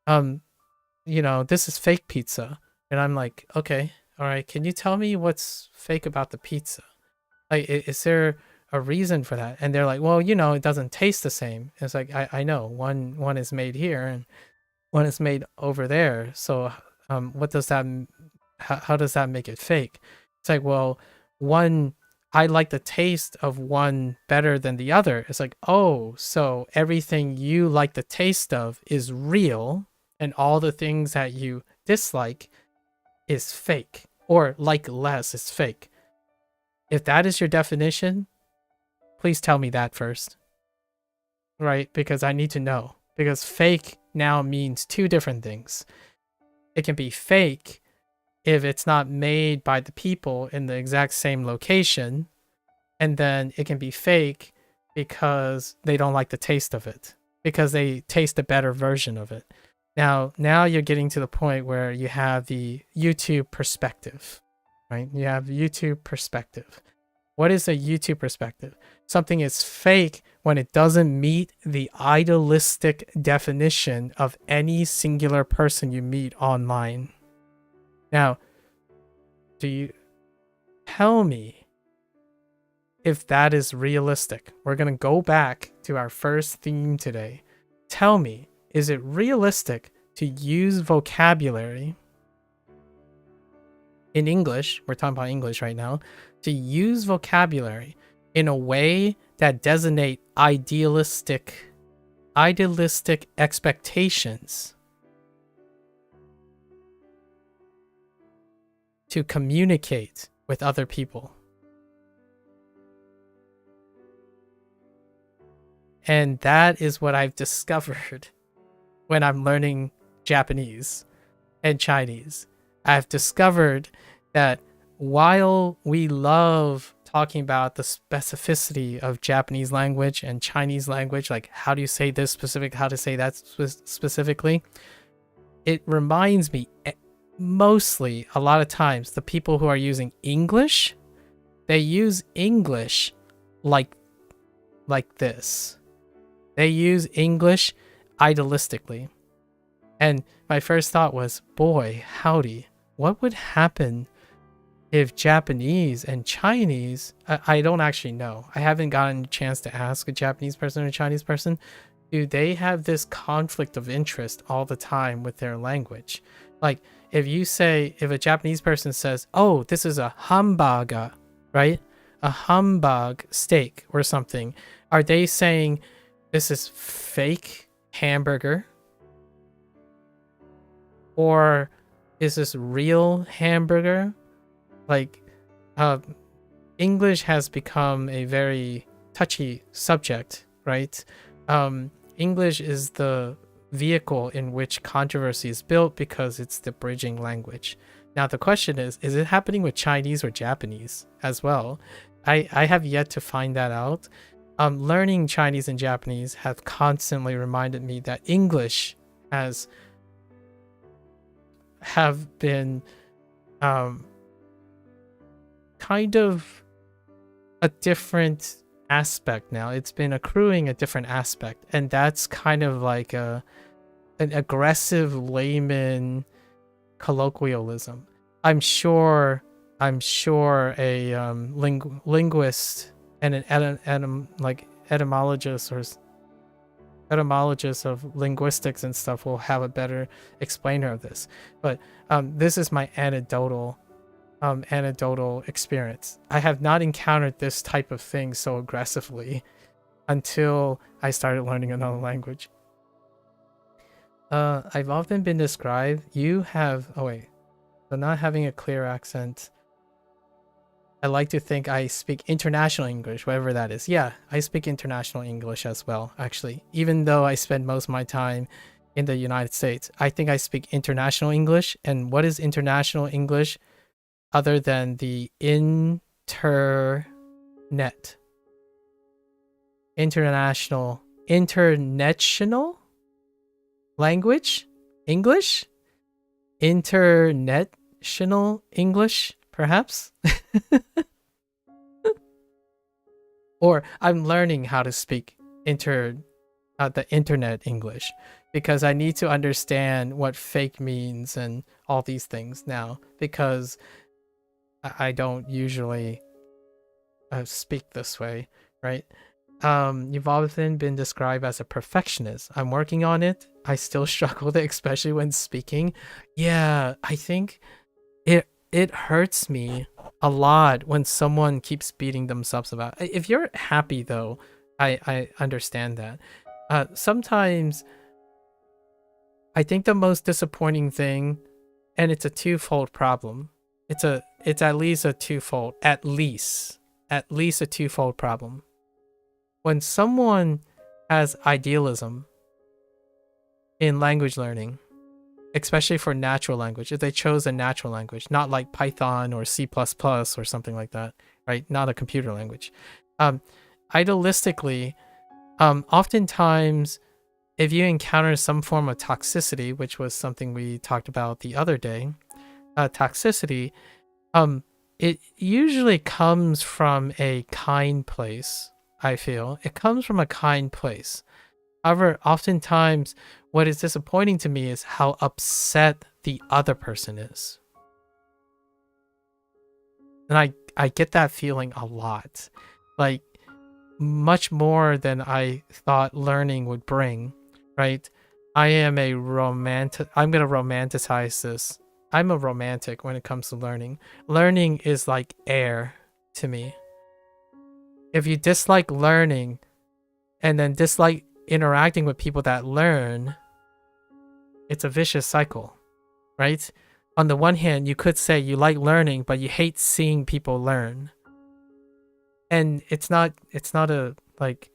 this is fake pizza," and I'm like, "Okay, all right, can you tell me what's fake about the pizza? Like, is there a reason for that?" And they're like, "Well, it doesn't taste the same." And it's like, I know one is made here and one is made over there. So, what does that? How does that make it fake? It's like, well, I like the taste of one better than the other. It's like, oh, so everything you like the taste of is real, and all the things that you dislike is fake, or like less is fake. If that is your definition, please tell me that first, right? Because I need to know. Because fake now means two different things. It can be fake if it's not made by the people in the exact same location, and then it can be fake because they don't like the taste of it, because they taste a better version of it. Now you're getting to the point where you have the YouTube perspective, right? You have YouTube perspective. What is a YouTube perspective? Something is fake when it doesn't meet the idealistic definition of any singular person you meet online. Now, do you tell me if that is realistic? We're going to go back to our first theme today. Tell me, is it realistic to use vocabulary in English? We're talking about English right now. To use vocabulary in a way that designate idealistic expectations to communicate with other people. And that is what I've discovered when I'm learning Japanese and Chinese. I've discovered that while we love talking about the specificity of Japanese language and Chinese language, like how do you say this specific, how to say that specifically, it reminds me mostly, a lot of times, the people who are using English, they use English like this. They use English idealistically. And my first thought was, boy, howdy, what would happen if Japanese and Chinese, I don't actually know. I haven't gotten a chance to ask a Japanese person or a Chinese person. Do they have this conflict of interest all the time with their language? Like, if a Japanese person says, oh, this is a hamburger, right? A humbug steak or something. Are they saying this is fake hamburger? Or is this real hamburger? Like, English has become a very touchy subject, right? English is the vehicle in which controversy is built because it's the bridging language. Now, the question is it happening with Chinese or Japanese as well? I have yet to find that out. Learning Chinese and Japanese have constantly reminded me that English have been kind of a different aspect now. It's been accruing a different aspect, and that's kind of like an aggressive layman colloquialism. I'm sure a linguist and an etymologist of linguistics and stuff will have a better explainer of this. But this is my anecdotal experience. I have not encountered this type of thing so aggressively until I started learning another language. I've often been described, so not having a clear accent I like to think I speak international English, whatever that is. Yeah, I speak international English as well, actually. Even though I spend most of my time in the United States, I think I speak international English. And what is international English other than the internet? International language? English? International English, perhaps? Or I'm learning how to speak the internet English because I need to understand what fake means and all these things now, because I don't usually speak this way, right? You've often been described as a perfectionist. I'm working on it. I still struggle with it, especially when speaking. Yeah, I think it hurts me a lot when someone keeps beating themselves about. If you're happy though, I understand that. Sometimes I think the most disappointing thing, and it's a twofold problem. It's at least a twofold problem. When someone has idealism in language learning, especially for natural language, if they chose a natural language, not like Python or C++ or something like that, right? Not a computer language. Idealistically, oftentimes, if you encounter some form of toxicity, which was something we talked about the other day, toxicity, it usually comes from a kind place, I feel. It comes from a kind place. However, oftentimes, what is disappointing to me is how upset the other person is. And I get that feeling a lot. Like, much more than I thought learning would bring, right? I'm going to romanticize this. I'm a romantic when it comes to learning. Learning is like air to me. If you dislike learning and then dislike interacting with people that learn, it's a vicious cycle, right? On the one hand, you could say you like learning, but you hate seeing people learn. And it's not a, like,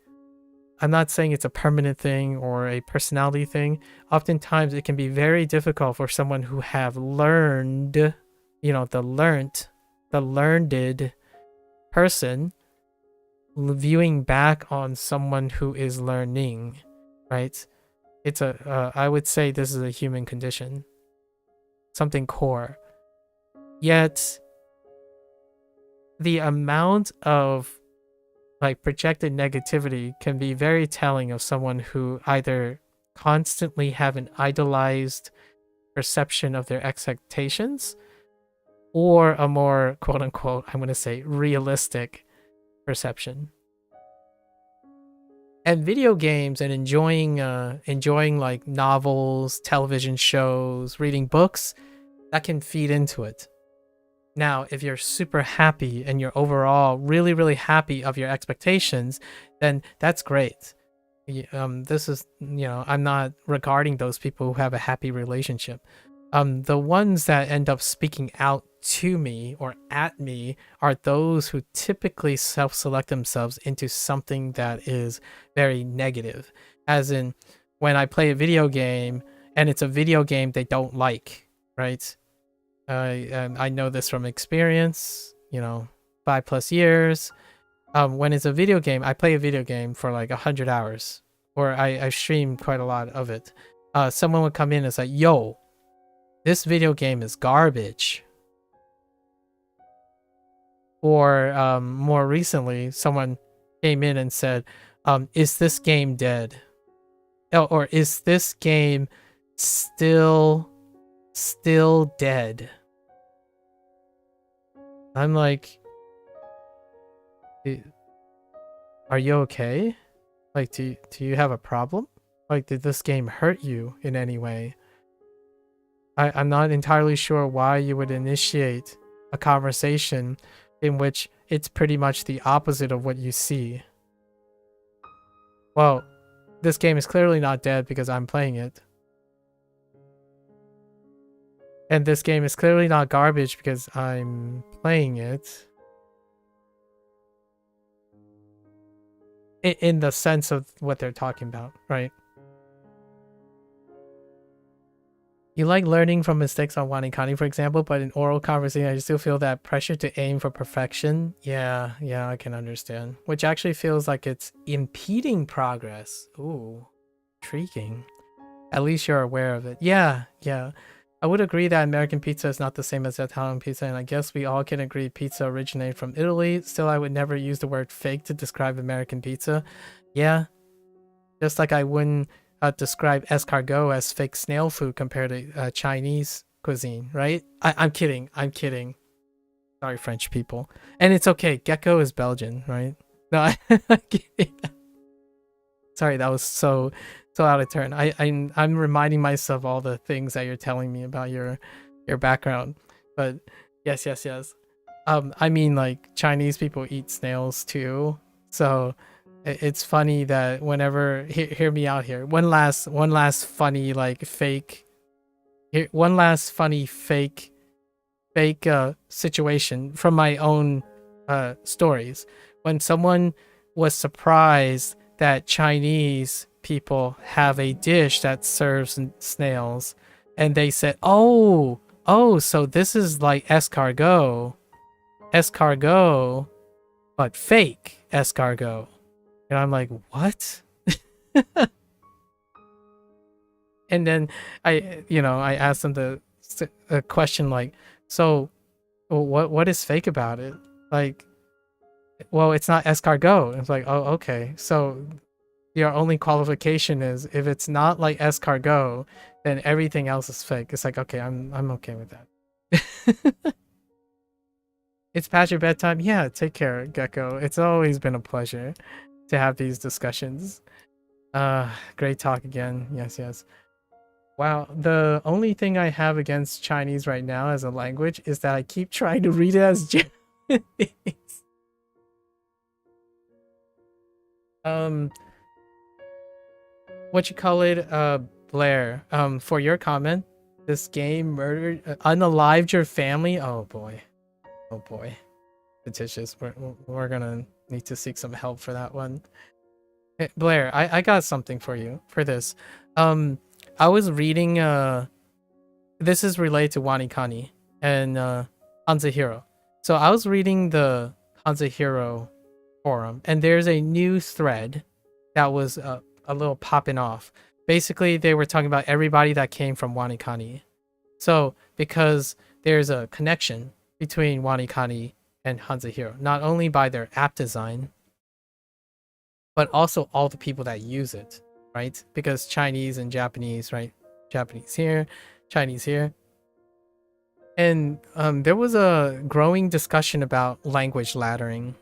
I'm not saying it's a permanent thing or a personality thing. Oftentimes it can be very difficult for someone who have learned, the learned person viewing back on someone who is learning, right? It's I would say this is a human condition, something core. Yet the amount of projected negativity can be very telling of someone who either constantly have an idolized perception of their expectations or a more quote unquote, I'm going to say realistic perception. And video games and enjoying like novels, television shows, reading books, that can feed into it. Now, if you're super happy and you're overall really, really happy of your expectations, then that's great. This is, I'm not regarding those people who have a happy relationship. The ones that end up speaking out to me or at me are those who typically self-select themselves into something that is very negative. As in, when I play a video game and it's a video game they don't like, right? I know this from experience, 5+ years. When it's a video game, I play a video game for like 100 hours, or I stream quite a lot of it. Someone would come in and say, yo, this video game is garbage. Or more recently, someone came in and said, is this game dead? Or is this game still dead? I'm like, are you okay? Like, do you have a problem? Like, did this game hurt you in any way? I'm not entirely sure why you would initiate a conversation in which it's pretty much the opposite of what you see. Well, this game is clearly not dead because I'm playing it. And this game is clearly not garbage because I'm playing it. in the sense of what they're talking about, right? You like learning from mistakes on WaniKani, for example, but in oral conversation, I still feel that pressure to aim for perfection. Yeah, I can understand. Which actually feels like it's impeding progress. Ooh, intriguing. At least you're aware of it. Yeah. I would agree that American pizza is not the same as Italian pizza, and I guess we all can agree pizza originated from Italy. Still, I would never use the word fake to describe American pizza. Yeah, just like I wouldn't describe escargot as fake snail food compared to Chinese cuisine, right? I'm kidding. Sorry, French people. And it's okay. Gecko is Belgian, right? No, I'm kidding. Sorry, that was so out of turn. I'm reminding myself all the things that you're telling me about your background. But yes. I mean, like, Chinese people eat snails too. So it's funny that whenever hear me out here. One last funny like fake. One last funny fake situation from my own stories. When someone was surprised that Chinese people have a dish that serves snails, and they said, "Oh, so this is like escargot, but fake escargot." And I'm like, "What?" And then I asked them a question like, "So, what is fake about it?" Like, well, it's not escargot. It's like, oh, okay. So your only qualification is if it's not like escargot, then everything else is fake. It's like, okay, I'm okay with that. It's past your bedtime. Yeah, take care, Gecko. It's always been a pleasure to have these discussions. Great talk again. Yes. Wow, the only thing I have against Chinese right now as a language is that I keep trying to read it as Japanese. What you call it, Blair, for your comment, this game murdered unalived your family. Oh boy, Petitious. We're gonna need to seek some help for that one. Hey, Blair, I got something for you for this. I was reading this is related to WaniKani and HanziHero. So I was reading the HanziHero forum, and there's a new thread that was a little popping off. Basically, they were talking about everybody that came from WaniKani. So because there's a connection between WaniKani and HanziHero, not only by their app design, but also all the people that use it, right? Because Chinese and Japanese, right? Japanese here, Chinese here. And there was a growing discussion about language laddering.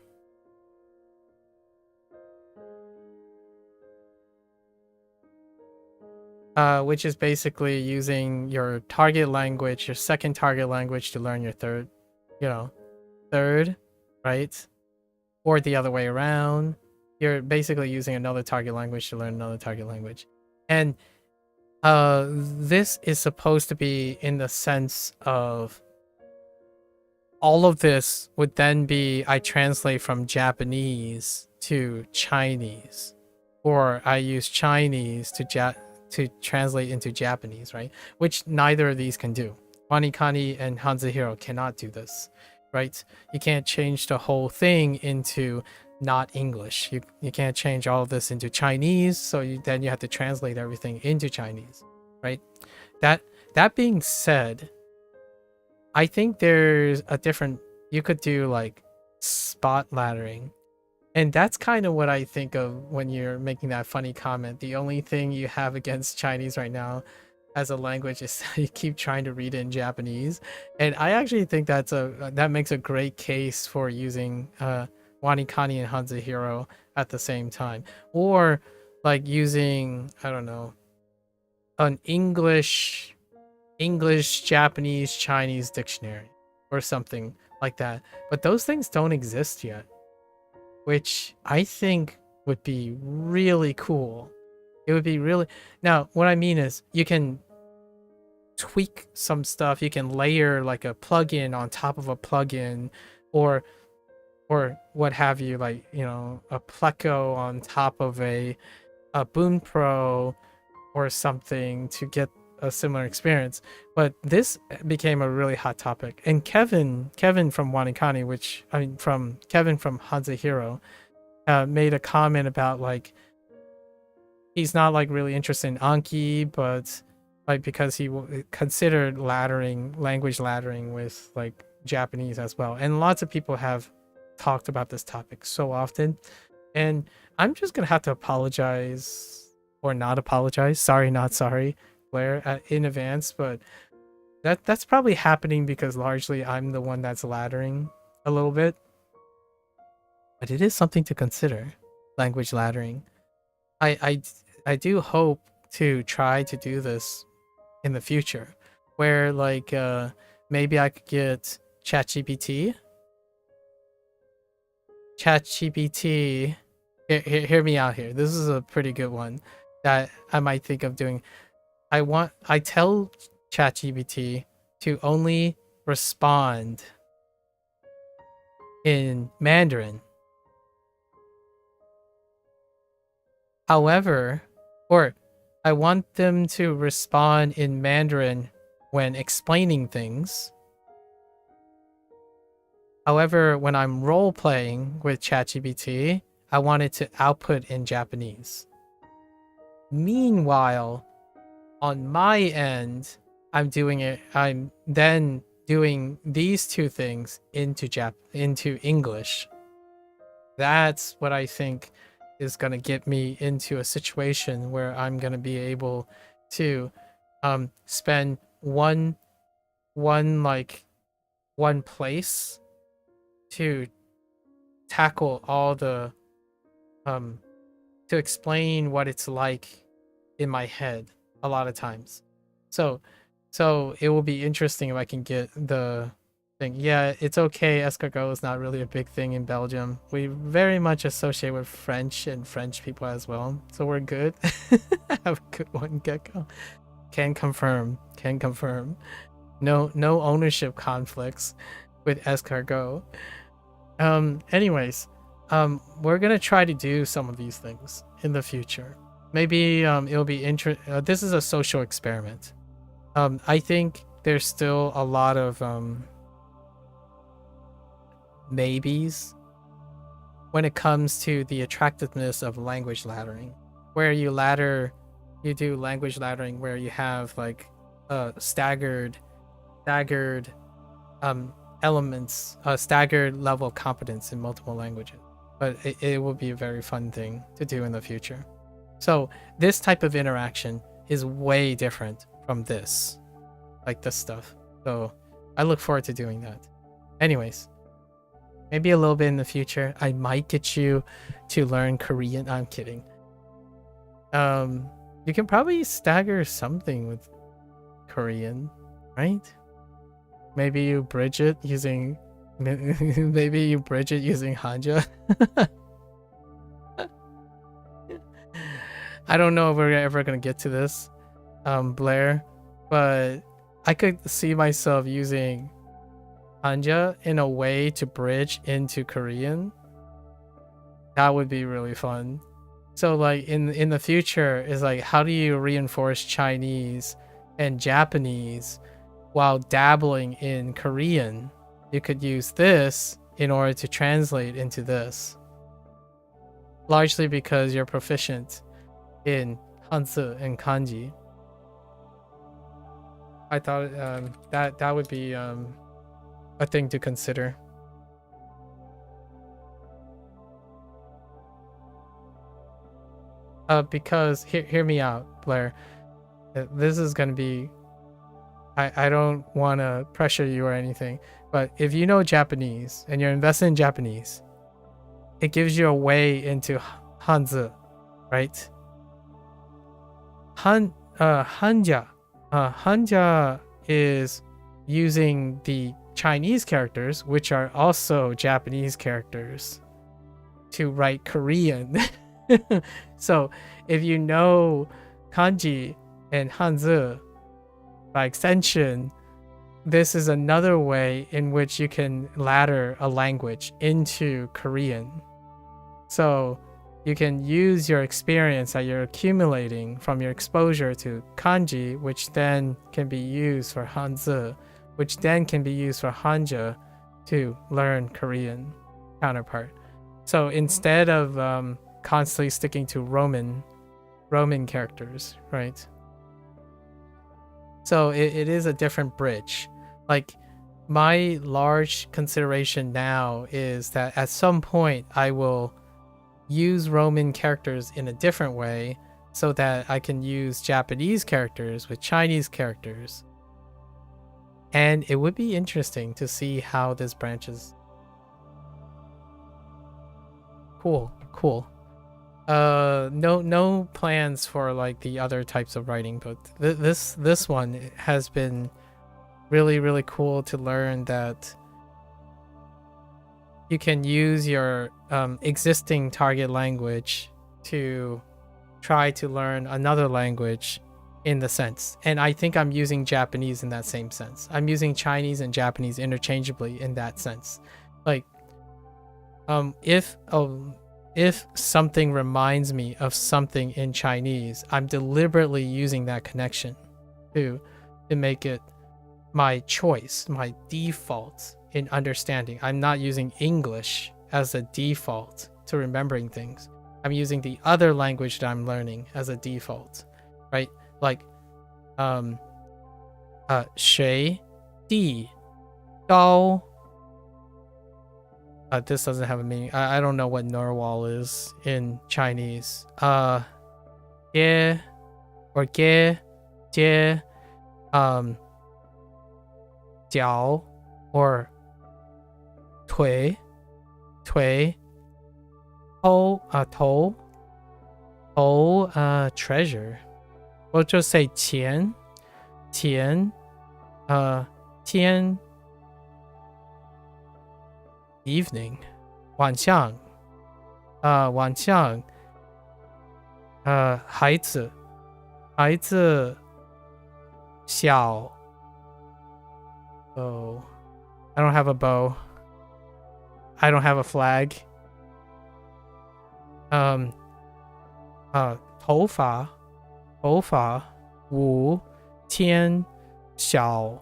Which is basically using your target language, your second target language to learn your third, right? Or the other way around. You're basically using another target language to learn another target language. And this is supposed to be in the sense of all of this would then be I translate from Japanese to Chinese, or I use Chinese to translate into Japanese, right? Which neither of these can do. WaniKani and HanziHero cannot do this, right? You can't change the whole thing into not English. You can't change all of this into Chinese, so then you have to translate everything into Chinese, right? That being said, I think there's a different, you could do like spot laddering. And that's kind of what I think of when you're making that funny comment. The only thing you have against Chinese right now as a language is you keep trying to read it in Japanese. And I actually think that makes a great case for using WaniKani and HanziHero at the same time. Or like using, I don't know, an English, Japanese, Chinese dictionary or something like that. But those things don't exist yet, which I think would be really cool. It would be really... Now, what I mean is you can tweak some stuff. You can layer like a plugin on top of a plugin, or or what have you, like, you know, a pleco on top of a Boon Pro or something to get a similar experience. But this became a really hot topic. And Kevin from WaniKani, from Kevin from HanziHero, made a comment about like he's not like really interested in Anki, but like because he considered language laddering with like Japanese as well. And lots of people have talked about this topic so often. And I'm just gonna have to apologize or not apologize. Sorry, not sorry, Blair, in advance. But that's probably happening because largely I'm the one that's laddering a little bit. But it is something to consider, language laddering. I do hope to try to do this in the future, where like maybe I could get ChatGPT. Hear me out here. This is a pretty good one that I might think of doing. I tell ChatGPT to only respond in Mandarin. However, or I want them to respond in Mandarin when explaining things. However, when I'm role playing with ChatGPT, I want it to output in Japanese. Meanwhile, on my end, I'm then doing these two things into English. That's what I think is going to get me into a situation where I'm going to be able to spend one place to tackle all the to explain what it's like in my head a lot of times. So it will be interesting if I can get the thing. Yeah, it's okay. Escargot is not really a big thing in Belgium. We very much associate with French and French people as well. So we're good. Have a good one, Gecko. Can confirm. No ownership conflicts with escargot. Anyways, we're gonna try to do some of these things in the future. Maybe it'll be this is a social experiment. I think there's still a lot of maybes when it comes to the attractiveness of language laddering, where you do language laddering where you have like staggered elements, staggered level of competence in multiple languages. But it will be a very fun thing to do in the future. So this type of interaction is way different from this stuff. So I look forward to doing that. Anyways, maybe a little bit in the future, I might get you to learn Korean. I'm kidding. You can probably stagger something with Korean, right? Maybe you bridge it using Hanja. I don't know if we're ever gonna get to this, Blair, but I could see myself using Hanja in a way to bridge into Korean. That would be really fun. So like in the future is like, how do you reinforce Chinese and Japanese while dabbling in Korean? You could use this in order to translate into this. Largely because you're proficient in Hanzi and Kanji. I thought that would be a thing to consider. Because hear me out, Blair. This is gonna be. I don't want to pressure you or anything, but if you know Japanese and you're invested in Japanese, it gives you a way into Hanzi, right? Hanja. Hanja is using the Chinese characters, which are also Japanese characters, to write Korean. So if you know Kanji and Hanzi, by extension, this is another way in which you can ladder a language into Korean. So you can use your experience that you're accumulating from your exposure to kanji, which then can be used for Hanzi, which then can be used for Hanja to learn Korean counterpart. So instead of constantly sticking to Roman characters, right? So it is a different bridge. Like, my large consideration now is that at some point I will use Roman characters in a different way so that I can use Japanese characters with Chinese characters. And it would be interesting to see how this branches. Cool. No plans for like the other types of writing, but this one has been really cool to learn that you can use your existing target language to try to learn another language in the sense. And I think I'm using Japanese in that same sense. I'm using Chinese and Japanese interchangeably in that sense. Like, if something reminds me of something in Chinese, I'm deliberately using that connection to make it my choice, my default in understanding. I'm not using English as a default to remembering things. I'm using the other language that I'm learning as a default, right? Like, 谁地高 this doesn't have a meaning. I don't know what narwhal is in Chinese. Ge or ge, jie, 脚 or 腿 头 treasure. We'll just say 钱 天 evening 晚上 孩子小 bow. I don't have a bow. I don't have a flag. 头发 五天小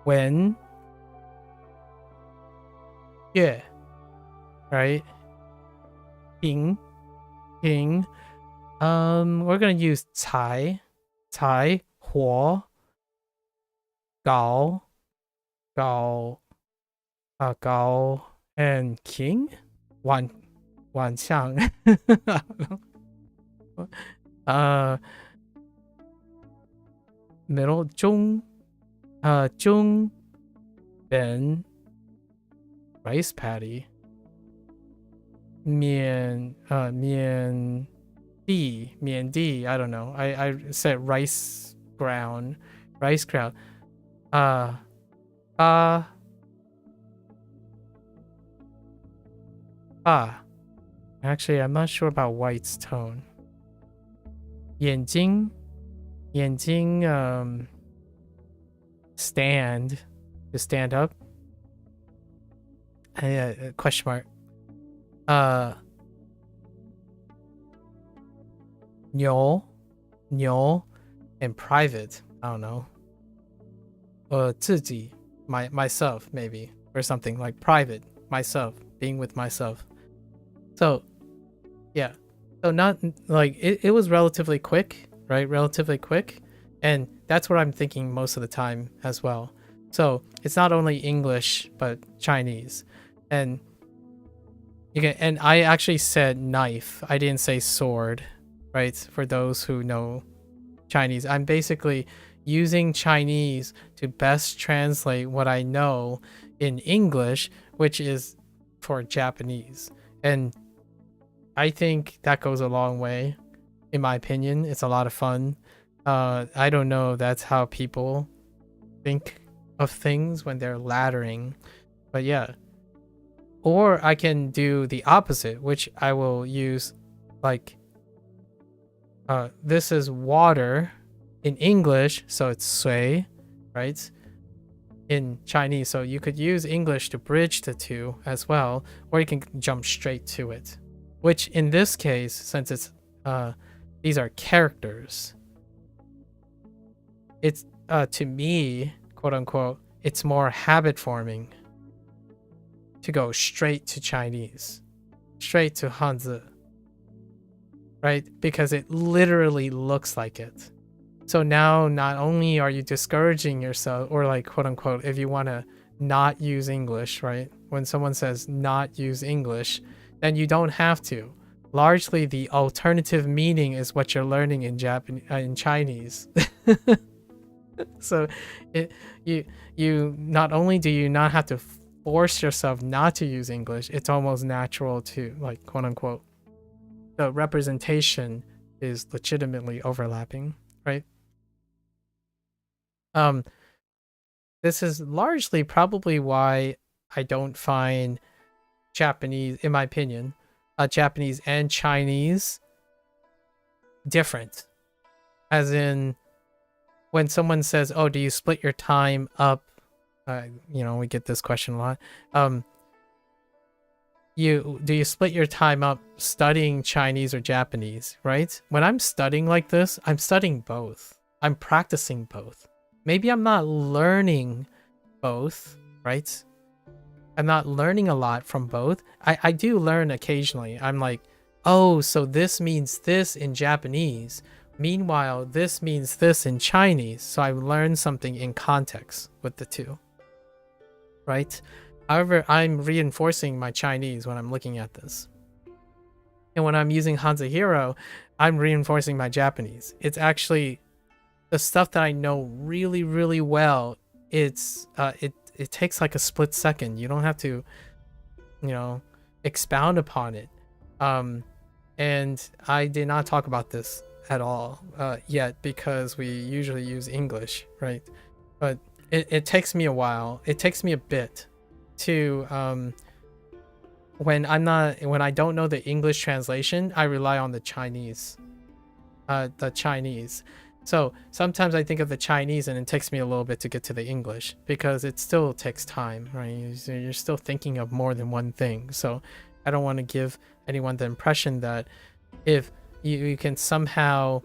文月 right? 平 we're gonna use 才火 高 and king 晚上 middle 中 ben rice patty 缅地 I don't know. I said rice ground. Actually, I'm not sure about white's tone. 眼睛 stand, to stand up. Question mark. 牛 and private. I don't know. 自己 myself maybe, or something like private, myself, being with myself. So yeah, so not like it was relatively quick, right? Relatively quick, and that's what I'm thinking most of the time as well. So it's not only English but Chinese, and you can. And I actually said knife. I didn't say sword, right? For those who know Chinese, I'm basically using Chinese to best translate what I know in English, which is for Japanese. And I think that goes a long way. In my opinion, it's a lot of fun. I don't know, that's how people think of things when they're laddering, but yeah. Or I can do the opposite, which I will use like this is water in English, so it's 水, right? in Chinese. So you could use English to bridge the two as well, or you can jump straight to it. Which in this case, since it's these are characters, it's to me, quote unquote, it's more habit forming to go straight to Chinese, straight to Hanzi, right? Because it literally looks like it. So now not only are you discouraging yourself, or like, quote unquote, if you want to not use English, right? When someone says not use English, then you don't have to. Largely the alternative meaning is what you're learning in Chinese. So you not only do you not have to force yourself not to use English, it's almost natural to, like, quote unquote, the representation is legitimately overlapping, right? This is largely probably why I don't find Japanese, in my opinion, Japanese and Chinese different. As in, when someone says, oh, do you split your time up? You know, we get this question a lot. Do you split your time up studying Chinese or Japanese, right? When I'm studying like this, I'm studying both. I'm practicing both. Maybe I'm not learning both, right? I'm not learning a lot from both. I do learn occasionally. I'm like, oh, so this means this in Japanese. Meanwhile, this means this in Chinese. So I learned something in context with the two, right? However, I'm reinforcing my Chinese when I'm looking at this. And when I'm using HanziHero, I'm reinforcing my Japanese. It's actually the stuff that I know really, really well. It's it takes like a split second. You don't have to, you know, expound upon it. And I did not talk about this at all yet, because we usually use English, right? But it takes me a while. It takes me a bit to when I don't know the English translation, I rely on the Chinese. So sometimes I think of the Chinese and it takes me a little bit to get to the English, because it still takes time, right? You're still thinking of more than one thing. So I don't want to give anyone the impression that if you can somehow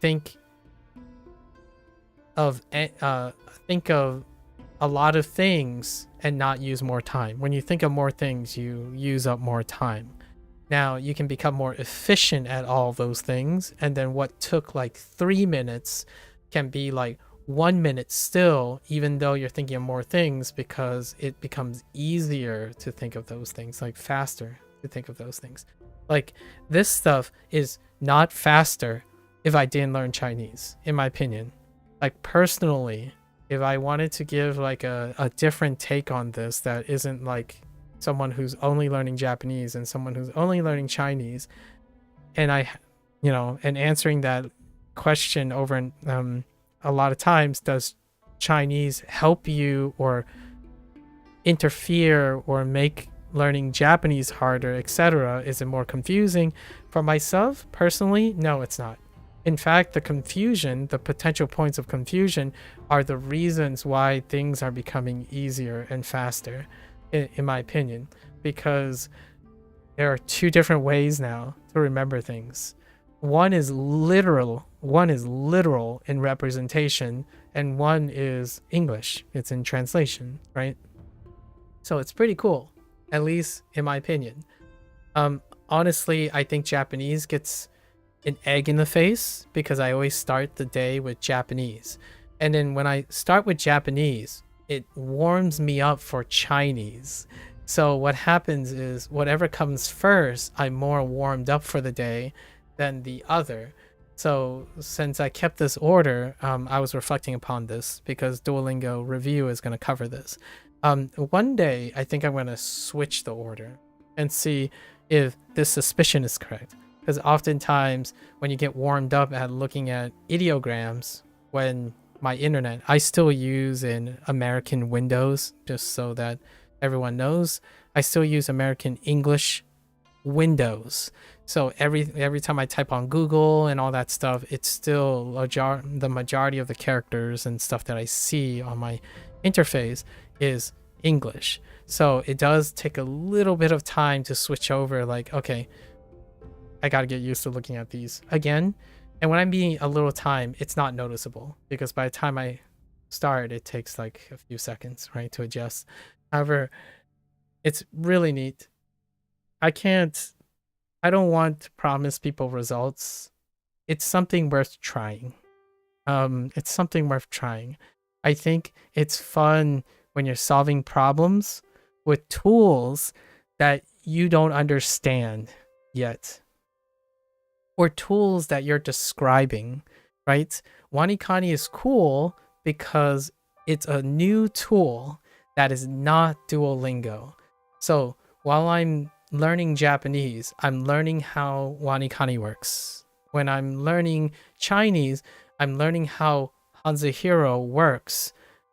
think of a lot of things and not use more time. When you think of more things, you use up more time. Now you can become more efficient at all those things, and then what took like 3 minutes can be like 1 minute still, even though you're thinking of more things, because it becomes easier to think of those things, like faster to think of those things. Like this stuff is not faster if I didn't learn Chinese, in my opinion. Like personally, if I wanted to give like a different take on this that isn't like someone who's only learning Japanese and someone who's only learning Chinese, and and answering that question over a lot of times, does Chinese help you or interfere or make learning Japanese harder, etc.? Is it more confusing? For myself personally, no, it's not. In fact, the confusion, the potential points of confusion, are the reasons why things are becoming easier and faster, in my opinion, because there are two different ways now to remember things. One is literal in representation, and one is English. It's in translation, right? So it's pretty cool, at least in my opinion. Honestly, I think Japanese gets an egg in the face because I always start the day with Japanese. And then when I start with Japanese, it warms me up for Chinese. So what happens is whatever comes first, I'm more warmed up for the day than the other. So since I kept this order, I was reflecting upon this because Duolingo review is going to cover this. One day, I think I'm going to switch the order and see if this suspicion is correct. Because oftentimes when you get warmed up at looking at ideograms, when my internet, I still use in American Windows, just so that everyone knows, I still use American English Windows. So every time I type on Google and all that stuff, it's still the majority of the characters and stuff that I see on my interface is English. So it does take a little bit of time to switch over, like, okay, I gotta get used to looking at these again. And when I'm being a little time, it's not noticeable because by the time I start, it takes like a few seconds, right, to adjust. However, it's really neat. I don't want to promise people results. It's something worth trying. It's something worth trying. I think it's fun when you're solving problems with tools that you don't understand yet, or tools that you're describing, right? WaniKani is cool because it's a new tool that is not Duolingo. So while I'm learning Japanese, I'm learning how WaniKani works. When I'm learning Chinese, I'm learning how HanziHero works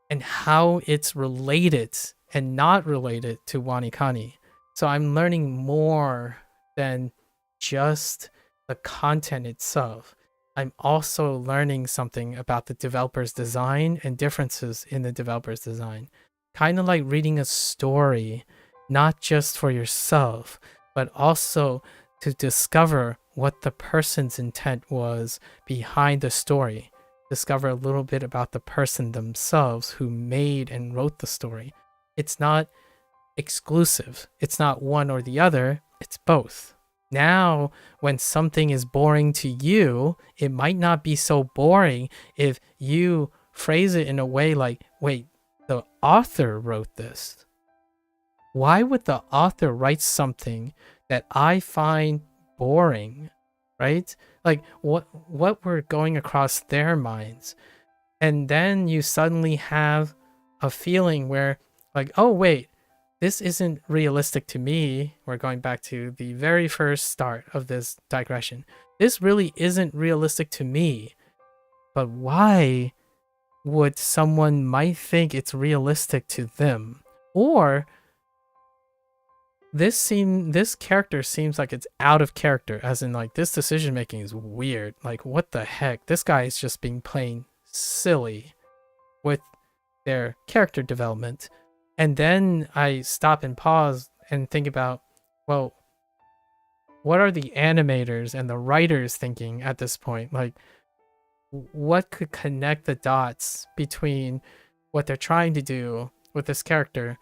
and how it's related and not related to WaniKani. So I'm learning more than just the content itself. I'm also learning something about the developer's design and differences in the developer's design. Kind of like reading a story, not just for yourself, but also to discover what the person's intent was behind the story. Discover a little bit about the person themselves who made and wrote the story. It's not exclusive. It's not one or the other. It's both. Now, when something is boring to you, it might not be so boring if you phrase it in a way like, wait, the author wrote this. Why would the author write something that I find boring, right? Like what were going across their minds? And then you suddenly have a feeling where like, oh wait, this isn't realistic to me. We're going back to the very first start of this digression. This really isn't realistic to me. But why would someone might think it's realistic to them? Or this character seems like it's out of character, as in like this decision making is weird. Like what the heck? This guy is just being plain silly with their character development. And then I stop and pause and think about, well, what are the animators and the writers thinking at this point? Like, what could connect the dots between what they're trying to do with this character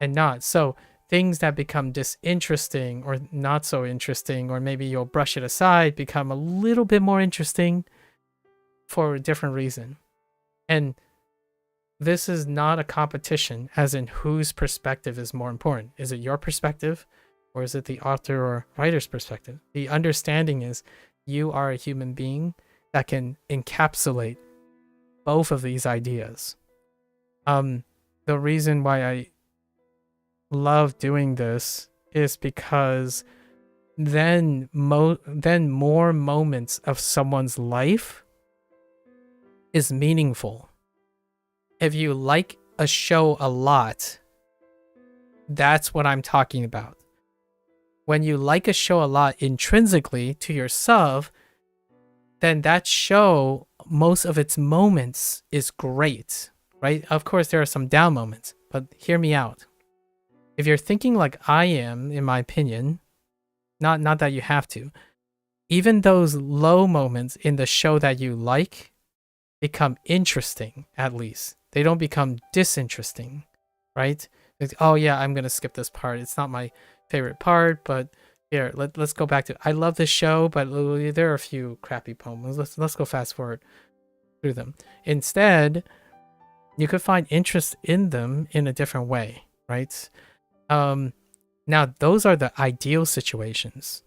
and not? So things that become disinteresting or not so interesting, or maybe you'll brush it aside, become a little bit more interesting for a different reason. And this is not a competition, as in whose perspective is more important. Is it your perspective, or is it the author or writer's perspective? The understanding is you are a human being that can encapsulate both of these ideas. The reason why I love doing this is because then more moments of someone's life is meaningful. If you like a show a lot, that's what I'm talking about. When you like a show a lot intrinsically to yourself, then that show, most of its moments is great, right? Of course, there are some down moments, but hear me out. If you're thinking like I am, in my opinion, not that you have to, even those low moments in the show that you like become interesting, at least. They don't become disinteresting, right? It's, oh yeah, I'm gonna skip this part. It's not my favorite part, but here, let's go back to. I love this show, but there are a few crappy poems. Let's go fast forward through them. Instead, you could find interest in them in a different way, right? Now those are the ideal situations.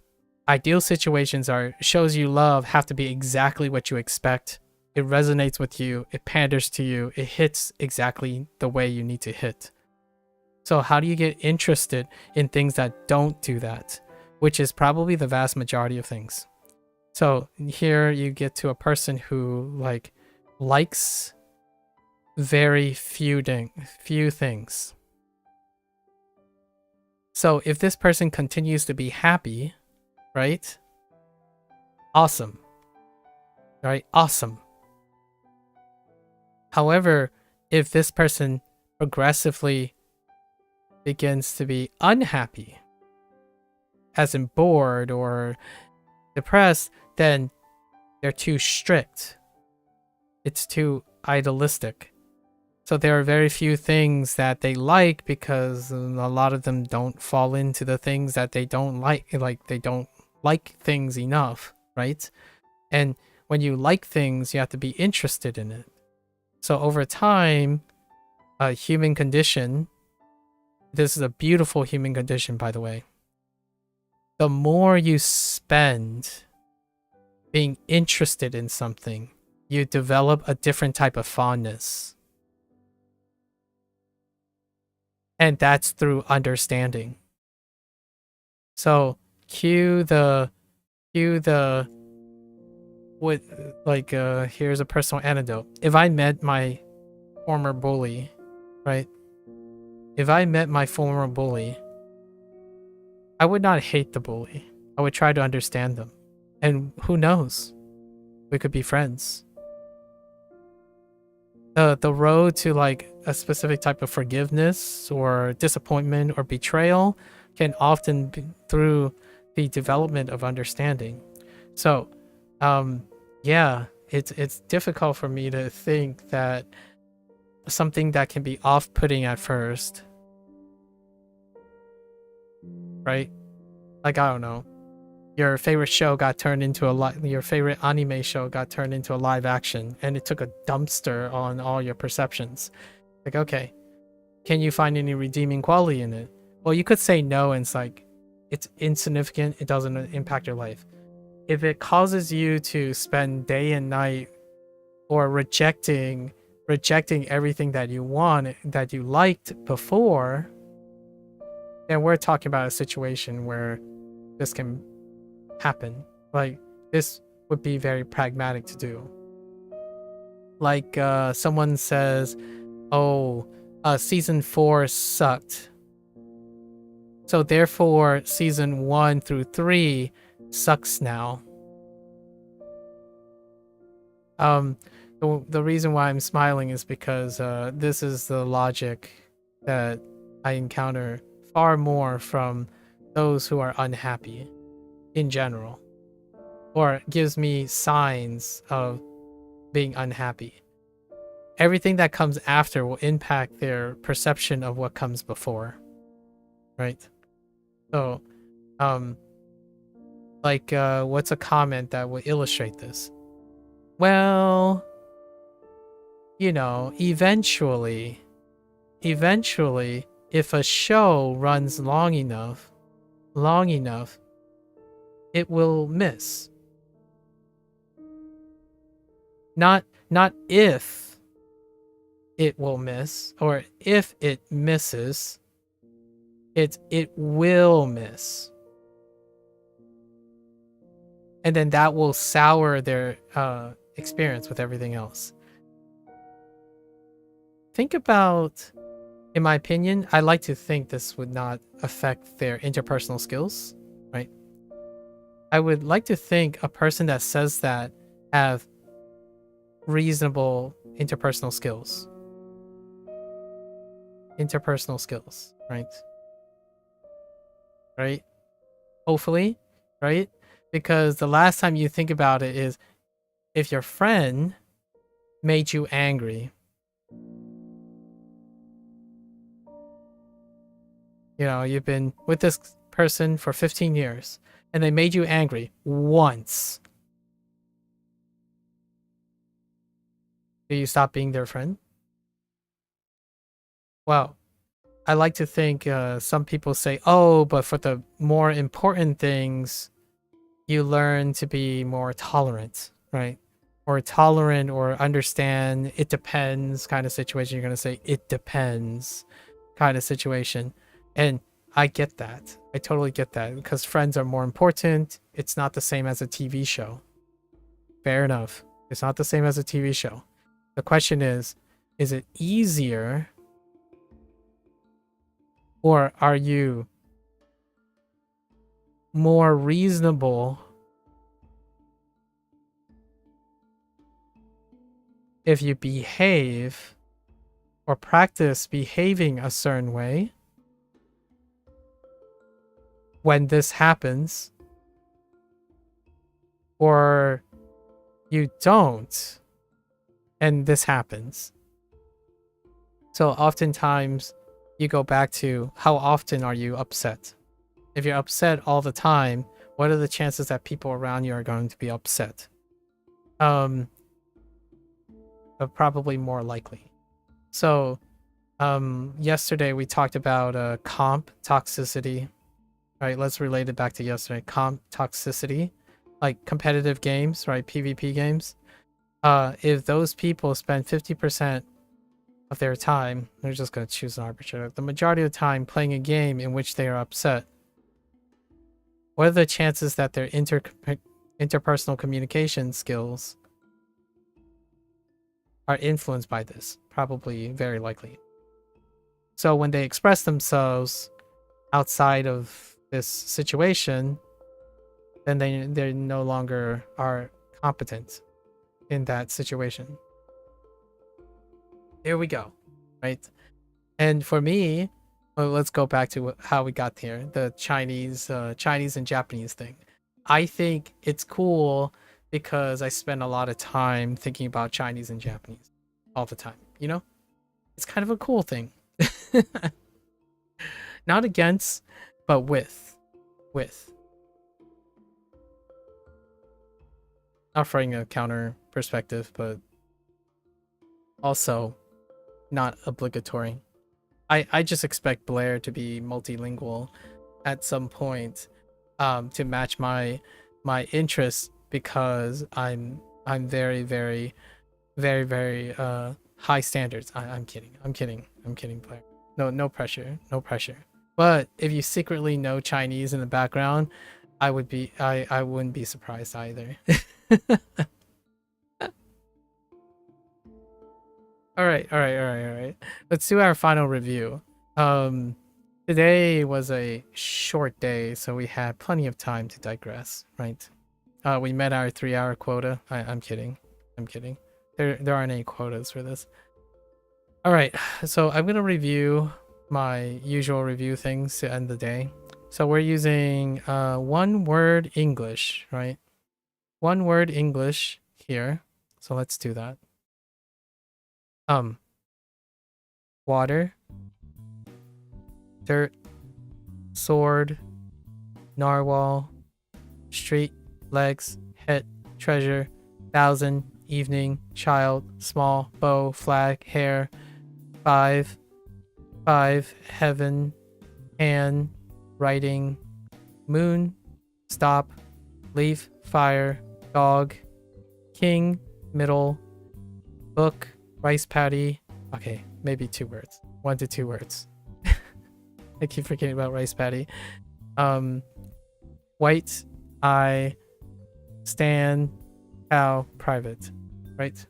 Ideal situations are shows you love have to be exactly what you expect. It resonates with you, it panders to you, it hits exactly the way you need to hit. So how do you get interested in things that don't do that? Which is probably the vast majority of things. So here you get to a person who likes very few things. So if this person continues to be happy, right? Awesome. Right? Awesome. However, if this person progressively begins to be unhappy, as in bored or depressed, then they're too strict. It's too idealistic. So there are very few things that they like because a lot of them don't fall into the things that they don't like. Like they don't like things enough, right? And when you like things, you have to be interested in it. So over time, a human condition, this is a beautiful human condition, by the way. The more you spend being interested in something, you develop a different type of fondness. And that's through understanding. So here's a personal anecdote. If I met my former bully, right? If I met my former bully, I would not hate the bully. I would try to understand them. And who knows? We could be friends. The road to like a specific type of forgiveness or disappointment or betrayal can often be through the development of understanding. So, yeah, it's difficult for me to think that something that can be off-putting at first, right? Like, I don't know, your favorite show got turned into your favorite anime show got turned into a live action, and it took a dumpster on all your perceptions. Like, okay, can you find any redeeming quality in it? Well, you could say no, and it's like, it's insignificant, it doesn't impact your life. If it causes you to spend day and night or rejecting everything that you want, that you liked before, then we're talking about a situation where this can happen. Like, this would be very pragmatic to do. Like, someone says, oh, season 4 sucked, so therefore season 1 through 3 sucks now. The reason why I'm smiling is because this is the logic that I encounter far more from those who are unhappy in general, or gives me signs of being unhappy. Everything that comes after will impact their perception of what comes before, right? So, what's a comment that will illustrate this? Well, you know, eventually, if a show runs long enough, it will miss. Not if it will miss, or if it misses, it will miss. And then that will sour their experience with everything else. Think about, in my opinion, I like to think this would not affect their interpersonal skills, right? I would like to think a person that says that have reasonable interpersonal skills. Right? Right? Hopefully, right? Because the last time you think about it is if your friend made you angry. You know, you've been with this person for 15 years and they made you angry once. Do you stop being their friend? Well, I like to think some people say, oh, but for the more important things, you learn to be more tolerant, right? Or tolerant, or understand, it depends kind of situation. You're going to say, it depends kind of situation. And I get that. I totally get that, because friends are more important. It's not the same as a TV show. Fair enough. It's not the same as a TV show. The question is it easier, or are you more reasonable if you behave or practice behaving a certain way when this happens, or you don't and this happens. So oftentimes you go back to how often are you upset? If you're upset all the time, what are the chances that people around you are going to be upset? But probably more likely. So yesterday we talked about comp toxicity. Right, let's relate it back to yesterday. Comp toxicity, like competitive games, right? PvP games. If those people spend 50% of their time, they're just going to choose an arbitrator, the majority of the time playing a game in which they are upset, what are the chances that their interpersonal communication skills are influenced by this? Probably very likely. So when they express themselves outside of this situation, then they no longer are competent in that situation. Here we go, right? And for me, well, let's go back to how we got here, the Chinese and Japanese thing. I think it's cool because I spend a lot of time thinking about Chinese and Japanese all the time, you know? It's kind of a cool thing. Not against, but with. Offering a counter perspective, but also not obligatory. I just expect Blair to be multilingual at some point to match my interests, because I'm very high standards. I'm kidding, Blair. No pressure. But if you secretly know Chinese in the background, I wouldn't be surprised either. All right. Let's do our final review. Today was a short day, so we had plenty of time to digress, right? We met our 3-hour quota. I'm kidding. There aren't any quotas for this. All right, so I'm gonna review my usual review things to end the day. So we're using one word English, right? One word English here. So let's do that. Water, dirt, sword, narwhal, street, legs, head, treasure, 1,000, evening, child, small, bow, flag, hair, 5, heaven, hand, writing, moon, stop, leaf, fire, dog, king, middle, book, rice paddy. Okay, maybe 2 words. 1 to 2 words. I keep forgetting about rice paddy. White, eye, stand, cow, private. Right?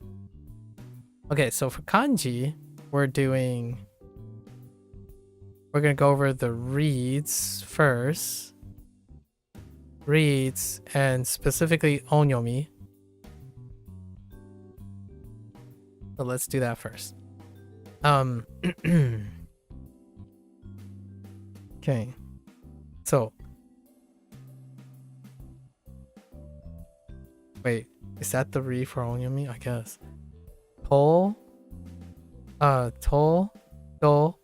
Okay, so for kanji, we're going to go over the reads first. Reads, and specifically onyomi. So let's do that first. Okay. So wait, is that the read for onyomi? I guess. To, do,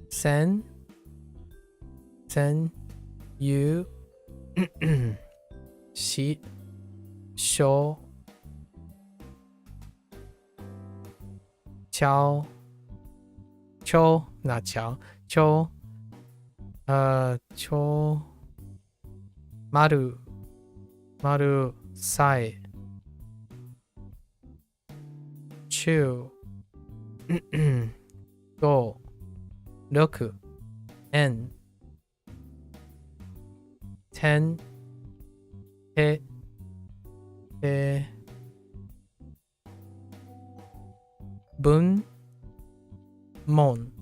sen, yu, shi, sho, qiao, cho, not qiao, cho, cho, maru, sai, chu, go, roku, en, ten, te, bun, mon,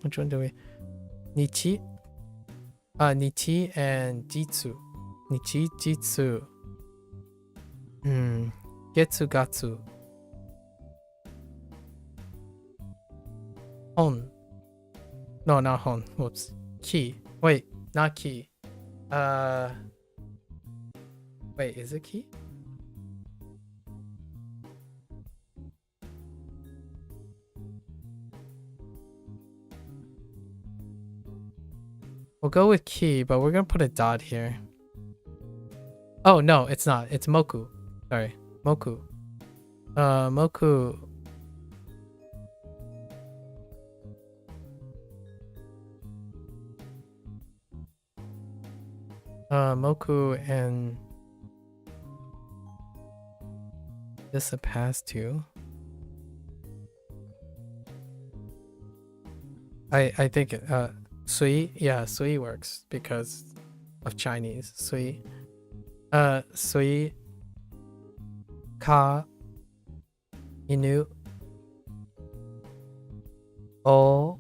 which one do we? Nichi and jitsu. Nichi jitsu. Getsu gatsu. Hon. No, not hon. Whoops. Ki. Wait, not ki. Wait, is it ki? We'll go with ki, but we're gonna put a dot here. Oh, no, it's not. It's moku. Sorry. Moku. Moku. Moku and this a pass too. I think sui, yeah, sui works because of Chinese. Sui. Sui. Ka. Inu. O.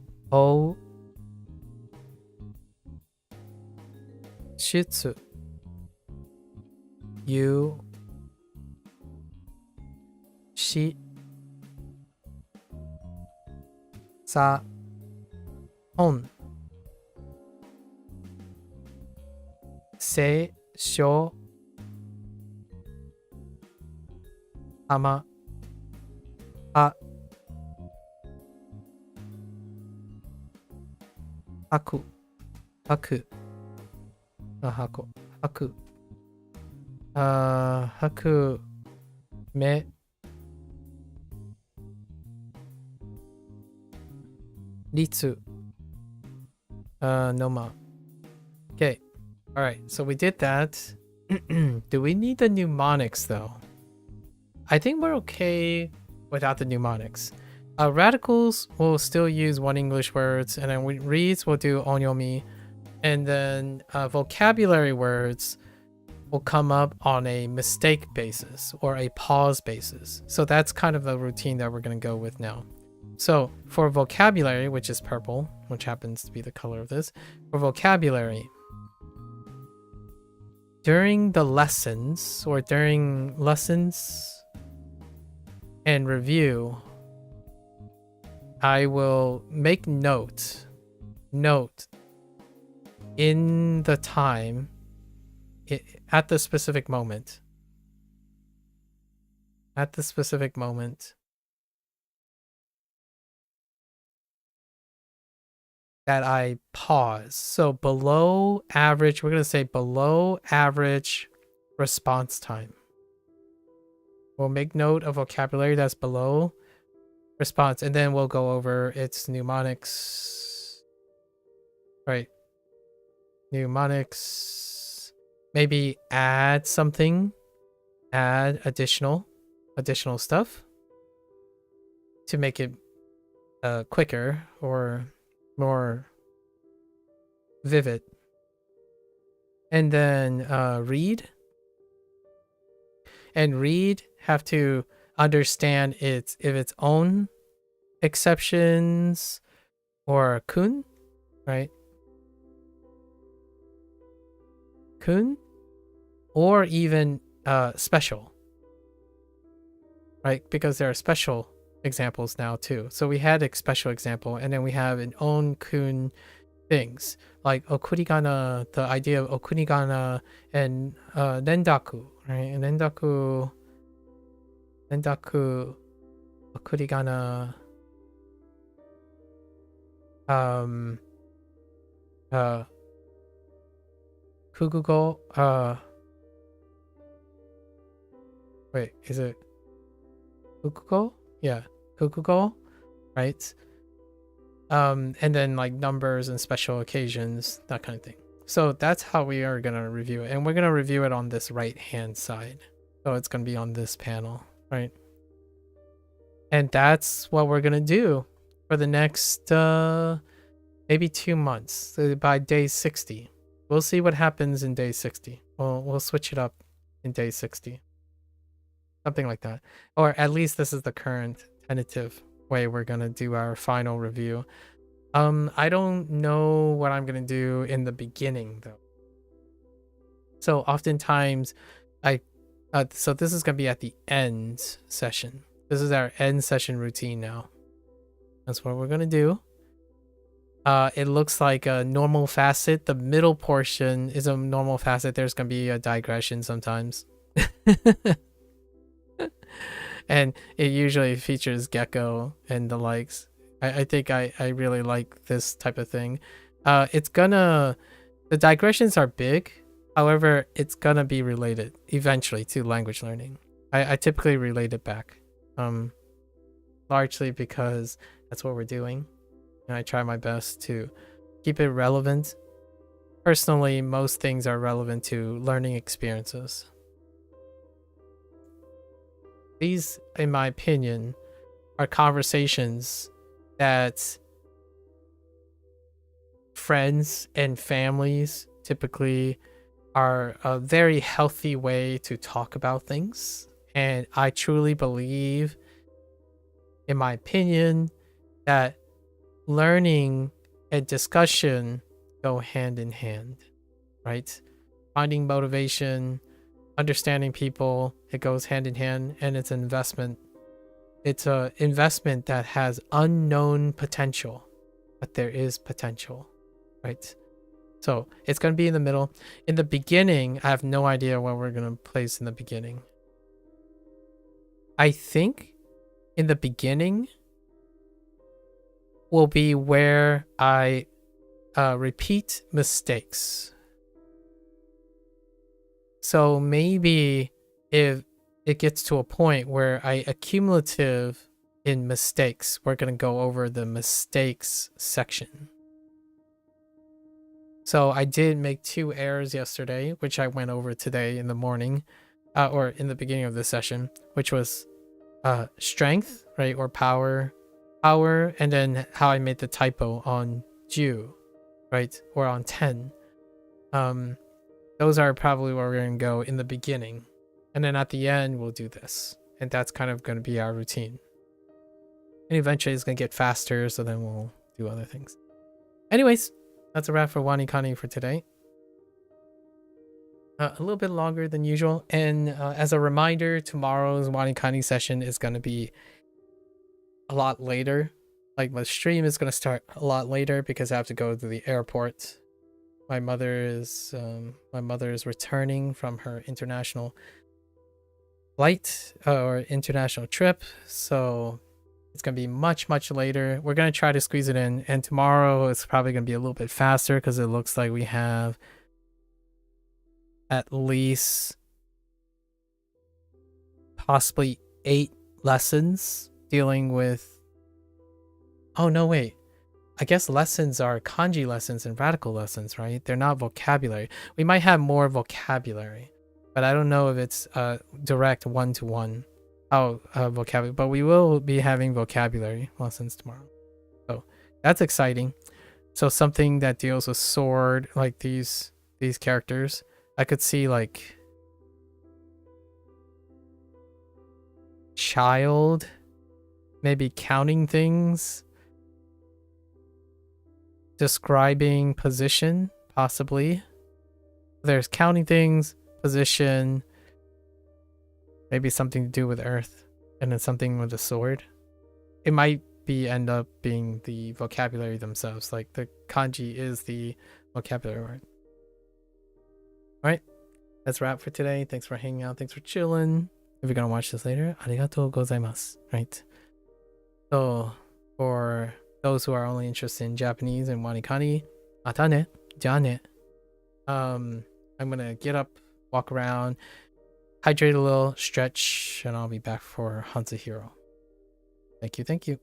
Shitsu. Yu. Shi. Sa. Hon. Se. Sho. Ama. Ha. Haku. Haku. Haku. Haku. Haku. Me. Ritsu. Noma. Okay. Alright, so we did that. Do we need the mnemonics though? I think we're okay without the mnemonics. Radicals will still use one English words, and then reads will do onyomi, and then vocabulary words will come up on a mistake basis or a pause basis. So that's kind of the routine that we're going to go with now. So for vocabulary, which is purple, which happens to be the color of this, for vocabulary, during the lessons or during lessons and review, I will make note in the time at the specific moment. At the specific moment that I pause. So below average, we're going to say below average response time. We'll make note of vocabulary that's below response, and then we'll go over its mnemonics. Right. Mnemonics. Maybe add something. Add additional stuff to make it quicker or more vivid. And then read. And read have to understand its own exceptions or kun, right? Kun, or even special, right? Because there are special examples now too. So we had a special example, and then we have an own kun things like okurigana, the idea of okurigana and rendaku, right? And rendaku, okurigana, kugugo, wait, is it kugugo? Yeah, kugugo, right? And then like numbers and special occasions, that kind of thing. So that's how we are going to review it. And we're going to review it on this right hand side. So it's going to be on this panel, right? And that's what we're going to do for the next maybe 2 months. So by day 60. We'll see what happens in day 60. We'll switch it up in day 60. Something like that. Or at least this is the current tentative way we're gonna do our final review. I don't know what I'm gonna do in the beginning though. So oftentimes, so this is gonna be at the end session. This is our end session routine now. That's what we're gonna do. It looks like a normal facet. The middle portion is a normal facet. There's gonna be a digression sometimes. And it usually features Gecko and the likes. I think I really like this type of thing. The digressions are big. However, it's gonna be related eventually to language learning. I typically relate it back. Largely because that's what we're doing. And I try my best to keep it relevant. Personally, most things are relevant to learning experiences. These, in my opinion, are conversations that friends and families typically are a very healthy way to talk about things. And I truly believe, in my opinion, that learning and discussion go hand in hand, right? Finding motivation, understanding people, it goes hand in hand, and it's an investment. It's an investment that has unknown potential, but there is potential, right? So it's going to be in the middle. In the beginning, I have no idea what we're going to place in the beginning. I think in the beginning will be where I repeat mistakes. So maybe if it gets to a point where I accumulative in mistakes, we're going to go over the mistakes section. So I did make 2 errors yesterday, which I went over today in the morning, or in the beginning of the session, which was strength, right, or power, and then how I made the typo on Ju, right, or on 10. Those are probably where we're going to go in the beginning. And then at the end, we'll do this. And that's kind of going to be our routine. And eventually it's going to get faster, so then we'll do other things. Anyways, that's a wrap for WaniKani for today. A little bit longer than usual. And as a reminder, tomorrow's WaniKani session is going to be a lot later. Like, my stream is going to start a lot later because I have to go to the airport. My mother is returning from her international flight or international trip, so it's gonna be much later. We're gonna try to squeeze it in, and tomorrow it's probably gonna be a little bit faster because it looks like we have at least possibly 8 lessons dealing with. Oh no, wait. I guess lessons are kanji lessons and radical lessons, right? They're not vocabulary. We might have more vocabulary, but I don't know if it's direct one-to-one vocabulary. But we will be having vocabulary lessons tomorrow, so that's exciting. So something that deals with sword, like these characters, I could see like child, maybe counting things. Describing position, possibly. There's counting things, position, maybe something to do with earth, and then something with a sword. It might end up being the vocabulary themselves, like the kanji is the vocabulary word. Alright, that's a wrap for today. Thanks for hanging out, thanks for chilling. If you're gonna watch this later, arigatou gozaimasu, right? So, for those who are only interested in Japanese and WaniKani, atane, jane. I'm gonna get up, walk around, hydrate a little, stretch, and I'll be back for HanziHero. Thank you.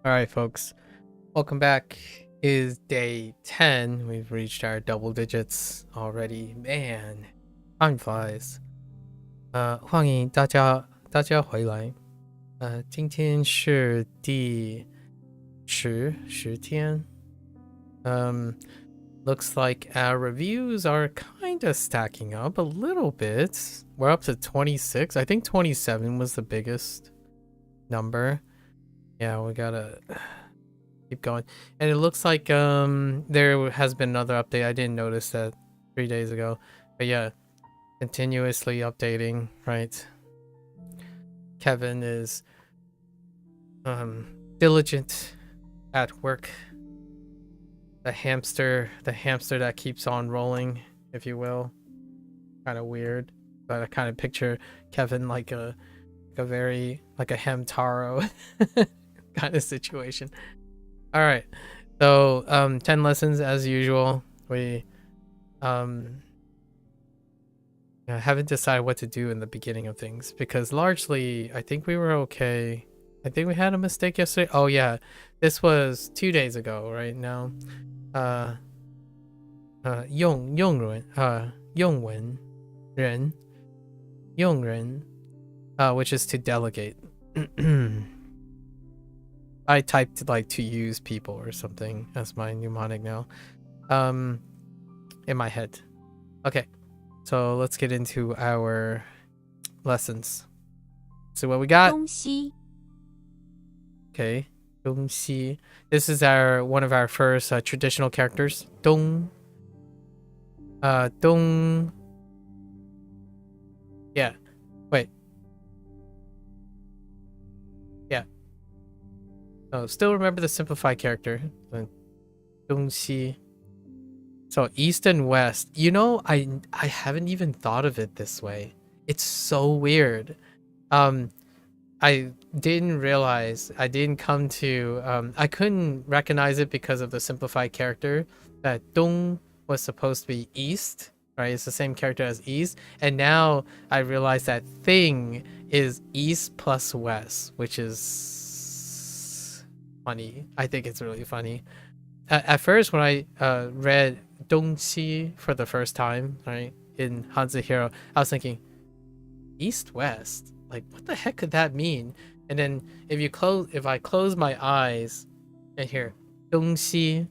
All right, folks. Welcome back. It is day 10. We've reached our double digits already. Man, time flies. 欢迎大家回来。今天是第10天。Looks like our reviews are kind of stacking up a little bit. We're up to 26. I think 27 was the biggest number. Yeah, we gotta keep going. And it looks like there has been another update. I didn't notice that 3 days ago. But yeah, continuously updating, right? Kevin is diligent at work. The hamster that keeps on rolling, if you will. Kind of weird, but I kind of picture Kevin like a very like a Hamtaro kind of situation. All right, so 10 lessons as usual. We haven't decided what to do in the beginning of things because largely I think we were okay. I think we had a mistake yesterday. Oh yeah, this was 2 days ago right now. 用人 which is to delegate. I typed like to use people or something as my mnemonic now in my head. Okay, so let's get into our lessons. So what we got? 东西 Okay, 东西. This is one of our first traditional characters. 东 dong. Yeah. Wait. Yeah. Oh, still remember the simplified character. 东西. So east and west. You know, I haven't even thought of it this way. It's so weird. I didn't realize, I didn't come to, I couldn't recognize it because of the simplified character that Dong was supposed to be east, right? It's the same character as east. And now I realize that thing is east plus west, which is funny. I think it's really funny. At first, when I read Dongxi for the first time, right, in HanziHero, I was thinking, east west? Like, what the heck could that mean? And then if I close my eyes and hear Dongxi,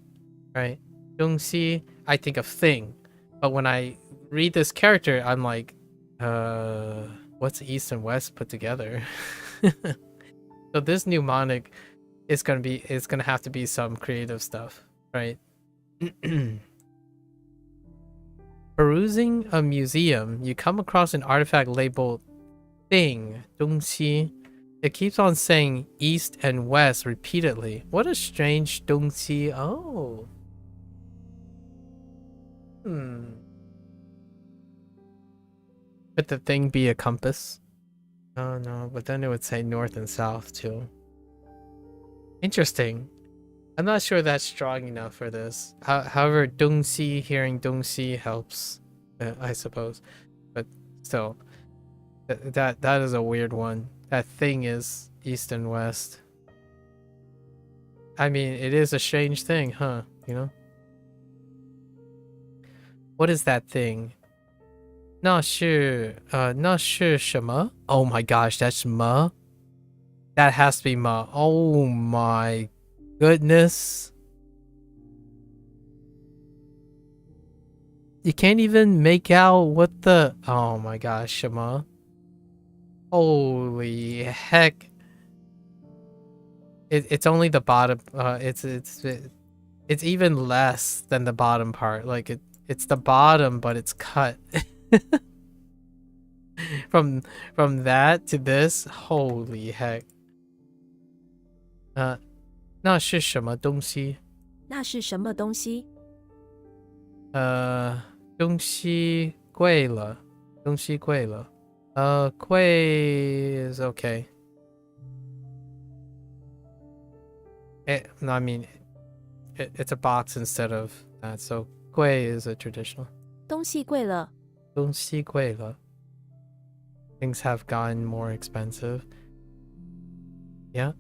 right? Dongxi, I think of thing. But when I read this character, I'm like, what's east and west put together? So this mnemonic is gonna have to be some creative stuff, right? Perusing a museum, you come across an artifact labeled thing, 东西. It keeps on saying east and west repeatedly. What a strange 东西. Oh. Could the thing be a compass? Oh no, but then it would say north and south too. Interesting. I'm not sure that's strong enough for this. However, 东西, hearing 东西 helps, I suppose. But still, that is a weird one. That thing is east and west. I mean, it is a strange thing, huh? You know? What is that thing? 那是什么? Oh my gosh, that's ma? That has to be ma. Oh my goodness. You can't even make out what the... Oh my gosh, Shema. Holy heck. It's only the bottom. It's even less than the bottom part. Like it's the bottom, but it's cut. From that to this, holy heck. 那是什么东西？那是什么东西？东西贵了，东西贵了。贵 is okay. I mean, it's a box instead of that, so 贵 is a traditional. 东西贵了。东西贵了。Things have gotten more expensive. Yeah.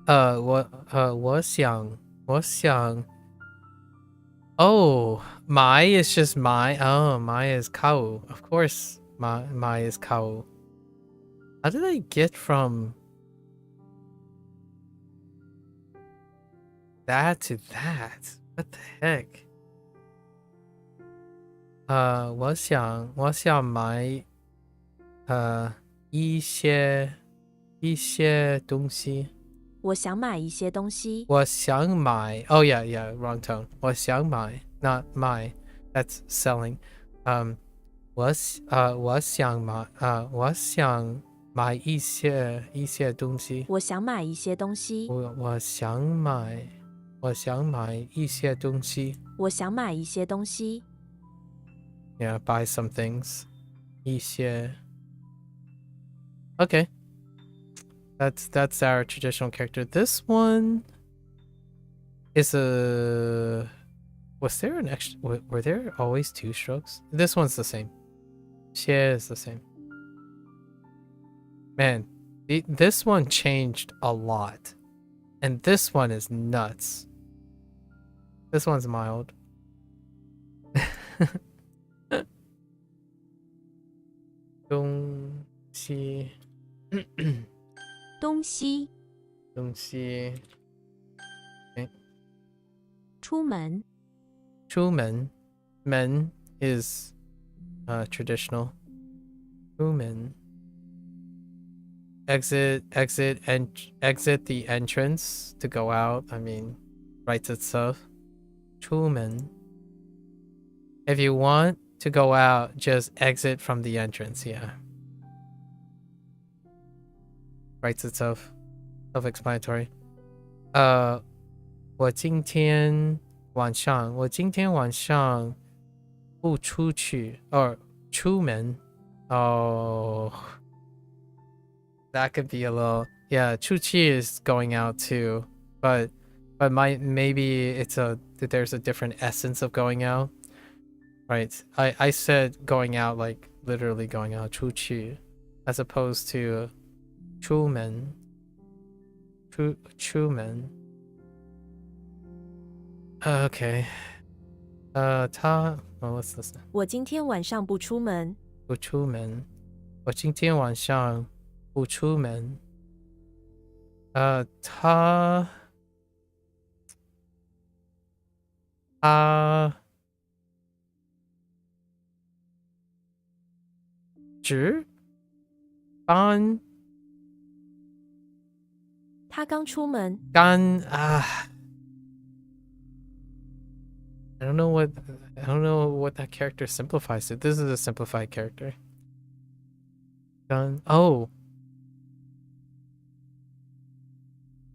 我想 Oh, my is just my. Oh, my is kau. Of course, my is kau. How did I get from that to that? What the heck? 我想买一些东西。我想买一些东西。我想买 Oh yeah, wrong tone. 我想买 not my. That's selling. 我想买一些东西。我想买一些东西。我想买一些东西。我想买一些东西。Yeah, buy some things. 一些 Okay. That's our traditional character. This one is a... Was there an extra... Were there always two strokes? This one's the same. 些 is the same. Man, this one changed a lot. And this one is nuts. This one's mild. 东西东西。东西 Okay. 出门。出门 Men is traditional. 出门 exit the entrance to go out. I mean, writes itself. 出门 If you want to go out, just exit from the entrance. Yeah. Writes itself. Self-explanatory. 我今天晚上不出去 or 出门 Oh, that could be a little... Yeah, 出去 is going out too, but maybe there's a different essence of going out. Right. I said going out like literally going out, 出去, as opposed to 出门. 出门. Okay. What's this? 我今天晚上不出门。不出门。我今天晚上不出门。他值班。他刚出门。I don't know what that character simplifies to. This is a simplified character. Done. Oh.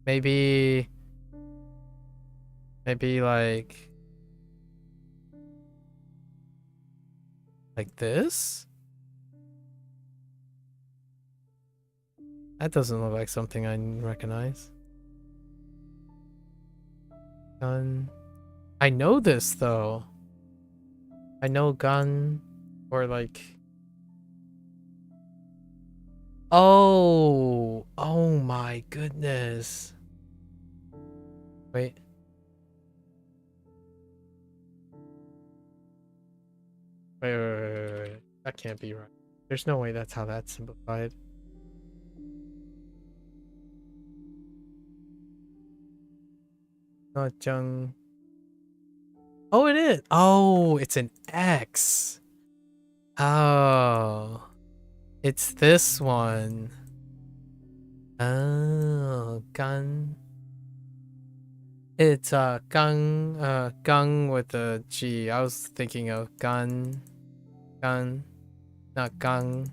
Maybe like this? That doesn't look like something I recognize. Gun. I know this though. I know gun or like. Oh my goodness. Wait. Wait. That can't be right. There's no way that's how that's simplified. Not Jung. Oh, it is. Oh, it's an X. Oh, it's this one. Oh, gun. It's gung with a G. I was thinking of gun, not gung.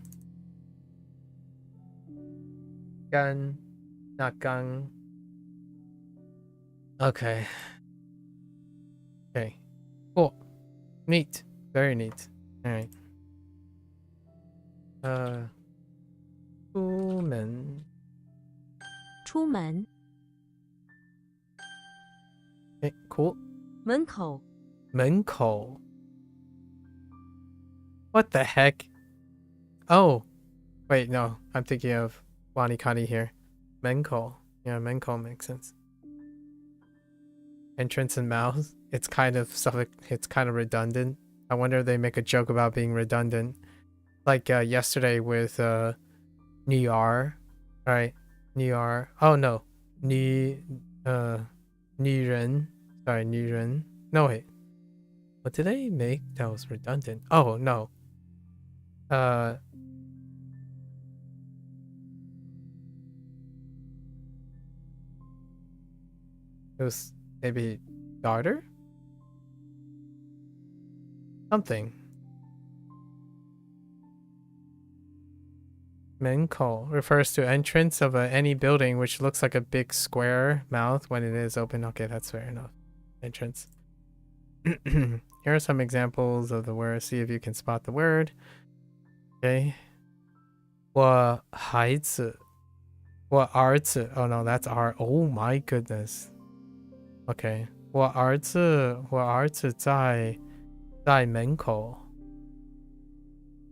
Gun, not gung. Okay. Okay. Cool. Neat. Very neat. Alright. Human. 出门 Okay, cool. 门口 门口. What the heck? Oh. Wait, no. I'm thinking of WaniKani here. Menko. Yeah, Menko makes sense. Entrance and mouth. It's kind of redundant. I wonder if they make a joke about being redundant. Like yesterday with Niar. Right? Niar. Oh no. Niren. Sorry, Niren. No wait. What did they make that was redundant? Oh no. It was maybe daughter? Something. Menko refers to entrance of any building which looks like a big square mouth when it is open. Okay, that's fair enough. Entrance. Here are some examples of the word. See if you can spot the word. Okay. 我孩子. 我儿子. Oh no, that's our. Oh my goodness. Okay. 我儿子在门口.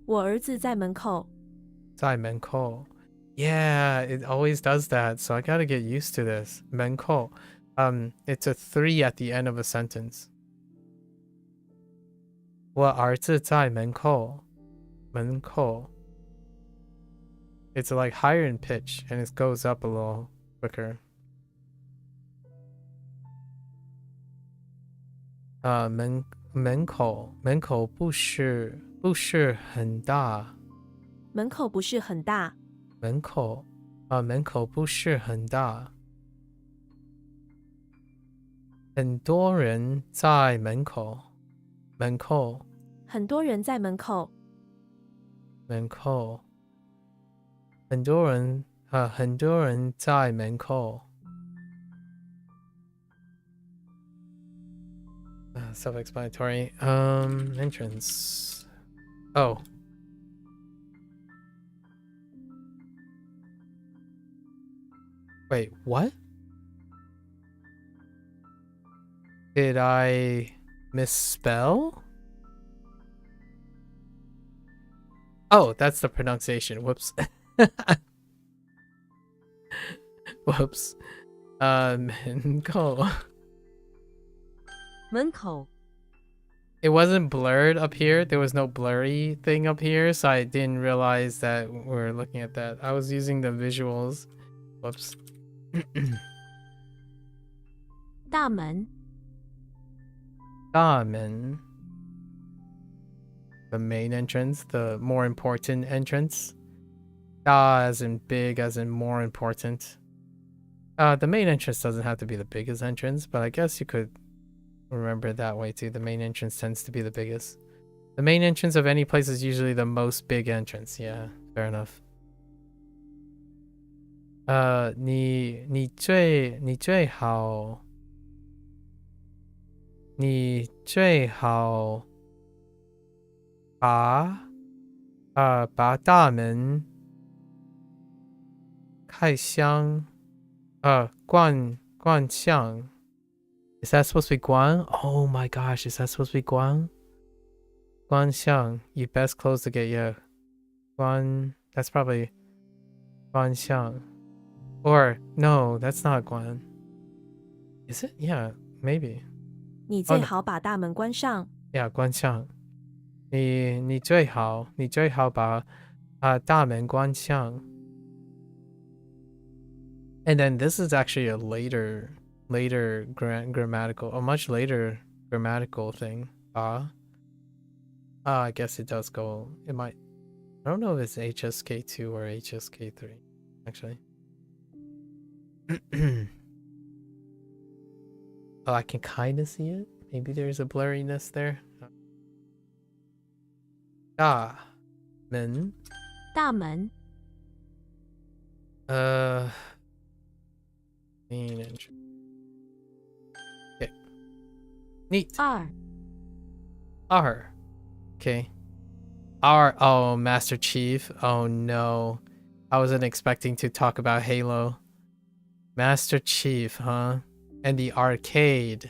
我儿子在门口 在门口. Yeah, it always does that, so I gotta get used to this. 门口. It's a 3 at the end of a sentence. 我儿子在门口. 门口. It's like higher in pitch and it goes up a little quicker. 门口不是很大. 门口不是很大门口不是很大. 很多人在门口. 门口很多人在门口很多人在门口. Self-explanatory. Entrance. Oh. Wait, what? Did I misspell? Oh, that's the pronunciation. Whoops. Whoops. Go. 门口 It wasn't blurred up here. There was no blurry thing up here, so I didn't realize that we were looking at that. I was using the visuals. Whoops. 大门大门. The main entrance, the more important entrance. Da as in big, as in more important. The main entrance doesn't have to be the biggest entrance, but I guess you could remember it that way too. The main entrance tends to be the biggest. The main entrance of any place is usually the most big entrance. Yeah, fair enough. 你最好把大门开箱关向 Is that supposed to be Guan? Oh my gosh, is that supposed to be Guan? Guan Xiang. You best close the gate, yeah. Guan, that's probably Guan Xiang. Or, no, that's not Guan. Is it? Yeah, maybe. 你最好把大门关上。Yeah, 关上。你最好把大门关上。And then this is actually a later grammatical, a much later grammatical thing. I guess it does go. It might. I don't know if it's HSK2 or HSK3, actually. Oh, I can kind of see it. Maybe there's a blurriness there. 大门main entrance. Okay. Neat. R. Okay. R. Oh, Master Chief. Oh no. I wasn't expecting to talk about Halo. Master Chief, huh? And the arcade.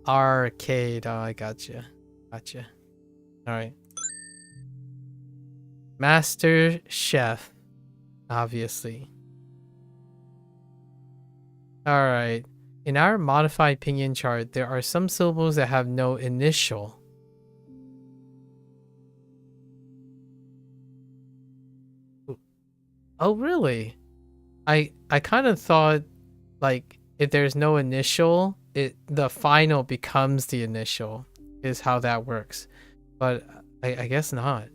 Arcade. Oh, I gotcha. Alright. Master Chef. Obviously. Alright. In our modified pinyin chart, there are some syllables that have no initial. Oh, really? I kind of thought, like, if there's no initial, the final becomes the initial, is how that works. But I guess not.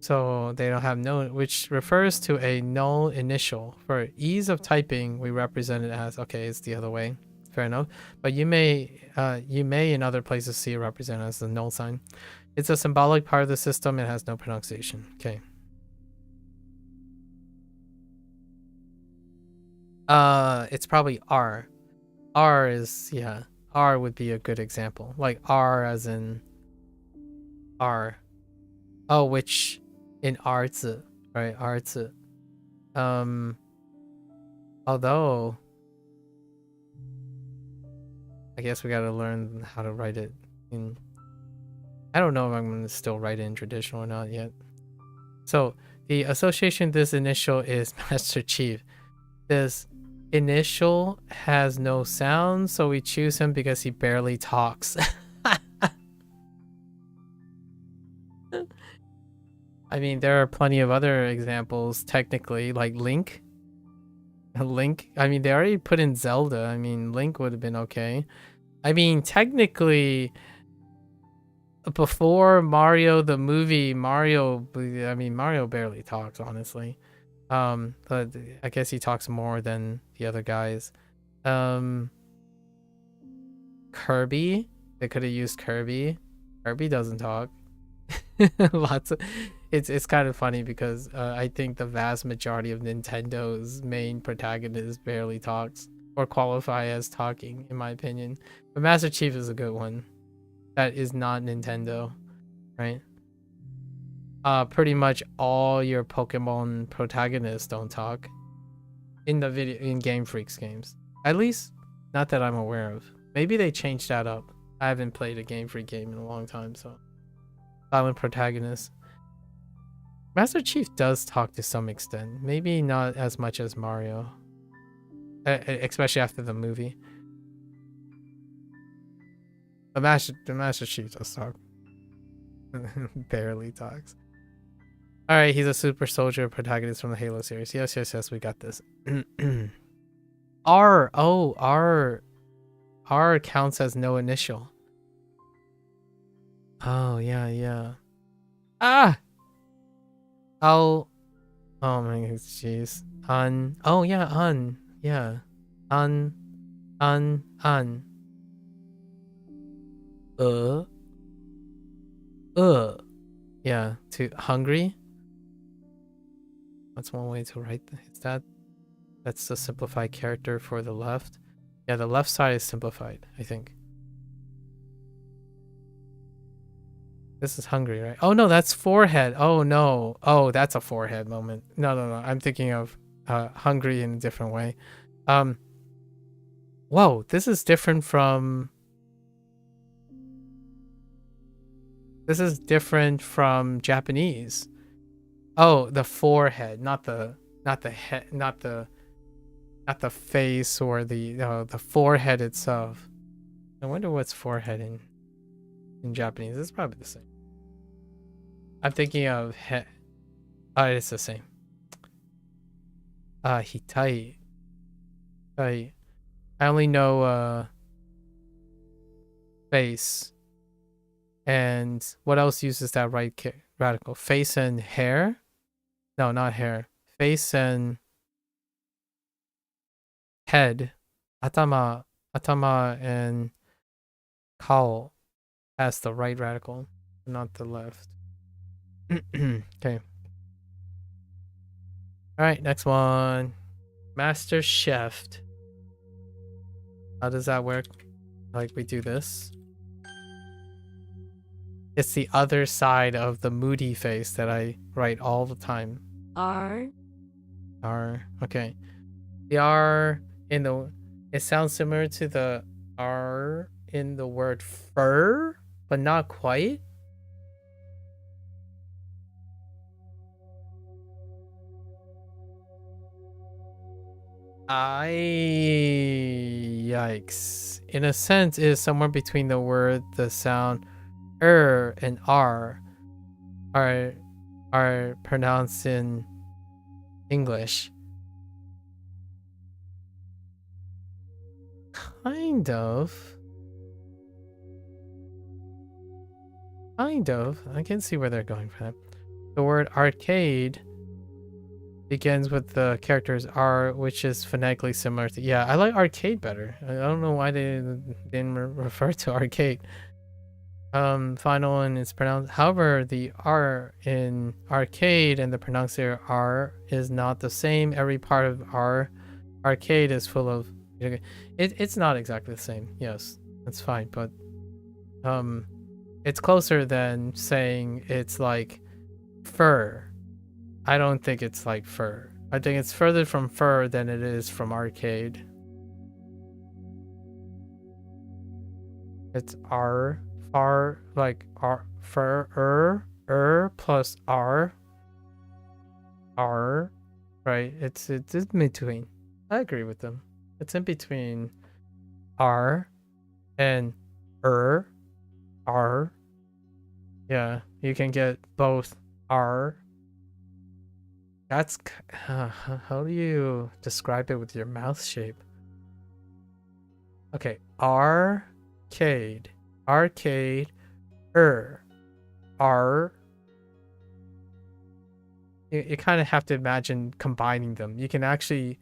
So they don't have no, which refers to a null initial. For ease of typing, we represent it as, okay, it's the other way. Fair enough. But you may in other places see it represented as the null sign. It's a symbolic part of the system. It has no pronunciation. Okay. It's probably R. R is, yeah. R would be a good example. Like R as in R. Oh, which in arts, right? Arts. Although I guess we gotta learn how to write it in. I don't know if I'm gonna still write it in traditional or not yet. So the association this initial is Master Chief. This initial has no sound, so we choose him because he barely talks. I mean, there are plenty of other examples, technically, like Link. Link, I mean, they already put in Zelda. I mean, Link would have been okay. I mean, technically, before Mario, the movie, Mario barely talks, honestly. But I guess he talks more than the other guys. Kirby, they could have used Kirby. Kirby doesn't talk. Lots of it's kind of funny because I think the vast majority of Nintendo's main protagonist barely talks or qualify as talking, in my opinion. But Master Chief is a good one. That is not Nintendo, right? Pretty much all your Pokemon protagonists don't talk in Game Freak's games. At least, not that I'm aware of. Maybe they changed that up. I haven't played a Game Freak game in a long time, so silent protagonist. Master Chief does talk to some extent. Maybe not as much as Mario, especially after the movie. The Master Chief does talk. Barely talks. All right, he's a super soldier protagonist from the Halo series. Yes, we got this. R counts as no initial. Oh, yeah. Ah! Oh my god, jeez. Oh yeah, yeah. uh, uh. Yeah, to hungry. That's one way to write. Is that's the simplified character for the left? Yeah, the left side is simplified, I think. This is hungry, right? Oh no, that's forehead. Oh no. Oh, that's a forehead moment. No, no, no. I'm thinking of hungry in a different way. Whoa, this is different from Japanese. Oh, the forehead, not the head, not the face or the forehead itself. I wonder what's forehead in Japanese. It's probably the same. I'm thinking of head. Oh, it's the same. Hitai. I only know face. And what else uses that right radical? Face and hair? No, not hair. Face and head. Atama and kao has the right radical, not the left. Okay. All right, next one. Master Chef. How does that work? Like we do this. It's the other side of the moody face that I write all the time. R. R. Okay. The R in the... It sounds similar to the R in the word fur, but not quite. Yikes. In a sense, it is somewhere between the sound and R are pronounced in English. Kind of. I can see where they're going for that. The word arcade begins with the characters R, which is phonetically similar to... Yeah, I like arcade better. I don't know why they didn't refer to arcade. Final and it's pronounced... However, the R in arcade and the pronunciation R is not the same. Every part of arcade is full of... It's not exactly the same. Yes, that's fine. But it's closer than saying it's like fur. I don't think it's like fur. I think it's further from fur than it is from arcade. It's R, far, like R, fur, plus R, right? It's in between. I agree with them. It's in between R and R. Yeah, you can get both R. That's how do you describe it with your mouth shape? Okay, arcade, R. You kind of have to imagine combining them. You can actually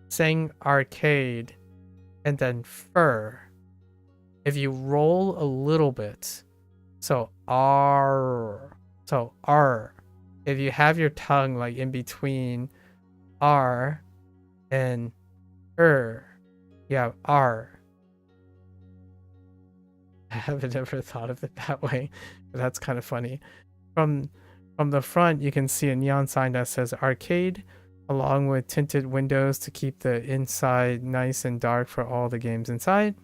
sing arcade and then fur. If you roll a little bit, so R. If you have your tongue like in between R and you have R. I haven't ever thought of it that way, but that's kind of funny. From the front, you can see a neon sign that says arcade, along with tinted windows to keep the inside nice and dark for all the games inside.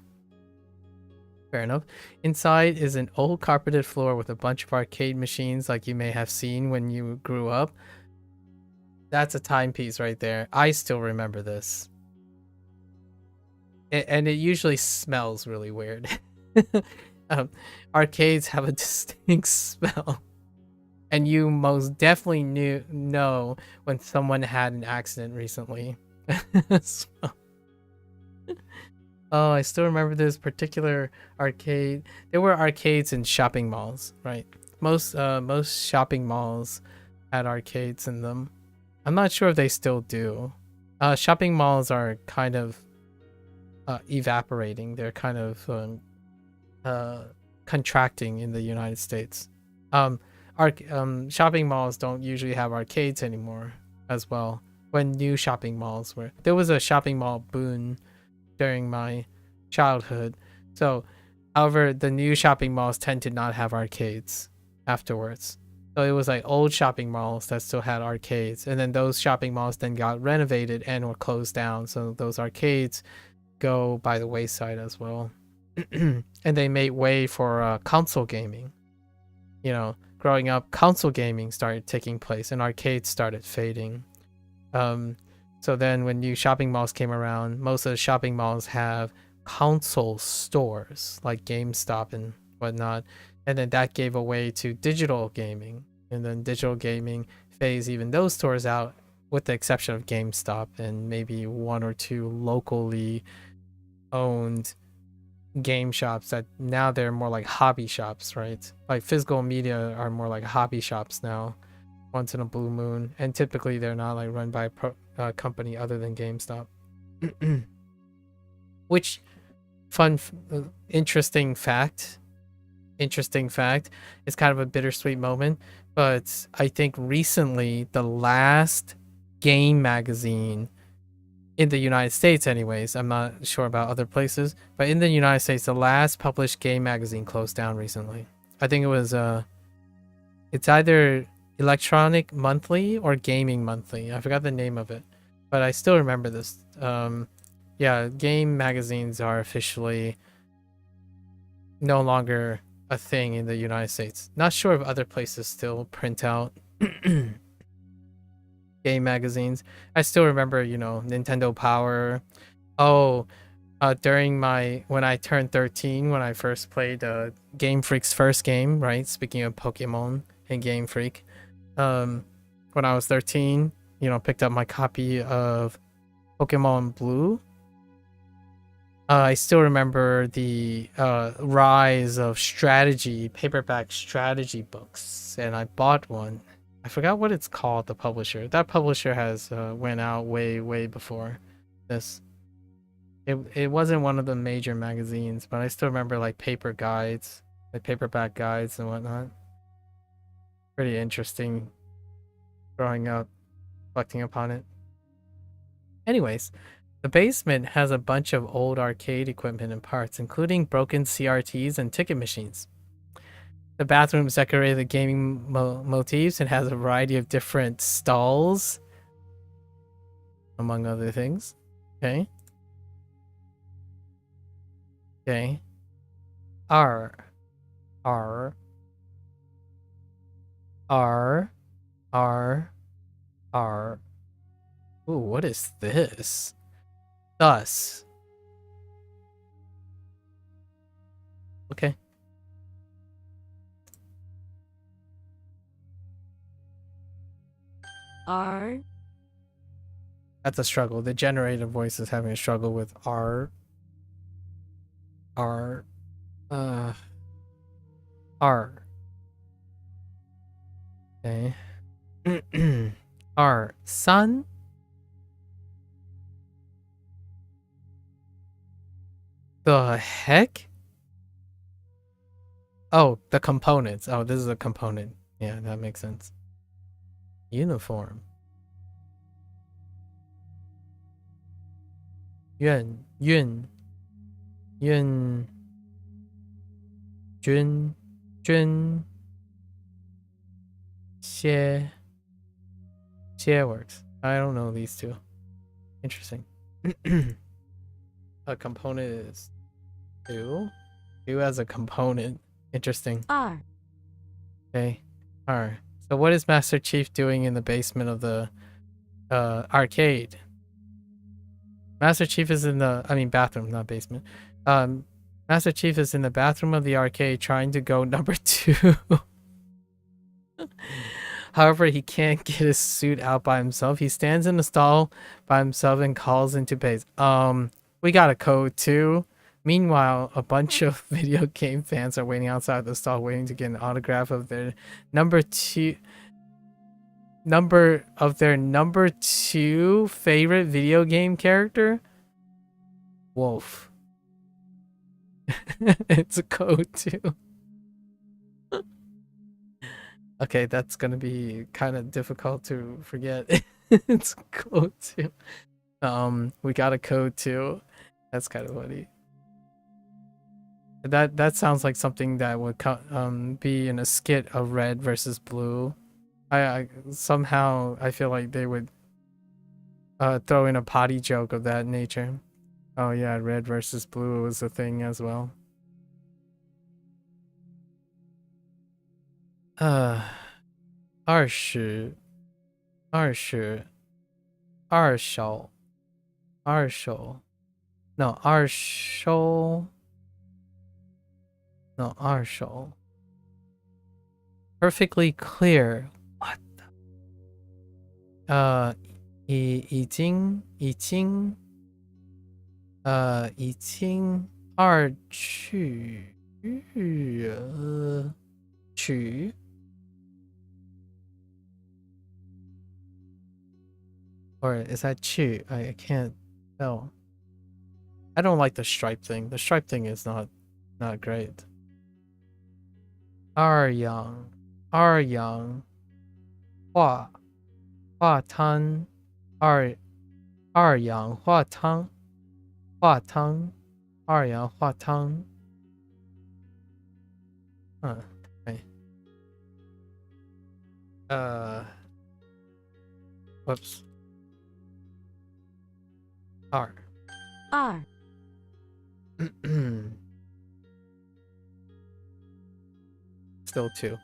Fair enough. Inside is an old carpeted floor with a bunch of arcade machines like you may have seen when you grew up. That's a timepiece right there. I still remember this. And it usually smells really weird. Arcades have a distinct smell. And you most definitely know when someone had an accident recently. So... Oh, I still remember this particular arcade. There were arcades in shopping malls, right? Most shopping malls had arcades in them. I'm not sure if they still do. Shopping malls are kind of evaporating. They're kind of contracting in the United States. Shopping malls don't usually have arcades anymore as well. When new shopping malls were, there was a shopping mall boom during my childhood. So, however, the new shopping malls tend to not have arcades afterwards. So it was like old shopping malls that still had arcades, and then those shopping malls then got renovated and were closed down. So those arcades go by the wayside as well. And they made way for console gaming. You know, growing up, console gaming started taking place and arcades started fading. So then when new shopping malls came around, most of the shopping malls have console stores like GameStop and whatnot. And then that gave away to digital gaming. And then digital gaming phased even those stores out, with the exception of GameStop and maybe one or two locally owned game shops that now they're more like hobby shops, right? Like physical media are more like hobby shops now, once in a blue moon. And typically they're not like run by a company other than GameStop. Which, interesting fact, it's kind of a bittersweet moment, but I think recently the last game magazine in the United States anyways, I'm not sure about other places, but in the United States, the last published game magazine closed down recently. I think it was it's either Electronic Monthly or Gaming Monthly. I forgot the name of it, but I still remember this. Yeah, game magazines are officially no longer a thing in the United States. Not sure if other places still print out game magazines. I still remember, you know, Nintendo Power. Oh, when I turned 13, when I first played Game Freak's first game, right? Speaking of Pokemon and Game Freak, when I was 13, you know, picked up my copy of Pokemon Blue. I still remember the rise of paperback strategy books, and I bought one. I forgot what it's called, the publisher. That publisher has went out way before this. It wasn't one of the major magazines, but I still remember like paperback guides and whatnot. Pretty interesting growing up, reflecting upon it. Anyways, the basement has a bunch of old arcade equipment and parts, including broken CRTs and ticket machines. The bathroom is decorated with gaming motifs and has a variety of different stalls, among other things. Okay. Okay. R. Ooh, what is this? Thus. Okay. R. That's a struggle. The generator voice is having a struggle with R. R. Okay. R. Sun. The heck? Oh, the components. Oh, this is a component. Yeah, that makes sense. Uniform. Yun. Jun. Xie works. I don't know these two. Interesting. A component is two. Two as a component. Interesting. R. Okay. R. So what is Master Chief doing in the basement of the arcade? Master Chief is in the bathroom, not basement. Master Chief is in the bathroom of the arcade trying to go number 2. However, he can't get his suit out by himself. He stands in the stall by himself and calls into base. We got a code too. Meanwhile, a bunch of video game fans are waiting outside the stall, waiting to get an autograph of their number 2 favorite video game character. Wolf. It's a code too. Okay, that's gonna be kind of difficult to forget. It's a code too. We got a code too. That's kind of funny. That sounds like something that would be in a skit of red versus blue. I somehow I feel like they would throw in a potty joke of that nature. Oh yeah, red versus blue was a thing as well. 20二手 no 二手 no 二手 perfectly clear. What the? 已经二去取 or is that 去? I can't tell. I don't like the stripe thing. The stripe thing is not great. 二阳化汤二氧化汤二氧化汤 okay. Whoops. 二 Still 2.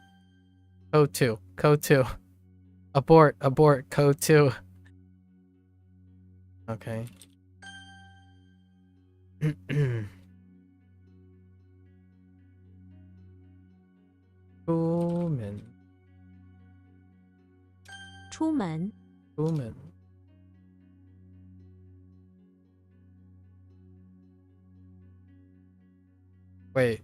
Code 2. Abort, code 2. Okay.出门 Wait.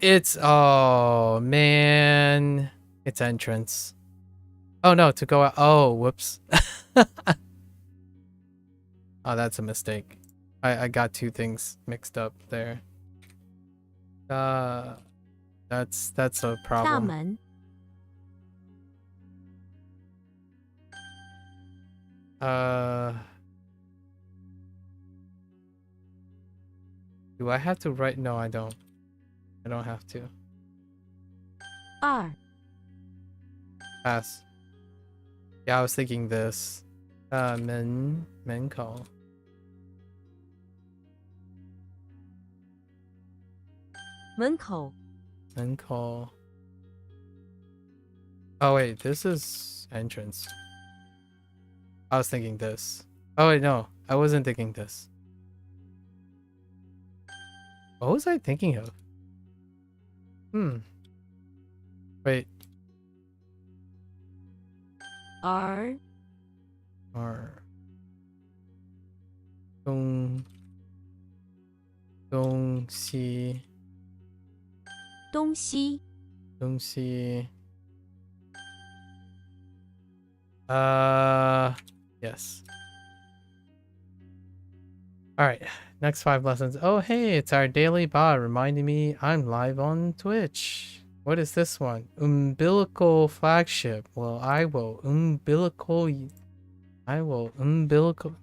It's oh man. It's entrance. Oh no, to go out. Oh, whoops. Oh, that's a mistake. I got two things mixed up there. That's a 大 problem. 门 Do I have to write? No, I don't. I don't have to. 二 Pass. Yeah, I was thinking this. 门口 门口 门口 Oh wait, this is entrance. I was thinking this. Oh wait, no, I wasn't thinking this. What was I thinking of? Wait. R R. 东西东西 yes. All right, next 5 lessons. Oh, hey, it's our daily bot reminding me I'm live on Twitch. What is this one? Umbilical flagship. Well, I will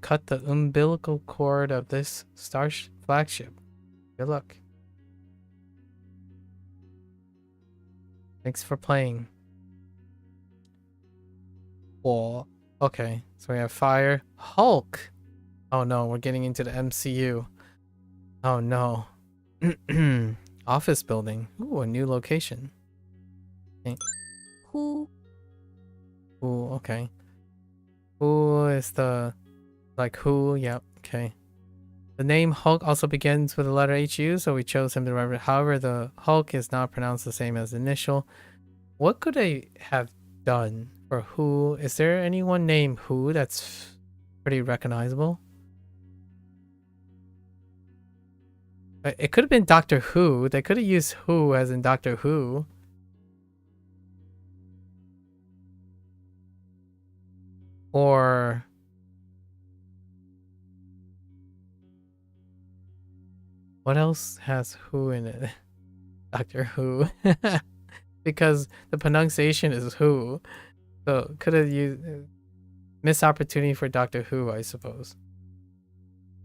cut the umbilical cord of this star flagship. Good luck. Thanks for playing. Wall. Okay, so we have fire. Hulk. Oh no, we're getting into the MCU. Oh no. Office building. Ooh, a new location. Okay. Who Ooh, okay. Who is the... like who? Yep, okay. The name Hulk also begins with the letter HU, so we chose him to remember. However, the Hulk is not pronounced the same as the initial. What could I have done for who? Is there anyone named Who that's pretty recognizable? It could have been Doctor Who. They could have used Who as in Doctor Who. Or What else has who in it? Doctor Who. Because the pronunciation is who. So could have used missed opportunity for Doctor Who, I suppose.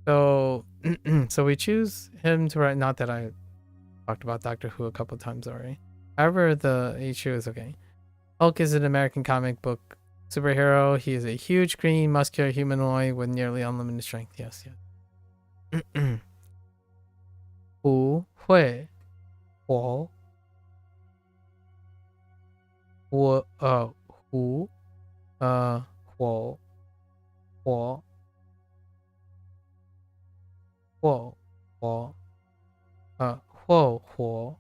So so we choose him to write. Not that I talked about Doctor Who a couple times already. However, the issue is okay. Hulk is an American comic book superhero. He is a huge, green, muscular humanoid with nearly unlimited strength. Yes, yes. 不会火我湖火火火火火火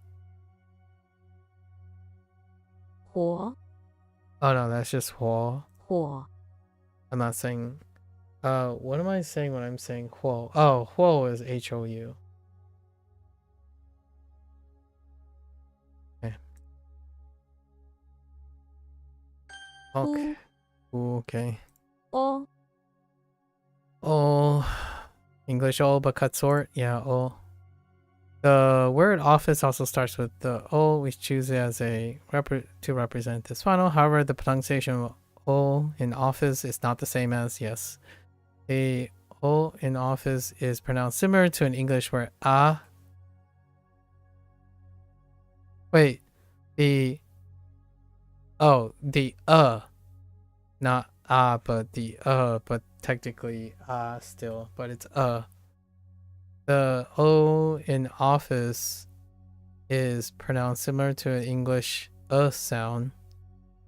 火 Oh no, that's just 火 火 I'm not saying what am I saying when I'm saying 火 Oh, 火 is HOU. Okay. Okay. Okay. o Oh, English O but cut short. Yeah, O. The word office also starts with the O. We choose it as a to represent this final. However, the pronunciation of O in office is not the same as yes. A O in office is pronounced similar to an English word ah. Wait, the not ah, but the but technically still, but it's The O in office is pronounced similar to an English sound,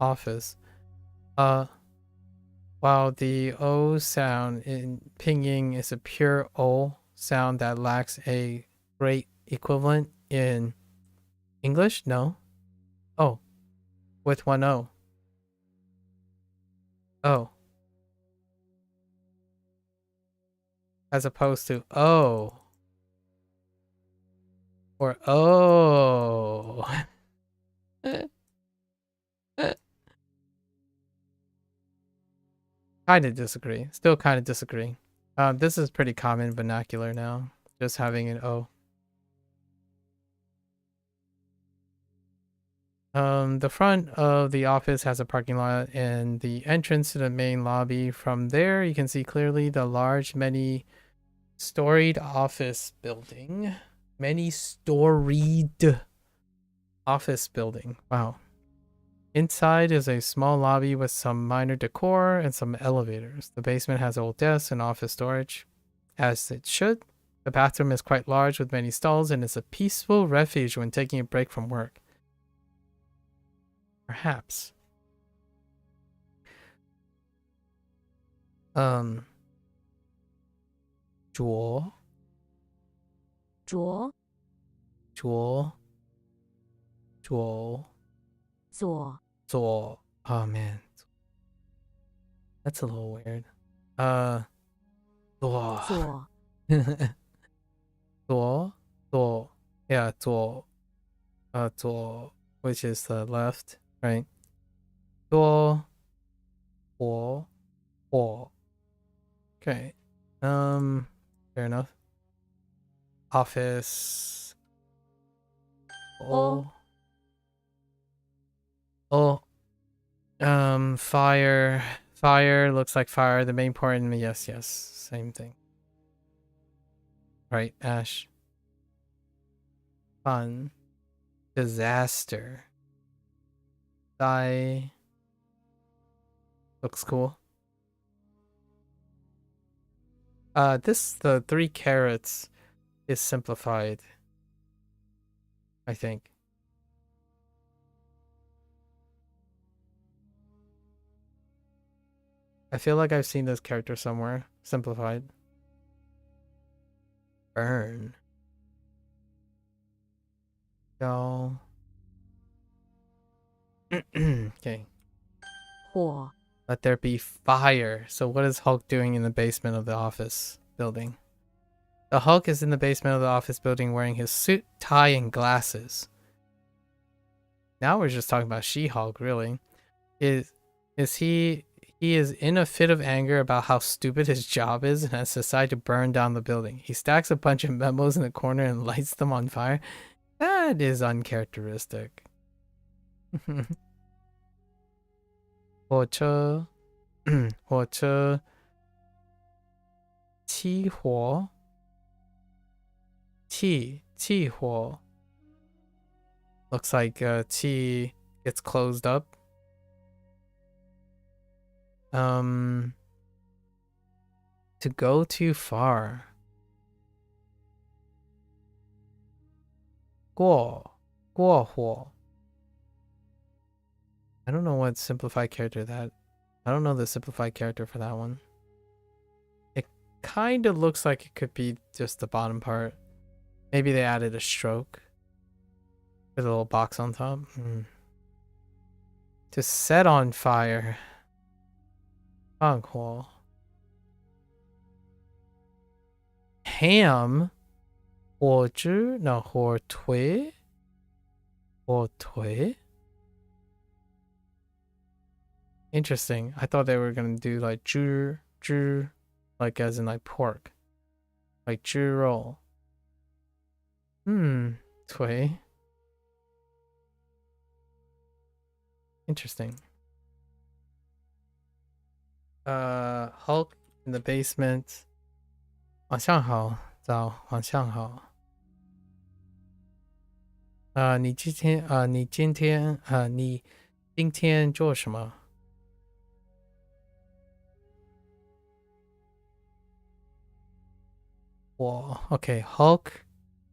office. While the O sound in Pinyin is a pure O sound that lacks a great equivalent in English? No. Oh, with one O. Oh. As opposed to O. Or oh. Kind of disagree. Still kind of disagree. This is pretty common vernacular now. Just having an O. The front of the office has a parking lot and the entrance to the main lobby. From there, you can see clearly the large, many-storied office building. Many-storied office building. Wow. Inside is a small lobby with some minor decor and some elevators. The basement has old desks and office storage, as it should. The bathroom is quite large with many stalls and is a peaceful refuge when taking a break from work. Perhaps. Draw. 着 Draw. Draw. 左 Draw. Oh man. That's a little weird. Draw. 左 Draw. Draw. Yeah, draw. Draw, which is the left, right? Draw. Or. Okay. Fair enough. Office. Oh. Fire. Fire looks like fire. The main part in me. Yes. Same thing. Right, Ash. Fun. Disaster. Die. Looks cool. The 3 carrots is simplified, I think. I feel like I've seen this character somewhere. Simplified. Burn. Go. Okay. 火 Let there be fire. So what is Hulk doing in the basement of the office building? The Hulk is in the basement of the office building wearing his suit, tie, and glasses. Now we're just talking about She-Hulk, really. Is he He is in a fit of anger about how stupid his job is and has decided to burn down the building. He stacks a bunch of memos in the corner and lights them on fire. That is uncharacteristic. 火车火车起火起火 looks like chi gets closed up. To go too far. 过火. I don't know what simplified character that. I don't know the simplified character for that one. It kind of looks like it could be just the bottom part. Maybe they added a stroke with a little box on top. To set on fire. 放火. Ham. 火汁? No, 火腿? 火腿? Interesting. I thought they were gonna do like 猪, like as in like pork. Like 猪肉. 腿. Interesting. Hulk in the basement. 晚上好，早，晚上好。你今天做什么？Okay, Hulk,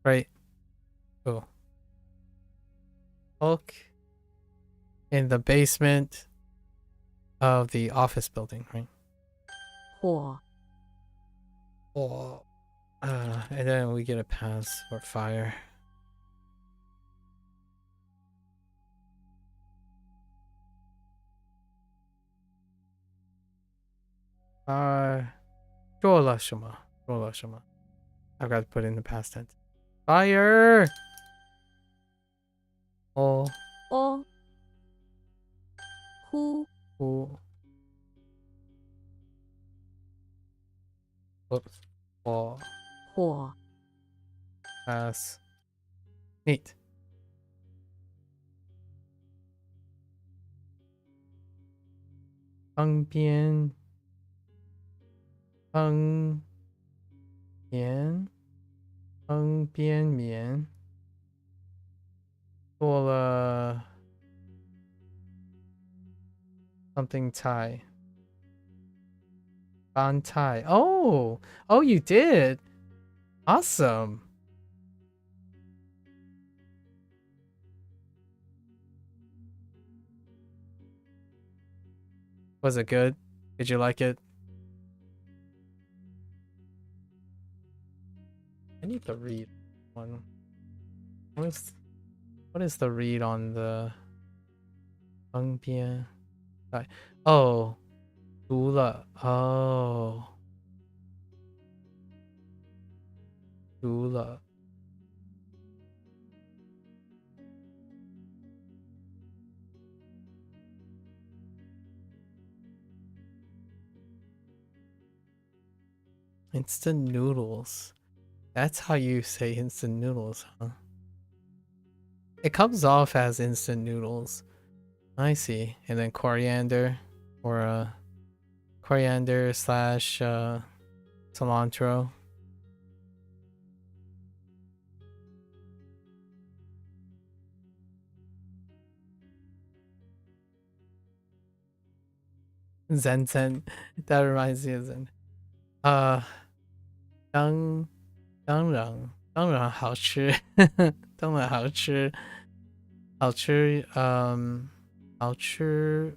right? Oh, Hulk in the basement of the office building, right? 火 And then we get a pass for fire. I've got to put it in the past tense. Fire! Oh. 呼 Ooh. Oops. Oh. 火 Pass. Neat. Ambient. Ambient. 做了 something Thai. Ban Thai. Oh, you did. Awesome. Was it good? Did you like it? I need to read one. What is the read on the Ambient? Oh, 读了. Oh. 读了. Instant noodles. That's how you say instant noodles, huh? It comes off as instant noodles. I see. And then coriander or coriander / cilantro. Zen. That reminds me of Zen. 当然好吃当然好吃好吃好吃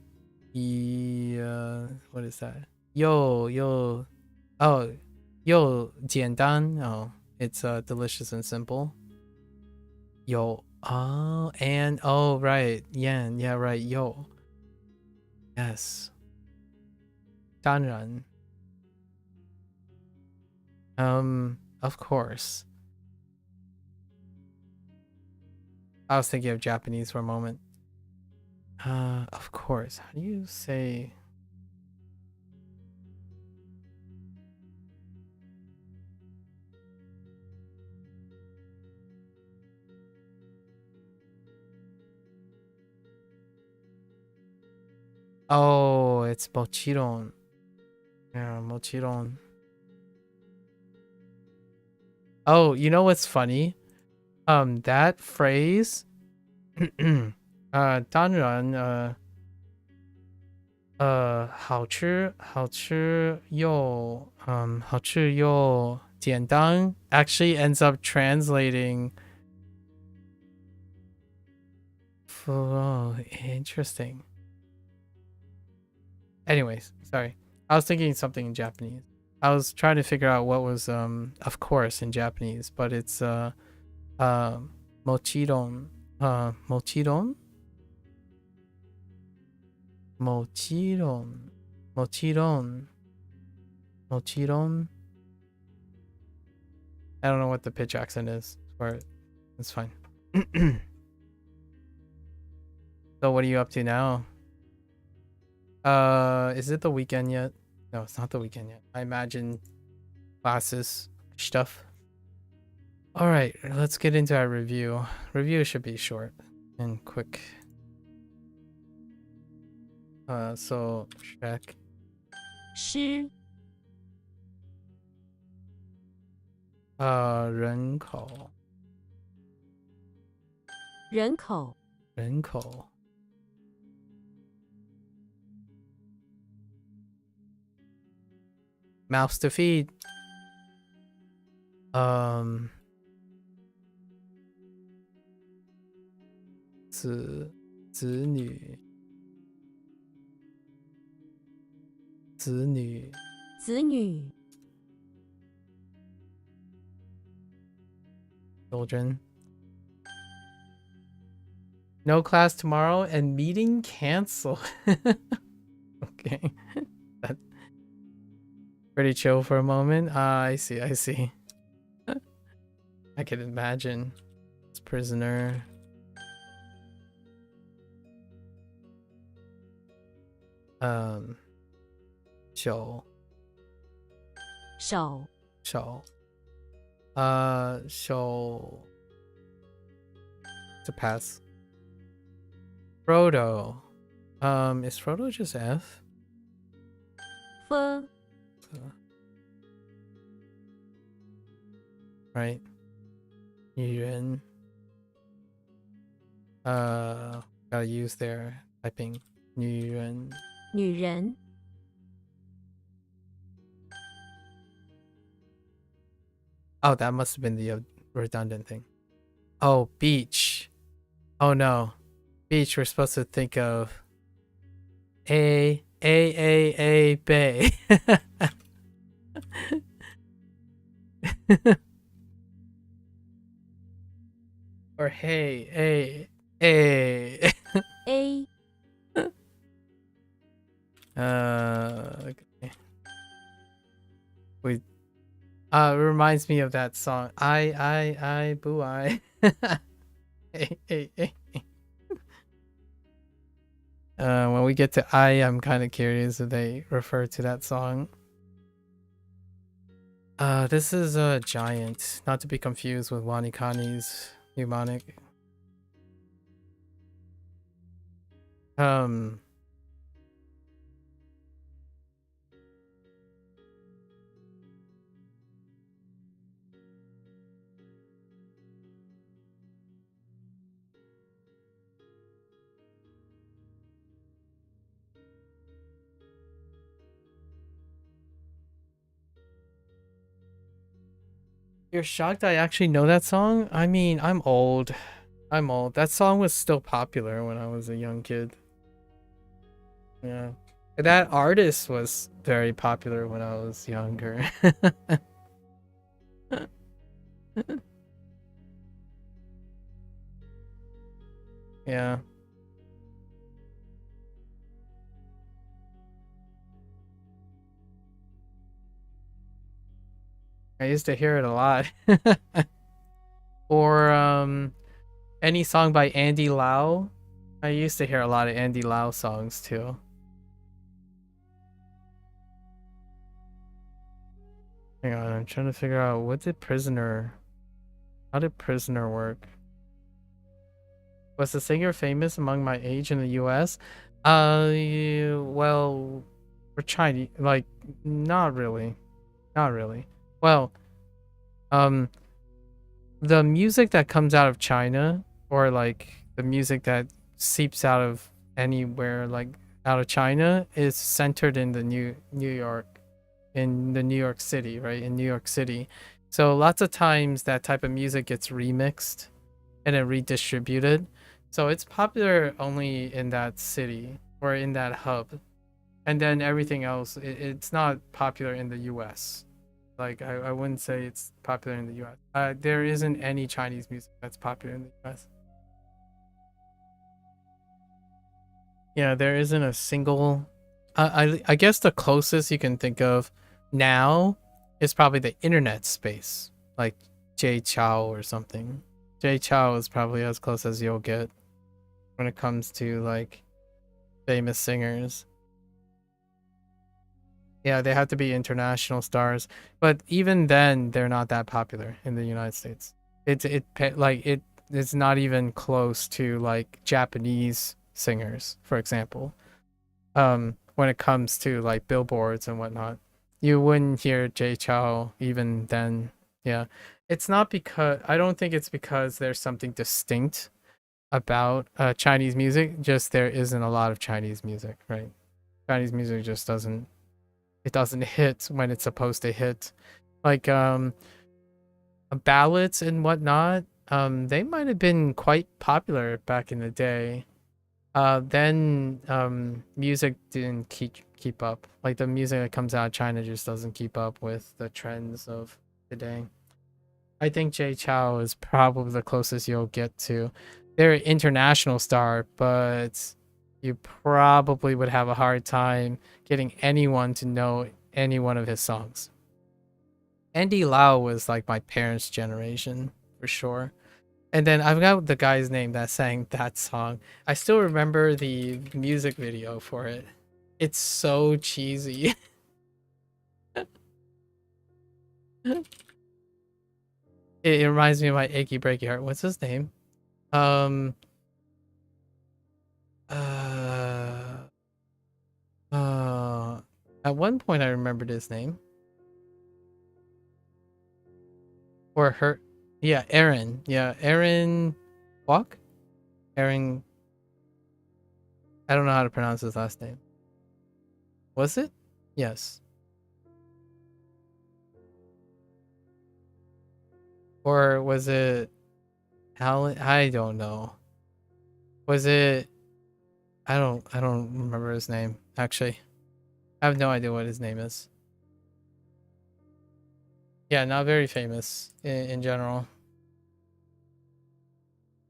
what is that 又简单 oh it's delicious and simple 有 oh and oh right yeah right 有 yes 当然 of course. I was thinking of Japanese for a moment. Of course. How do you say Oh, it's mochiron. Yeah, mochiron. Oh, you know what's funny? That phrase, 当然，好吃又简单 actually ends up translating. Oh, interesting. Anyways, sorry. I was thinking something in Japanese. I was trying to figure out what was of course in Japanese, but it's mochiron. Mochiron? Mochiron. Mochiron. Mochiron. I don't know what the pitch accent is for it. It's fine. So what are you up to now? Is it the weekend yet? No, it's not the weekend yet. I imagine classes stuff. All right, let's get into our review. Review should be short and quick. So check. 诗人口人口 mouths to feed. 子女子女 children. No class tomorrow and meeting canceled. Okay. That's pretty chill for a moment. I see. I can imagine. It's prisoner. Show. 手 Show. Show. To pass. Frodo. Is Frodo just F? 分 Right. 女人. Gotta use their typing. 女人. 女人 Oh, that must have been the redundant thing. Oh, beach. Oh no. Beach, we're supposed to think of A bay. Or hey, A. A Okay. It reminds me of that song. I, boo, I. Hey. When we get to I'm kind of curious if they refer to that song. This is a giant, not to be confused with WaniKani's mnemonic. You're shocked I actually know that song? I mean, I'm old. That song was still popular when I was a young kid. Yeah. That artist was very popular when I was younger. Yeah. I used to hear it a lot. Or any song by Andy Lau. I used to hear a lot of Andy Lau songs too. Hang on, I'm trying to figure out how did Prisoner work? Was the singer famous among my age in the US? Well, for Chinese, like, not really, not really. Well, um, the music that comes out of China, or like the music that seeps out of anywhere, like out of China, is centered in the New York, in the New York City, right? In New York City. So lots of times that type of music gets remixed and then redistributed. So it's popular only in that city or in that hub. And then everything else, it's not popular in the US. Like, I wouldn't say it's popular in the US. There isn't any Chinese music that's popular in the US. Yeah, there isn't a single. I guess the closest you can think of now is probably the internet space, like Jay Chow or something. Jay Chow is probably as close as you'll get when it comes to like famous singers. Yeah, they have to be international stars, but even then, they're not that popular in the United States. It's not even close to like Japanese singers, for example. When it comes to like billboards and whatnot, you wouldn't hear Jay Chow even then. Yeah, it's not because I don't think it's because there's something distinct about Chinese music. Just there isn't a lot of Chinese music, right? Chinese music just doesn't hit when it's supposed to hit. Like ballads and whatnot, they might have been quite popular back in the day. Then music didn't keep up. Like the music that comes out of China just doesn't keep up with the trends of today. I think Jay Chow is probably the closest you'll get to. They're an international star, but you probably would have a hard time getting anyone to know any one of his songs. Andy Lau was like my parents' generation for sure. And then I've got the guy's name that sang that song. I still remember the music video for it. It's so cheesy. It reminds me of my achy breaky heart. What's his name? Um uh uh at one point I remembered his name. Or her. Yeah, Aaron. Yeah, Aaron Walk? Aaron. I don't know how to pronounce his last name. Was it? Yes. Or was it Alan? I don't know. Was it I don't remember his name, actually. I have no idea what his name is. Yeah, not very famous in general.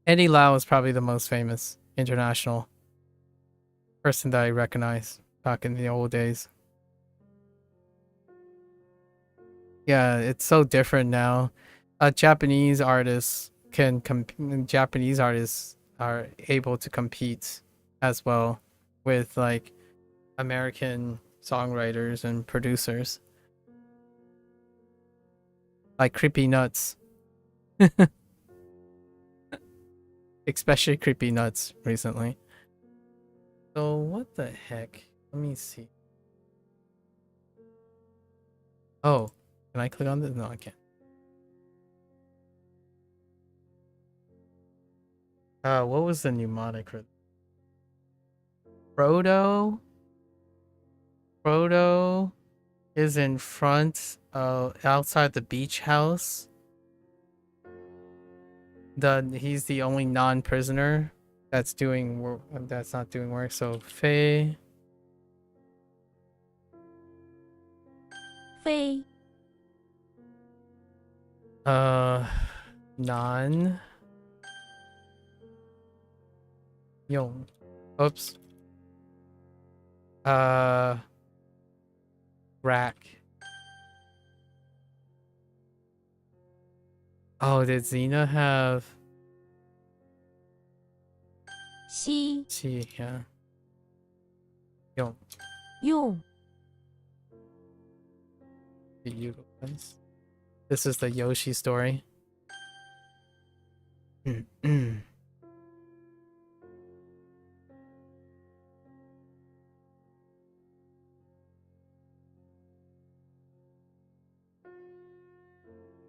Eddie Lau is probably the most famous international person that I recognize back in the old days. Yeah, it's so different now. Japanese artists Japanese artists are able to compete as well with like American songwriters and producers. Like Creepy Nuts. Especially Creepy Nuts recently. So what the heck? Let me see. Oh, can I click on this? No, I can't. What was the mnemonic for Frodo? Frodo is in front outside the beach house. He's the only non-prisoner that's doing work, that's not doing work. So Faye. Fei, Non. Yong. Oops. Rack. Oh, did Xena have? Xi, Yeah. Yong. Yong, The utilize. This is the Yoshi story.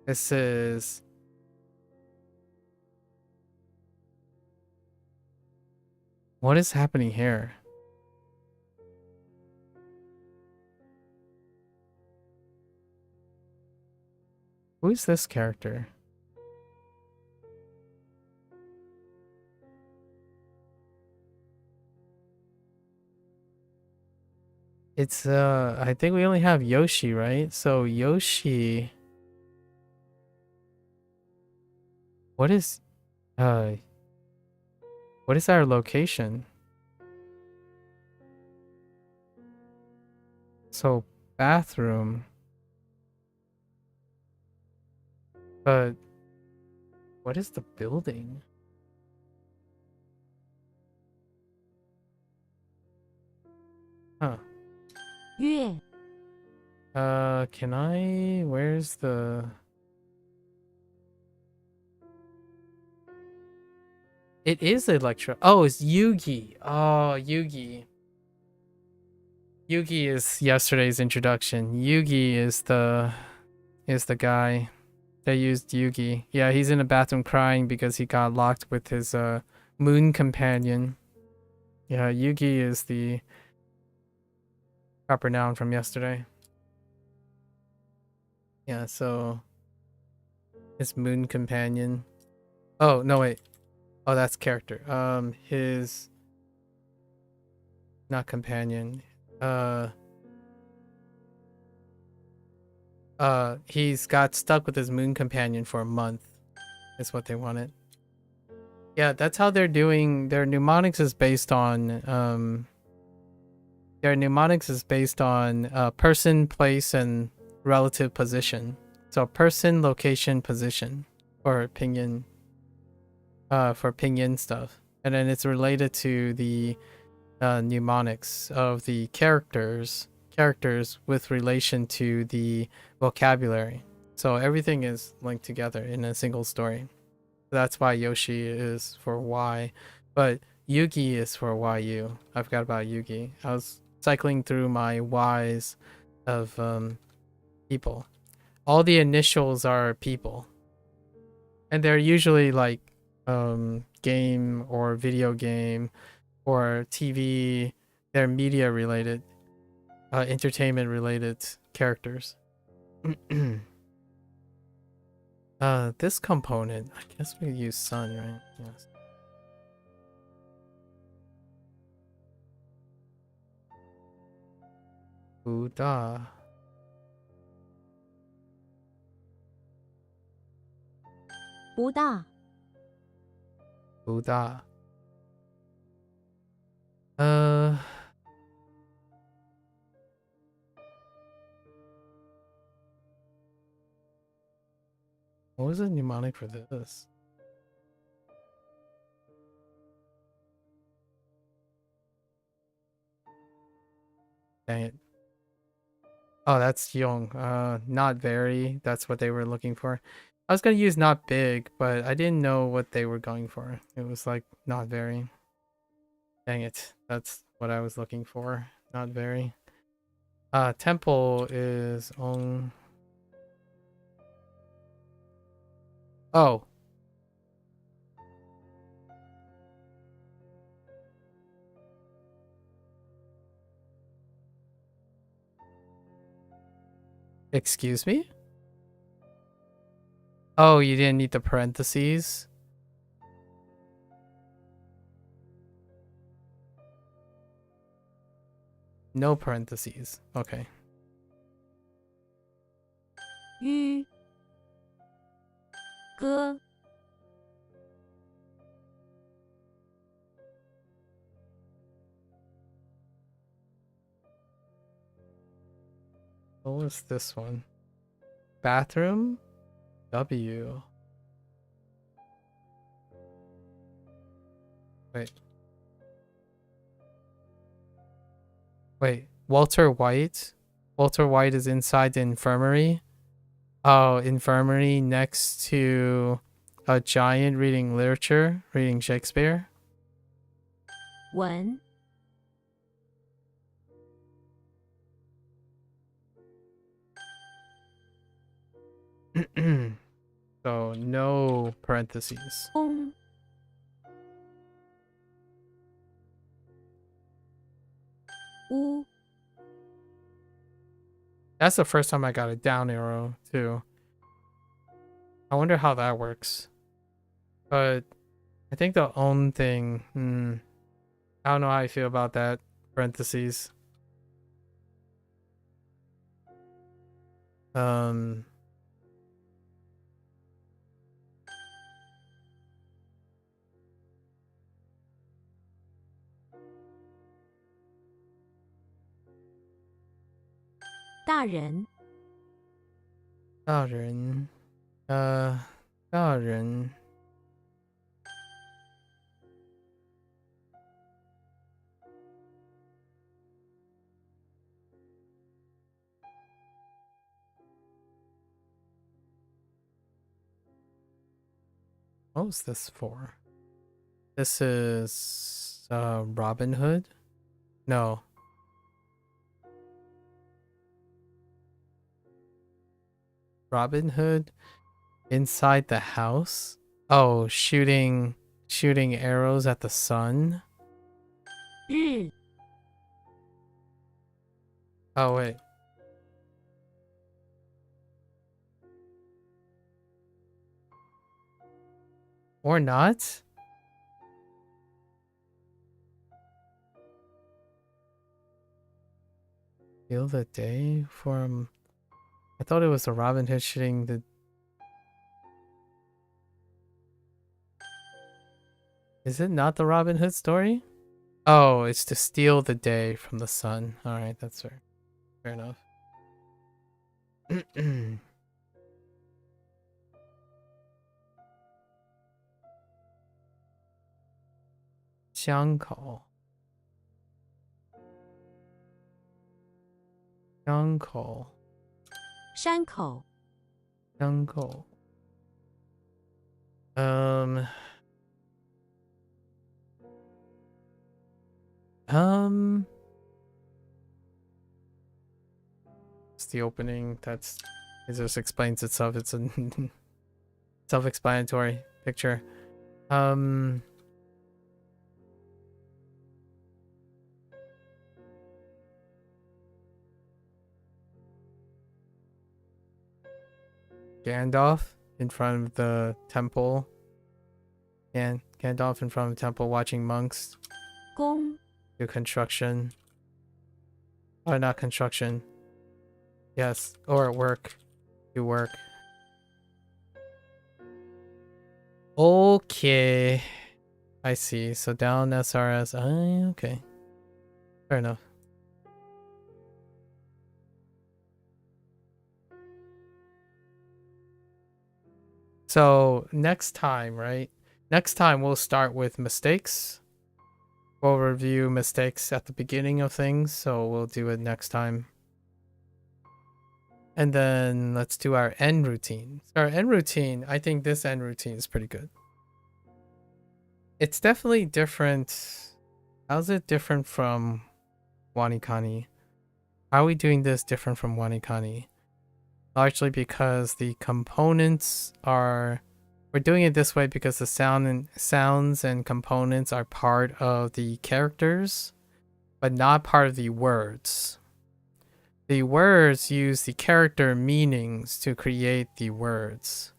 This is... What is happening here? Who is this character? It's I think we only have Yoshi, right? So Yoshi, what is our location? So bathroom. But what is the building? Huh. 月 Can I... Where's the... It is Electro. Oh, it's Yugi. Oh, Yugi. Yugi is yesterday's introduction. Yugi is the guy that used Yugi. Yeah, he's in a bathroom crying because he got locked with his moon companion. Yeah, Yugi is the proper noun from yesterday. Yeah, so his moon companion. Oh, no, wait. Oh, that's character. His... Not companion. He's got stuck with his moon companion for a month. Is what they wanted. Yeah, that's how they're doing. Their mnemonics is based on, person, place, and relative position. So person, location, position, or pinyin, for pinyin stuff. And then it's related to the mnemonics of the characters with relation to the vocabulary. So everything is linked together in a single story. That's why Yoshi is for Y, but Yugi is for YU. I forgot about Yugi. I was cycling through my Ys of people. All the initials are people, and they're usually like game or video game or TV. They're media related, entertainment related characters. This component, I guess we use sun, right? Yes. Buddha. Buddha. Buddha. What was the mnemonic for this? Dang it. Oh, that's Young. Not very. That's what they were looking for. I was gonna use not big, but I didn't know what they were going for. It was like not very. Dang it. That's what I was looking for. Not very. Temple is on. Oh. Excuse me? Oh, you didn't need the parentheses? No parentheses. Okay. 鱼 歌 What was this one? Bathroom? W. Wait. Wait. Walter White? Walter White is inside the infirmary? Oh, infirmary next to a giant reading literature, reading Shakespeare? 文 So no parentheses. 嗡 乌 That's the first time I got a down arrow too. I wonder how that works. But I think the own thing, I don't know how I feel about that. Parentheses. 大人 大人，大人。What was this for? This is Robin Hood? No. Robin Hood inside the house? Oh, shooting arrows at the sun? 日 Oh wait. Or not? Steal the day from... I thought it was the Robin Hood shooting the... Is it not the Robin Hood story? Oh, it's to steal the day from the sun. Alright, that's fair. Fair enough. 枪口，枪口，山口 枪口。It's the opening. It just explains itself. It's a self-explanatory picture. Gandalf in front of the temple. And Gandalf in front of the temple watching monks 宫 do construction. Or not construction. Yes, or work. Do work. Okay. I see. So down SRS. Okay. Fair enough. So next time, right? Next time we'll start with mistakes. We'll review mistakes at the beginning of things, so we'll do it next time. And then let's do our end routine. So our end routine, I think this end routine is pretty good. It's definitely different. How's it different from WaniKani? How are we doing this different from WaniKani? Largely because the components are... We're doing it this way because the sounds and components are part of the characters, but not part of the words. The words use the character meanings to create the words.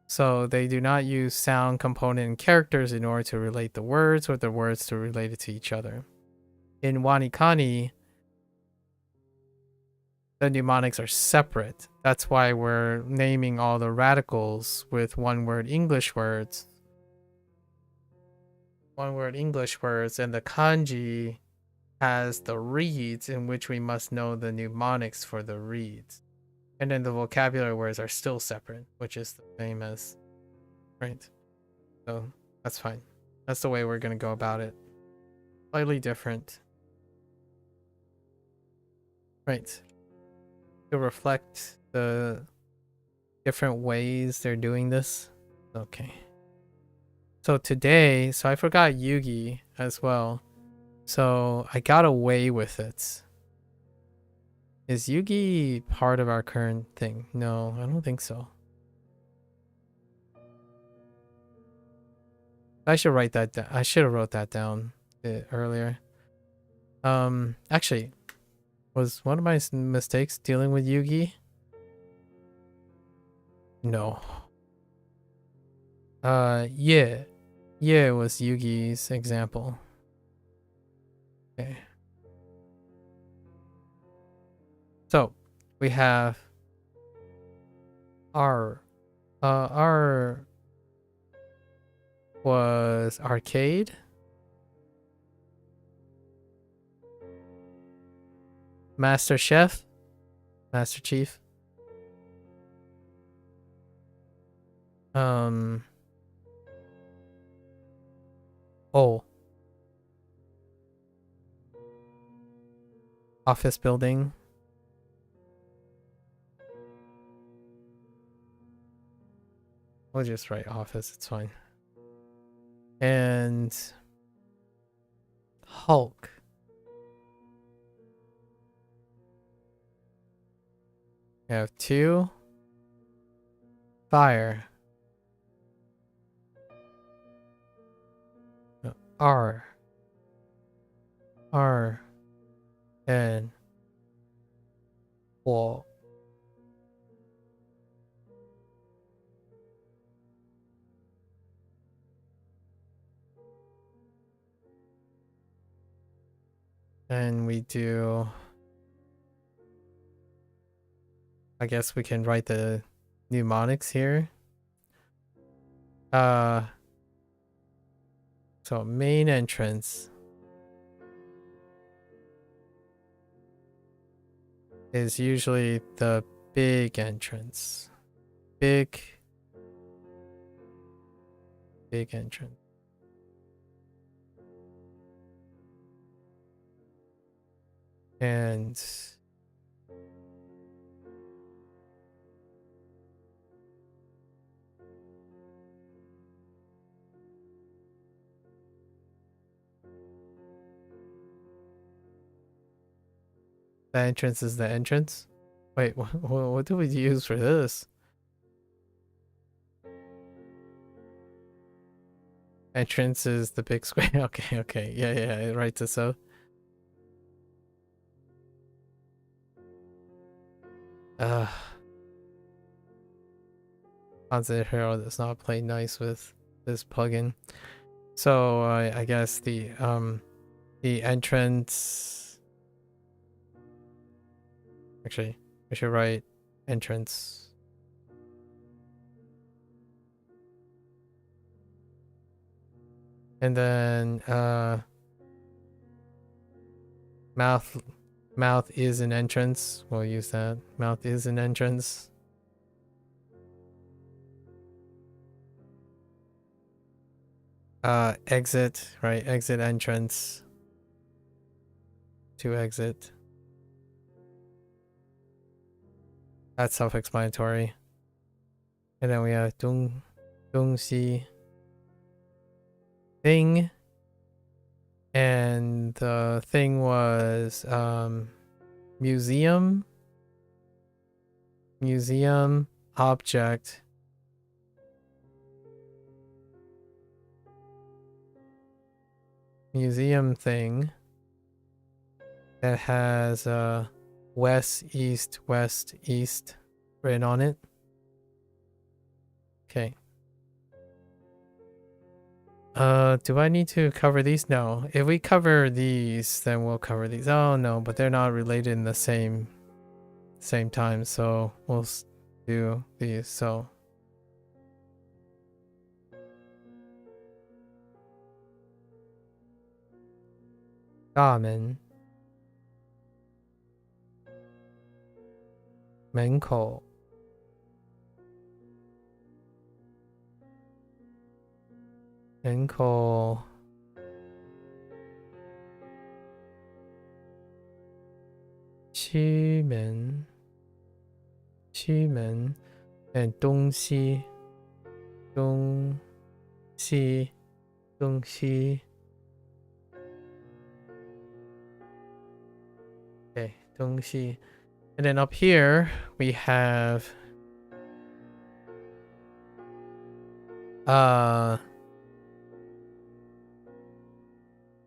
So they do not use sound, component, and characters in order to relate the words or the words to relate it to each other. In WaniKani, the mnemonics are separate. That's why we're naming all the radicals with one-word English words. One-word English words, and the kanji has the reeds in which we must know the mnemonics for the reeds. And then the vocabulary words are still separate, which is the same as... Right. So, that's fine. That's the way we're going to go about it. Slightly different. Right. To reflect the different ways they're doing this. Okay. So today, I forgot Yugi as well. So I got away with it. Is Yugi part of our current thing? No, I don't think so. I should write that down. I should have wrote that down earlier. Actually, was one of my mistakes dealing with Yugi? No. Yeah. Yeah, it was Yugi's example. Okay. So, we have R. R was arcade. Master Chef. Master Chief. Oh. Office building. We'll just write office, it's fine. And Hulk. We have 2. Fire. No, R. And 火. And we do, I guess we can write the mnemonics here. So main entrance is usually the big entrance. Big entrance. And the entrance is the entrance. Wait, what do we use for this? Entrance is the big square. Okay. Yeah, it writes it so. HanziHero does not play nice with this plugin. So I guess the entrance. Actually, I should write entrance. And then mouth is an entrance. We'll use that. Mouth is an entrance. Exit, right? Exit entrance. To exit. That's self-explanatory. And then we have 东西 thing. And the thing was museum object museum thing that has west east written on it. Okay. Do I need to cover these? No. If we cover these, then we'll cover these. Oh no, but they're not related in the same time, so we'll do these. So Ramen 门口 门口 区门 and 东西 okay 东西 And then up here we have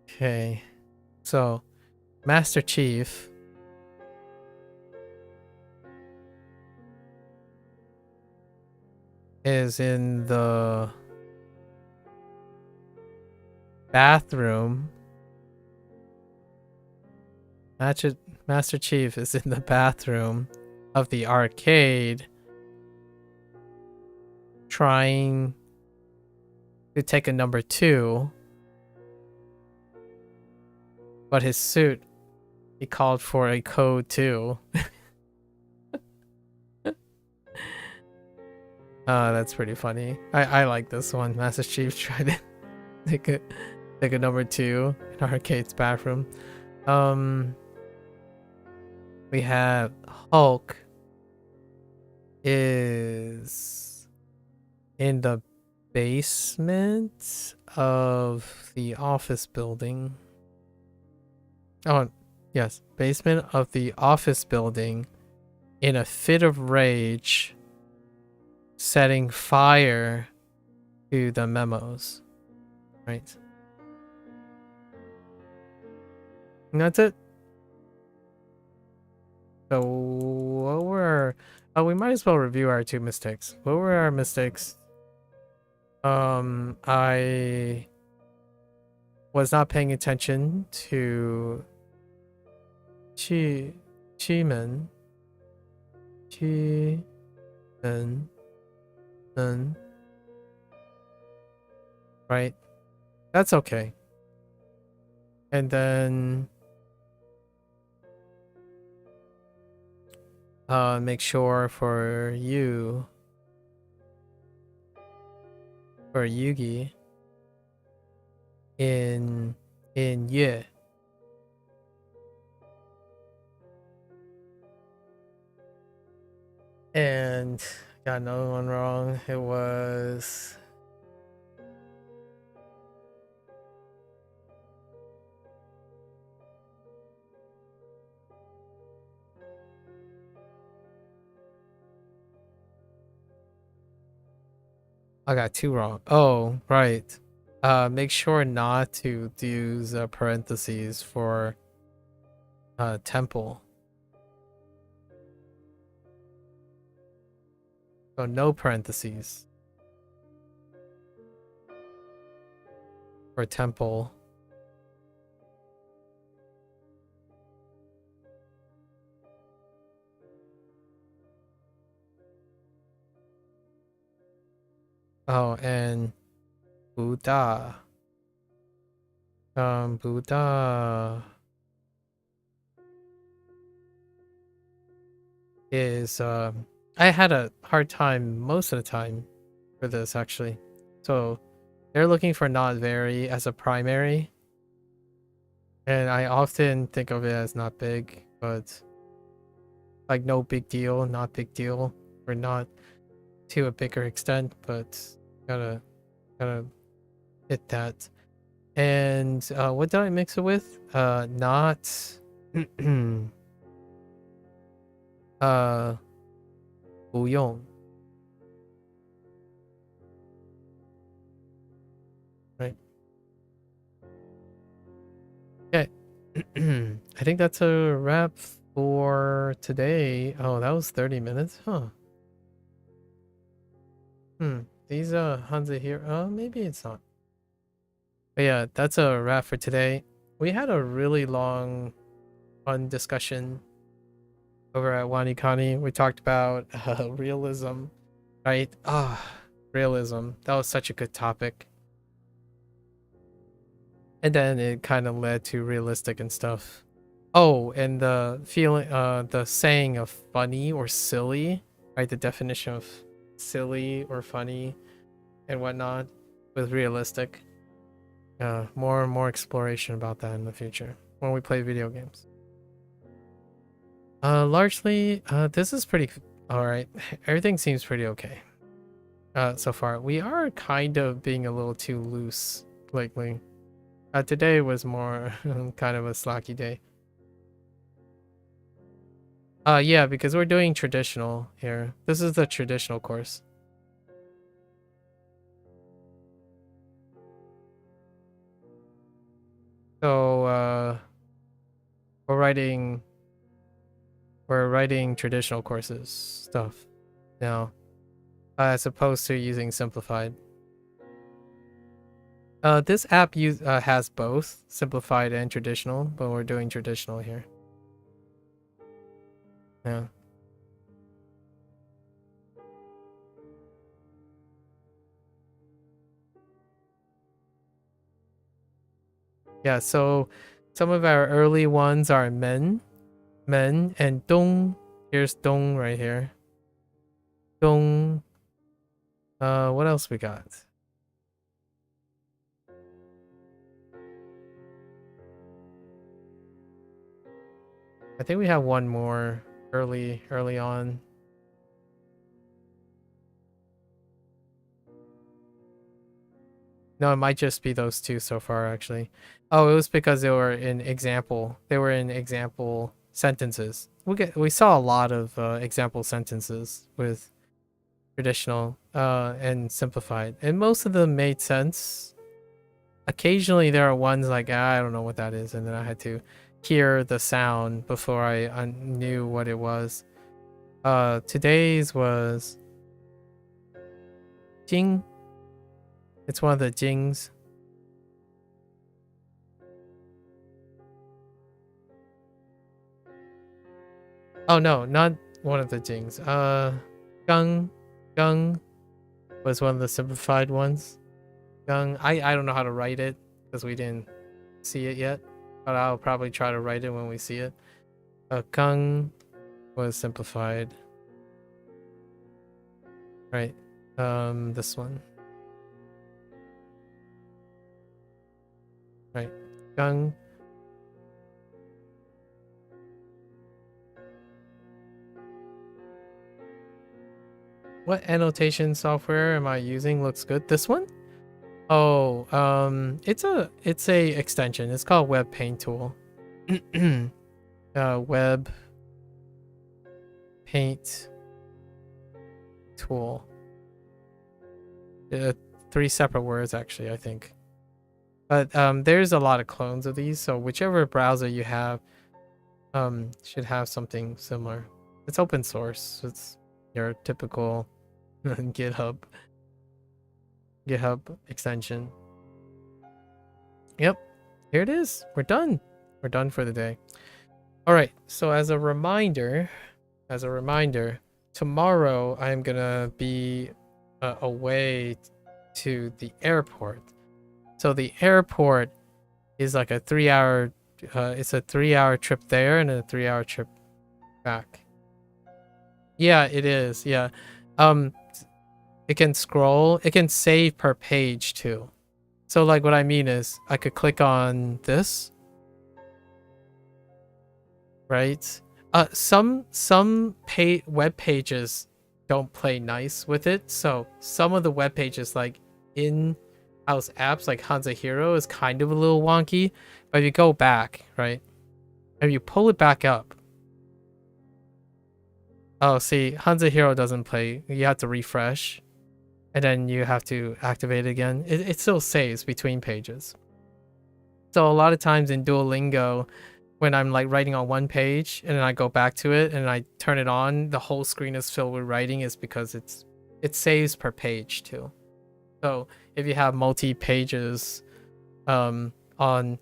okay. So Master Chief is in the bathroom. Master Chief is in the bathroom of the arcade trying to take a number 2, but his suit, he called for a code 2. That's pretty funny. I like this one. Master Chief tried to take a number 2 in arcade's bathroom. We have Hulk is in the basement of the office building. Oh, yes, basement of the office building in a fit of rage, setting fire to the memos. Right. And that's it. So what were we might as well review our 2 mistakes. What were our mistakes? I was not paying attention to Chimen. Right? That's okay. And then make sure for Yugi in Ye. And got another one wrong. It was I got 2 wrong. Oh, right. Make sure not to use parentheses for temple. So no parentheses for temple. Oh, and Buddha. Buddha is I had a hard time most of the time for this actually. So they're looking for not very as a primary. And I often think of it as not big, but like no big deal, not big deal, or not to a bigger extent, but gotta hit that. And what did I mix it with? Not bouillon. Right. Okay. I think that's a wrap for today. Oh, that was 30 minutes. Huh. These HanziHero, maybe it's not. But yeah, that's a wrap for today. We had a really long, fun discussion over at WaniKani. We talked about realism, right? Realism. That was such a good topic. And then it kind of led to realistic and stuff. Oh, and the feeling, the saying of funny or silly, right? The definition of silly or funny and whatnot with realistic. More and more exploration about that in the future when we play video games. Largely, this is pretty alright. Everything seems pretty okay. So far. We are kind of being a little too loose lately. Today was more kind of a slacky day. Yeah, because we're doing traditional here. This is the traditional course. So we're writing traditional courses stuff now, as opposed to using simplified. This app has both simplified and traditional, but we're doing traditional here. Yeah. Yeah, so some of our early ones are men, and dong. Here's dong right here. Dong. What else we got? I think we have one more early on. No, it might just be those two so far, actually. Oh, it was because they were in example. They were in example sentences. We saw a lot of example sentences with traditional and simplified, and most of them made sense. Occasionally, there are ones like I don't know what that is, and then I had to hear the sound before I knew what it was. Today's was Jing. It's one of the Jings. Oh no, not one of the Jings. Gung was one of the simplified ones. Gung. I don't know how to write it because we didn't see it yet, but I'll probably try to write it when we see it. Gung was simplified. Right. This one. Right. Gung. What annotation software am I using? Looks good. This one? Oh, it's a extension. It's called Web Paint Tool. Web Paint Tool. 3 separate words actually, I think. But there's a lot of clones of these, so whichever browser you have should have something similar. It's open source. It's your typical GitHub extension. Yep, here it is. We're done. We're done for the day. All right. So as a reminder, tomorrow I'm gonna be away to the airport. So the airport is like a 3-hour. It's a 3-hour trip there and a 3-hour trip back. Yeah, it is. Yeah. It can scroll. It can save per page too. So like what I mean is I could click on this. Right? Some web pages don't play nice with it. So some of the web pages like in-house apps like HanziHero is kind of a little wonky. But if you go back, right? If you pull it back up. Oh, see, HanziHero doesn't play. You have to refresh. And then you have to activate it again. It still saves between pages. So a lot of times in Duolingo, when I'm like writing on one page and then I go back to it and I turn it on, the whole screen is filled with writing is because it saves per page too. So if you have multi pages on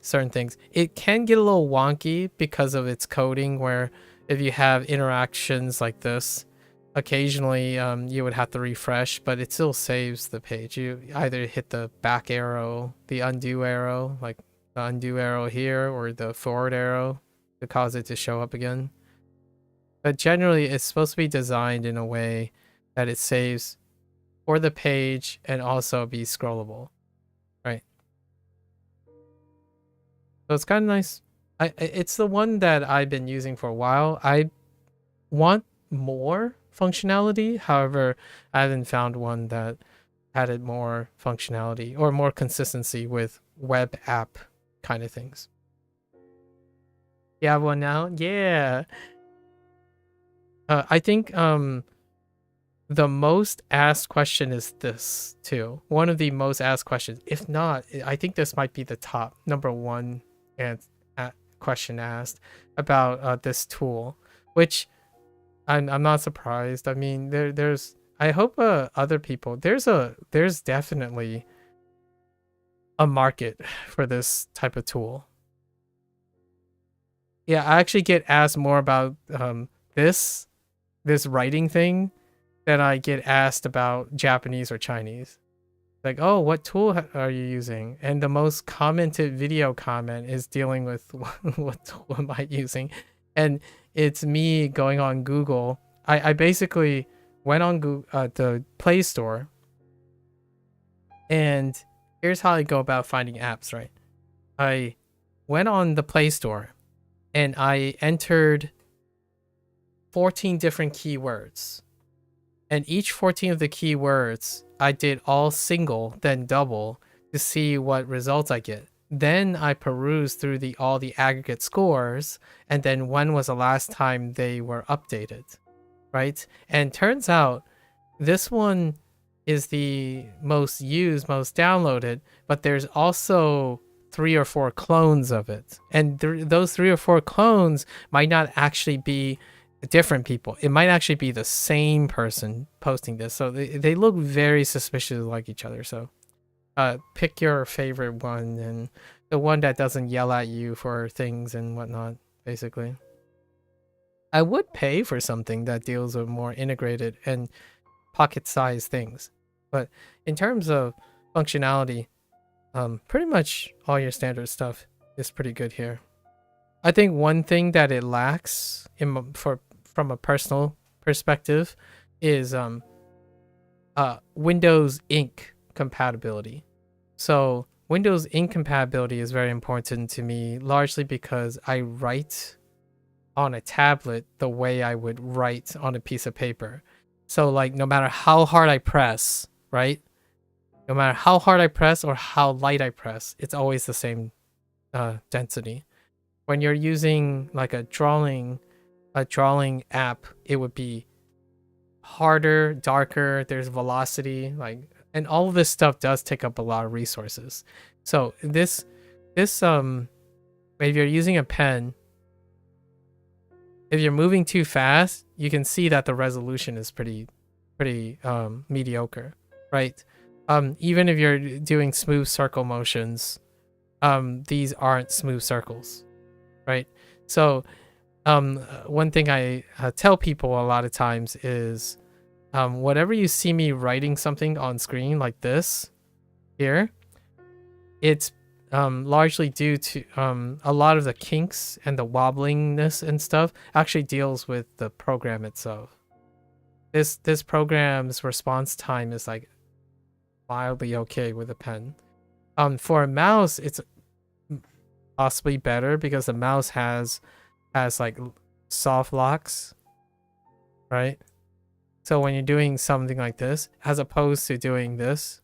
certain things, it can get a little wonky because of its coding, where if you have interactions like this, occasionally you would have to refresh, but it still saves the page. You either hit the back arrow, the undo arrow, like the undo arrow here, or the forward arrow to cause it to show up again. But generally it's supposed to be designed in a way that it saves for the page and also be scrollable, right? So it's kind of nice. It's the one that I've been using for a while. I want more functionality. However, I haven't found one that added more functionality or more consistency with web app kind of things. You have one now? Yeah. I think the most asked question is this too. One of the most asked questions. If not, I think this might be the top number one and question asked about this tool, which I'm not surprised. I mean, there's I hope other people there's definitely a market for this type of tool. Yeah, I actually get asked more about this writing thing than I get asked about Japanese or Chinese. Like, oh, what tool are you using? And the most commented video comment is dealing with what tool am I using? And it's me going on Google. I basically went on Google, the Play Store, and here's how I go about finding apps, right? I went on the Play Store and I entered 14 different keywords. And each 14 of the keywords, I did all single, then double to see what results I get. Then I perused through all the aggregate scores, and then when was the last time they were updated, right? And turns out this one is the most used, most downloaded, but there's also 3 or 4 clones of it. And those 3 or 4 clones might not actually be different people. It might actually be the same person posting this. So they look very suspiciously like each other. So pick your favorite one, and the one that doesn't yell at you for things and whatnot, basically. I would pay for something that deals with more integrated and pocket-sized things. But in terms of functionality, pretty much all your standard stuff is pretty good here. I think one thing that it lacks from a personal perspective is Windows Ink compatibility. So Windows Ink compatibility is very important to me, largely because I write on a tablet the way I would write on a piece of paper. So like no matter how hard I press, right? No matter how hard I press or how light I press, it's always the same density. When you're using like a drawing app, it would be harder, darker, there's velocity, like, and all of this stuff does take up a lot of resources. So this if you're using a pen, if you're moving too fast, you can see that the resolution is pretty mediocre, right? Even if you're doing smooth circle motions, these aren't smooth circles, right? So one thing I tell people a lot of times is whatever you see me writing something on screen like this here, it's largely due to a lot of the kinks and the wobblingness and stuff actually deals with the program itself. This program's response time is like mildly okay with a pen. For a mouse, it's possibly better because the mouse has like soft locks, right? So when you're doing something like this, as opposed to doing this,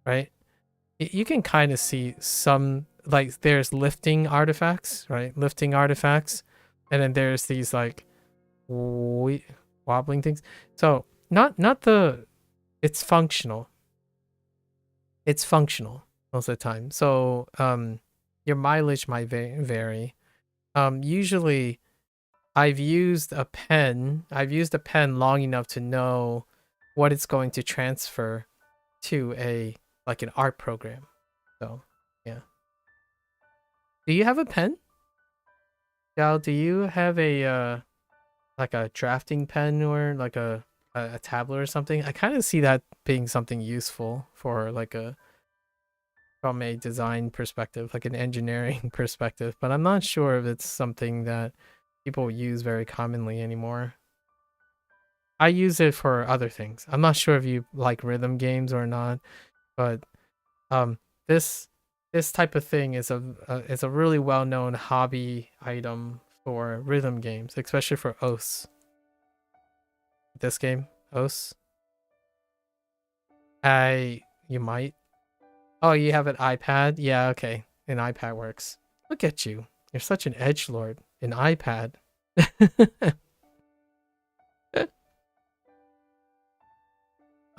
right? You can kind of see some, like there's lifting artifacts, right? Lifting artifacts. And then there's these like wobbling things. So not the, it's functional. It's functional most of the time. So your mileage might vary. Usually I've used a pen long enough to know what it's going to transfer to like an art program. So yeah. Do you have a pen? Gal, do you have a like a drafting pen or like a tablet or something? I kind of see that being something useful for like from a design perspective, like an engineering perspective, but I'm not sure if it's something that people use very commonly anymore. I use it for other things. I'm not sure if you like rhythm games or not, but this type of thing is a really well-known hobby item for rhythm games, especially for OS. This game, OS. You might. Oh, you have an iPad? Yeah, okay. An iPad works. Look at you. You're such an edgelord. An iPad.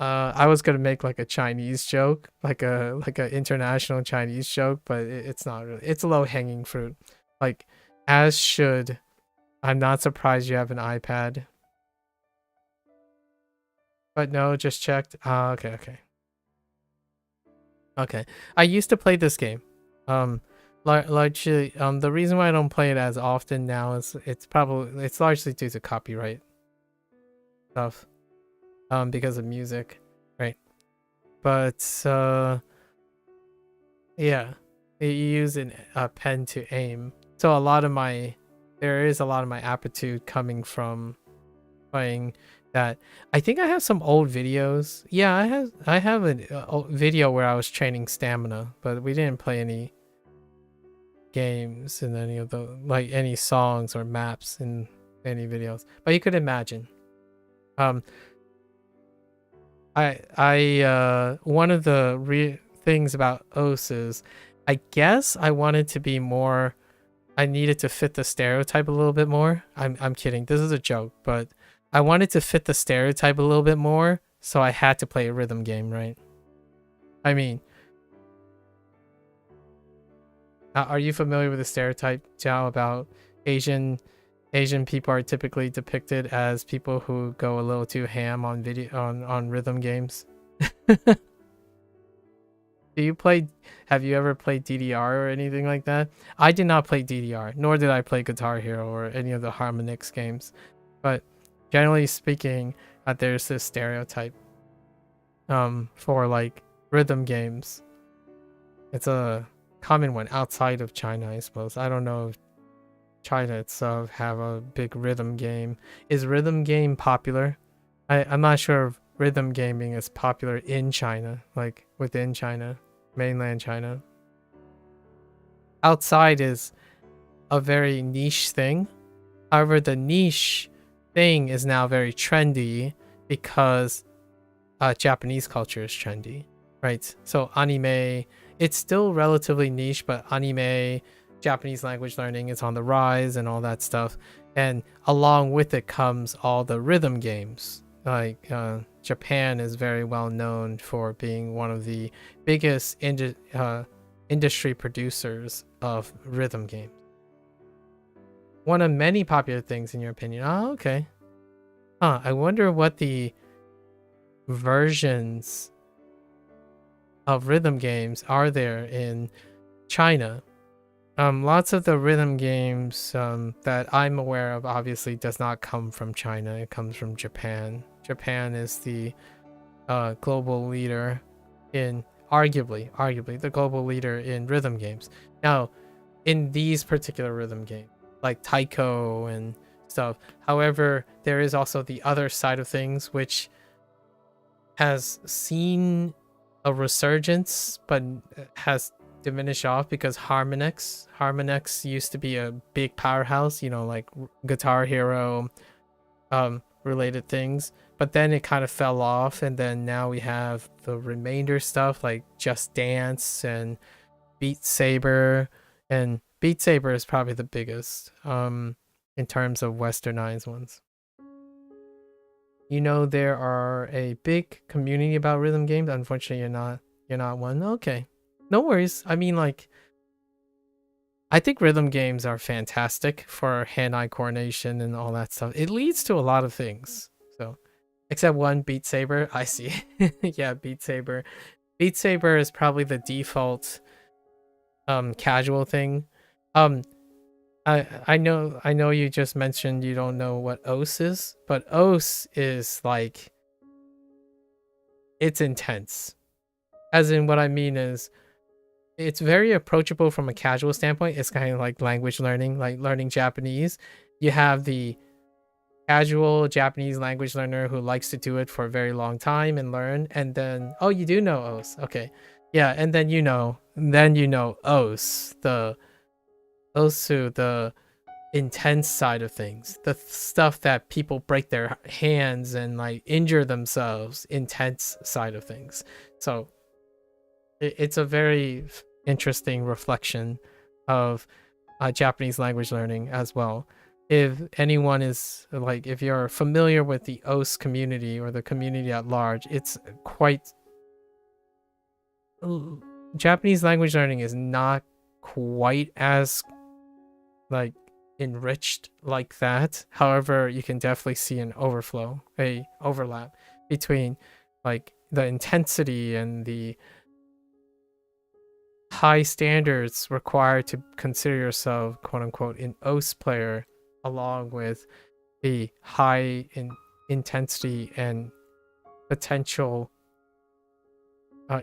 I was gonna make like a Chinese joke, like a international Chinese joke, but it's not really. It's a low hanging fruit. Like, as should. I'm not surprised you have an iPad. But no, just checked. Okay, okay. Okay. I used to play this game. Largely, the reason why I don't play it as often now is it's largely due to copyright stuff. Because of music, right? But yeah, you use a pen to aim. So there is a lot of my aptitude coming from playing that. I think I have some old videos. Yeah, I have a video where I was training stamina, but we didn't play any games in any of the like any songs or maps in any videos. But you could imagine. One of the things about OS is, I guess I wanted to be more. I needed to fit the stereotype a little bit more. I'm kidding. This is a joke, but I wanted to fit the stereotype a little bit more, so I had to play a rhythm game, right? I mean, are you familiar with the stereotype, Jiao, about Asian people are typically depicted as people who go a little too ham on on rhythm games? Have you ever played DDR or anything like that? I did not play DDR, nor did I play Guitar Hero or any of the Harmonix games. But generally speaking, there's this stereotype for like rhythm games. It's a common one outside of China, I suppose. I don't know if China itself have a big rhythm game. Is rhythm game popular? I'm not sure if rhythm gaming is popular in China, like within China, mainland China. Outside is a very niche thing. However, the niche thing is now very trendy because Japanese culture is trendy, right? So anime, it's still relatively niche, but anime, Japanese language learning is on the rise and all that stuff. And along with it comes all the rhythm games. Like Japan is very well known for being one of the biggest industry producers of rhythm games. One of many popular things in your opinion. Oh, okay. I wonder what the versions of rhythm games are there in China. Lots of the rhythm games that I'm aware of obviously does not come from China. It comes from Japan. Japan is the global leader in arguably the global leader in rhythm games. Now, in these particular rhythm games, like taiko and stuff. However, there is also the other side of things, which has seen a resurgence, but has diminished off because Harmonix used to be a big powerhouse, you know, like Guitar Hero, related things. But then it kind of fell off, and then now we have the remainder stuff like Just Dance and Beat Saber, and Beat Saber is probably the biggest in terms of westernized ones. You know, there are a big community about rhythm games. Unfortunately, you're not one. Okay, no worries. I mean, like, I think rhythm games are fantastic for hand-eye coordination and all that stuff. It leads to a lot of things. So, except one, Beat Saber. I see. Yeah, Beat Saber. Beat Saber is probably the default casual thing. I know you just mentioned you don't know what OS is, but OS is like, it's intense. As in, what I mean is, it's very approachable from a casual standpoint. It's kind of like language learning, like learning Japanese. You have the casual Japanese language learner who likes to do it for a very long time and learn, and then, oh, you do know OS. Okay. Yeah, and then you know OS, the OSU, the intense side of things, the stuff that people break their hands and like injure themselves, intense side of things. So it's a very interesting reflection of Japanese language learning as well. if anyone is like, if you're familiar with the OS community or the community at large, it's quite Japanese language learning is not quite as like enriched like that. However, you can definitely see an overlap between like the intensity and the high standards required to consider yourself quote unquote an OS player, along with the high intensity and potential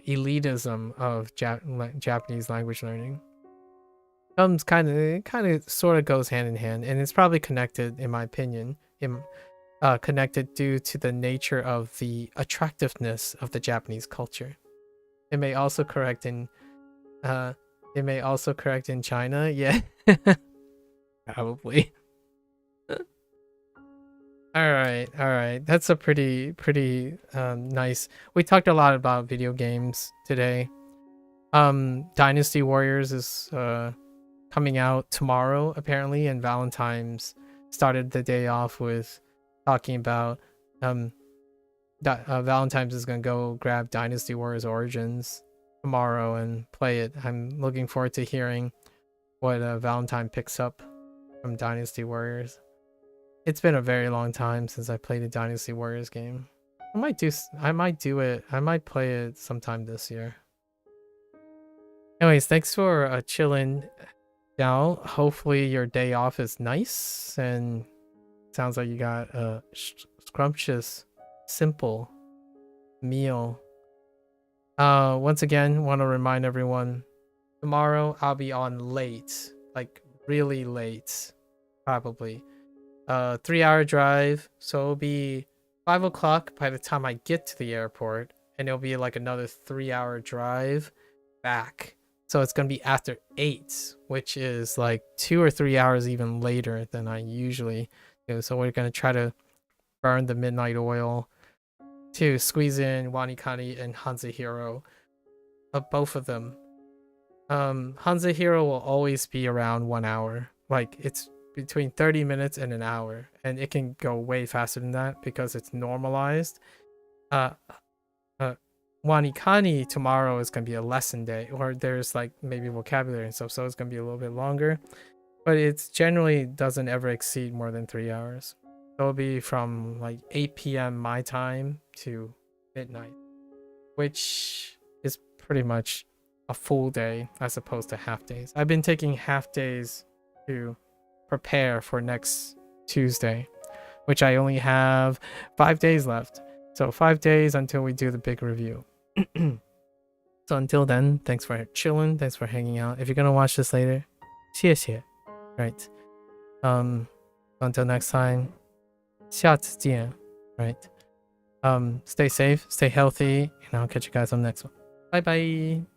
elitism of Japanese language learning. Comes kind of sort of goes hand in hand, and it's probably connected, in my opinion, connected due to the nature of the attractiveness of the Japanese culture. It may also correct in China, yeah. Probably. All right. That's a pretty nice. We talked a lot about video games today. Dynasty Warriors is coming out tomorrow apparently, and Valentine's started the day off with talking about Valentine's is gonna go grab Dynasty Warriors Origins tomorrow and play it. I'm looking forward to hearing what Valentine picks up from Dynasty Warriors. It's been a very long time since I played a Dynasty Warriors game. I might do it. I might play it sometime this year. Anyways, thanks for chilling out. Hopefully your day off is nice, and sounds like you got a scrumptious, simple meal. Once again, want to remind everyone, tomorrow I'll be on late, like really late, probably. 3-hour drive, so it'll be 5 o'clock by the time I get to the airport, and it'll be like another 3-hour drive back. So it's gonna be after 8, which is like 2 or 3 hours even later than I usually do. So we're gonna try to burn the midnight oil to squeeze in WaniKani and HanziHero, both of them. HanziHero will always be around 1 hour. Like, it's between 30 minutes and an hour, and it can go way faster than that because it's normalized. WaniKani tomorrow is going to be a lesson day, or there's like maybe vocabulary and stuff, so it's going to be a little bit longer, but it's generally doesn't ever exceed more than 3 hours. So it'll be from like 8 p.m. my time to midnight, which is pretty much a full day as opposed to half days. I've been taking half days to prepare for next Tuesday, which I only have 5 days left. So 5 days until we do the big review. So until then, thanks for chilling, thanks for hanging out. If you're gonna watch this later, 谢谢. Right. Until next time, 下次见. Right. Stay safe, stay healthy, and I'll catch you guys on the next one. Bye bye.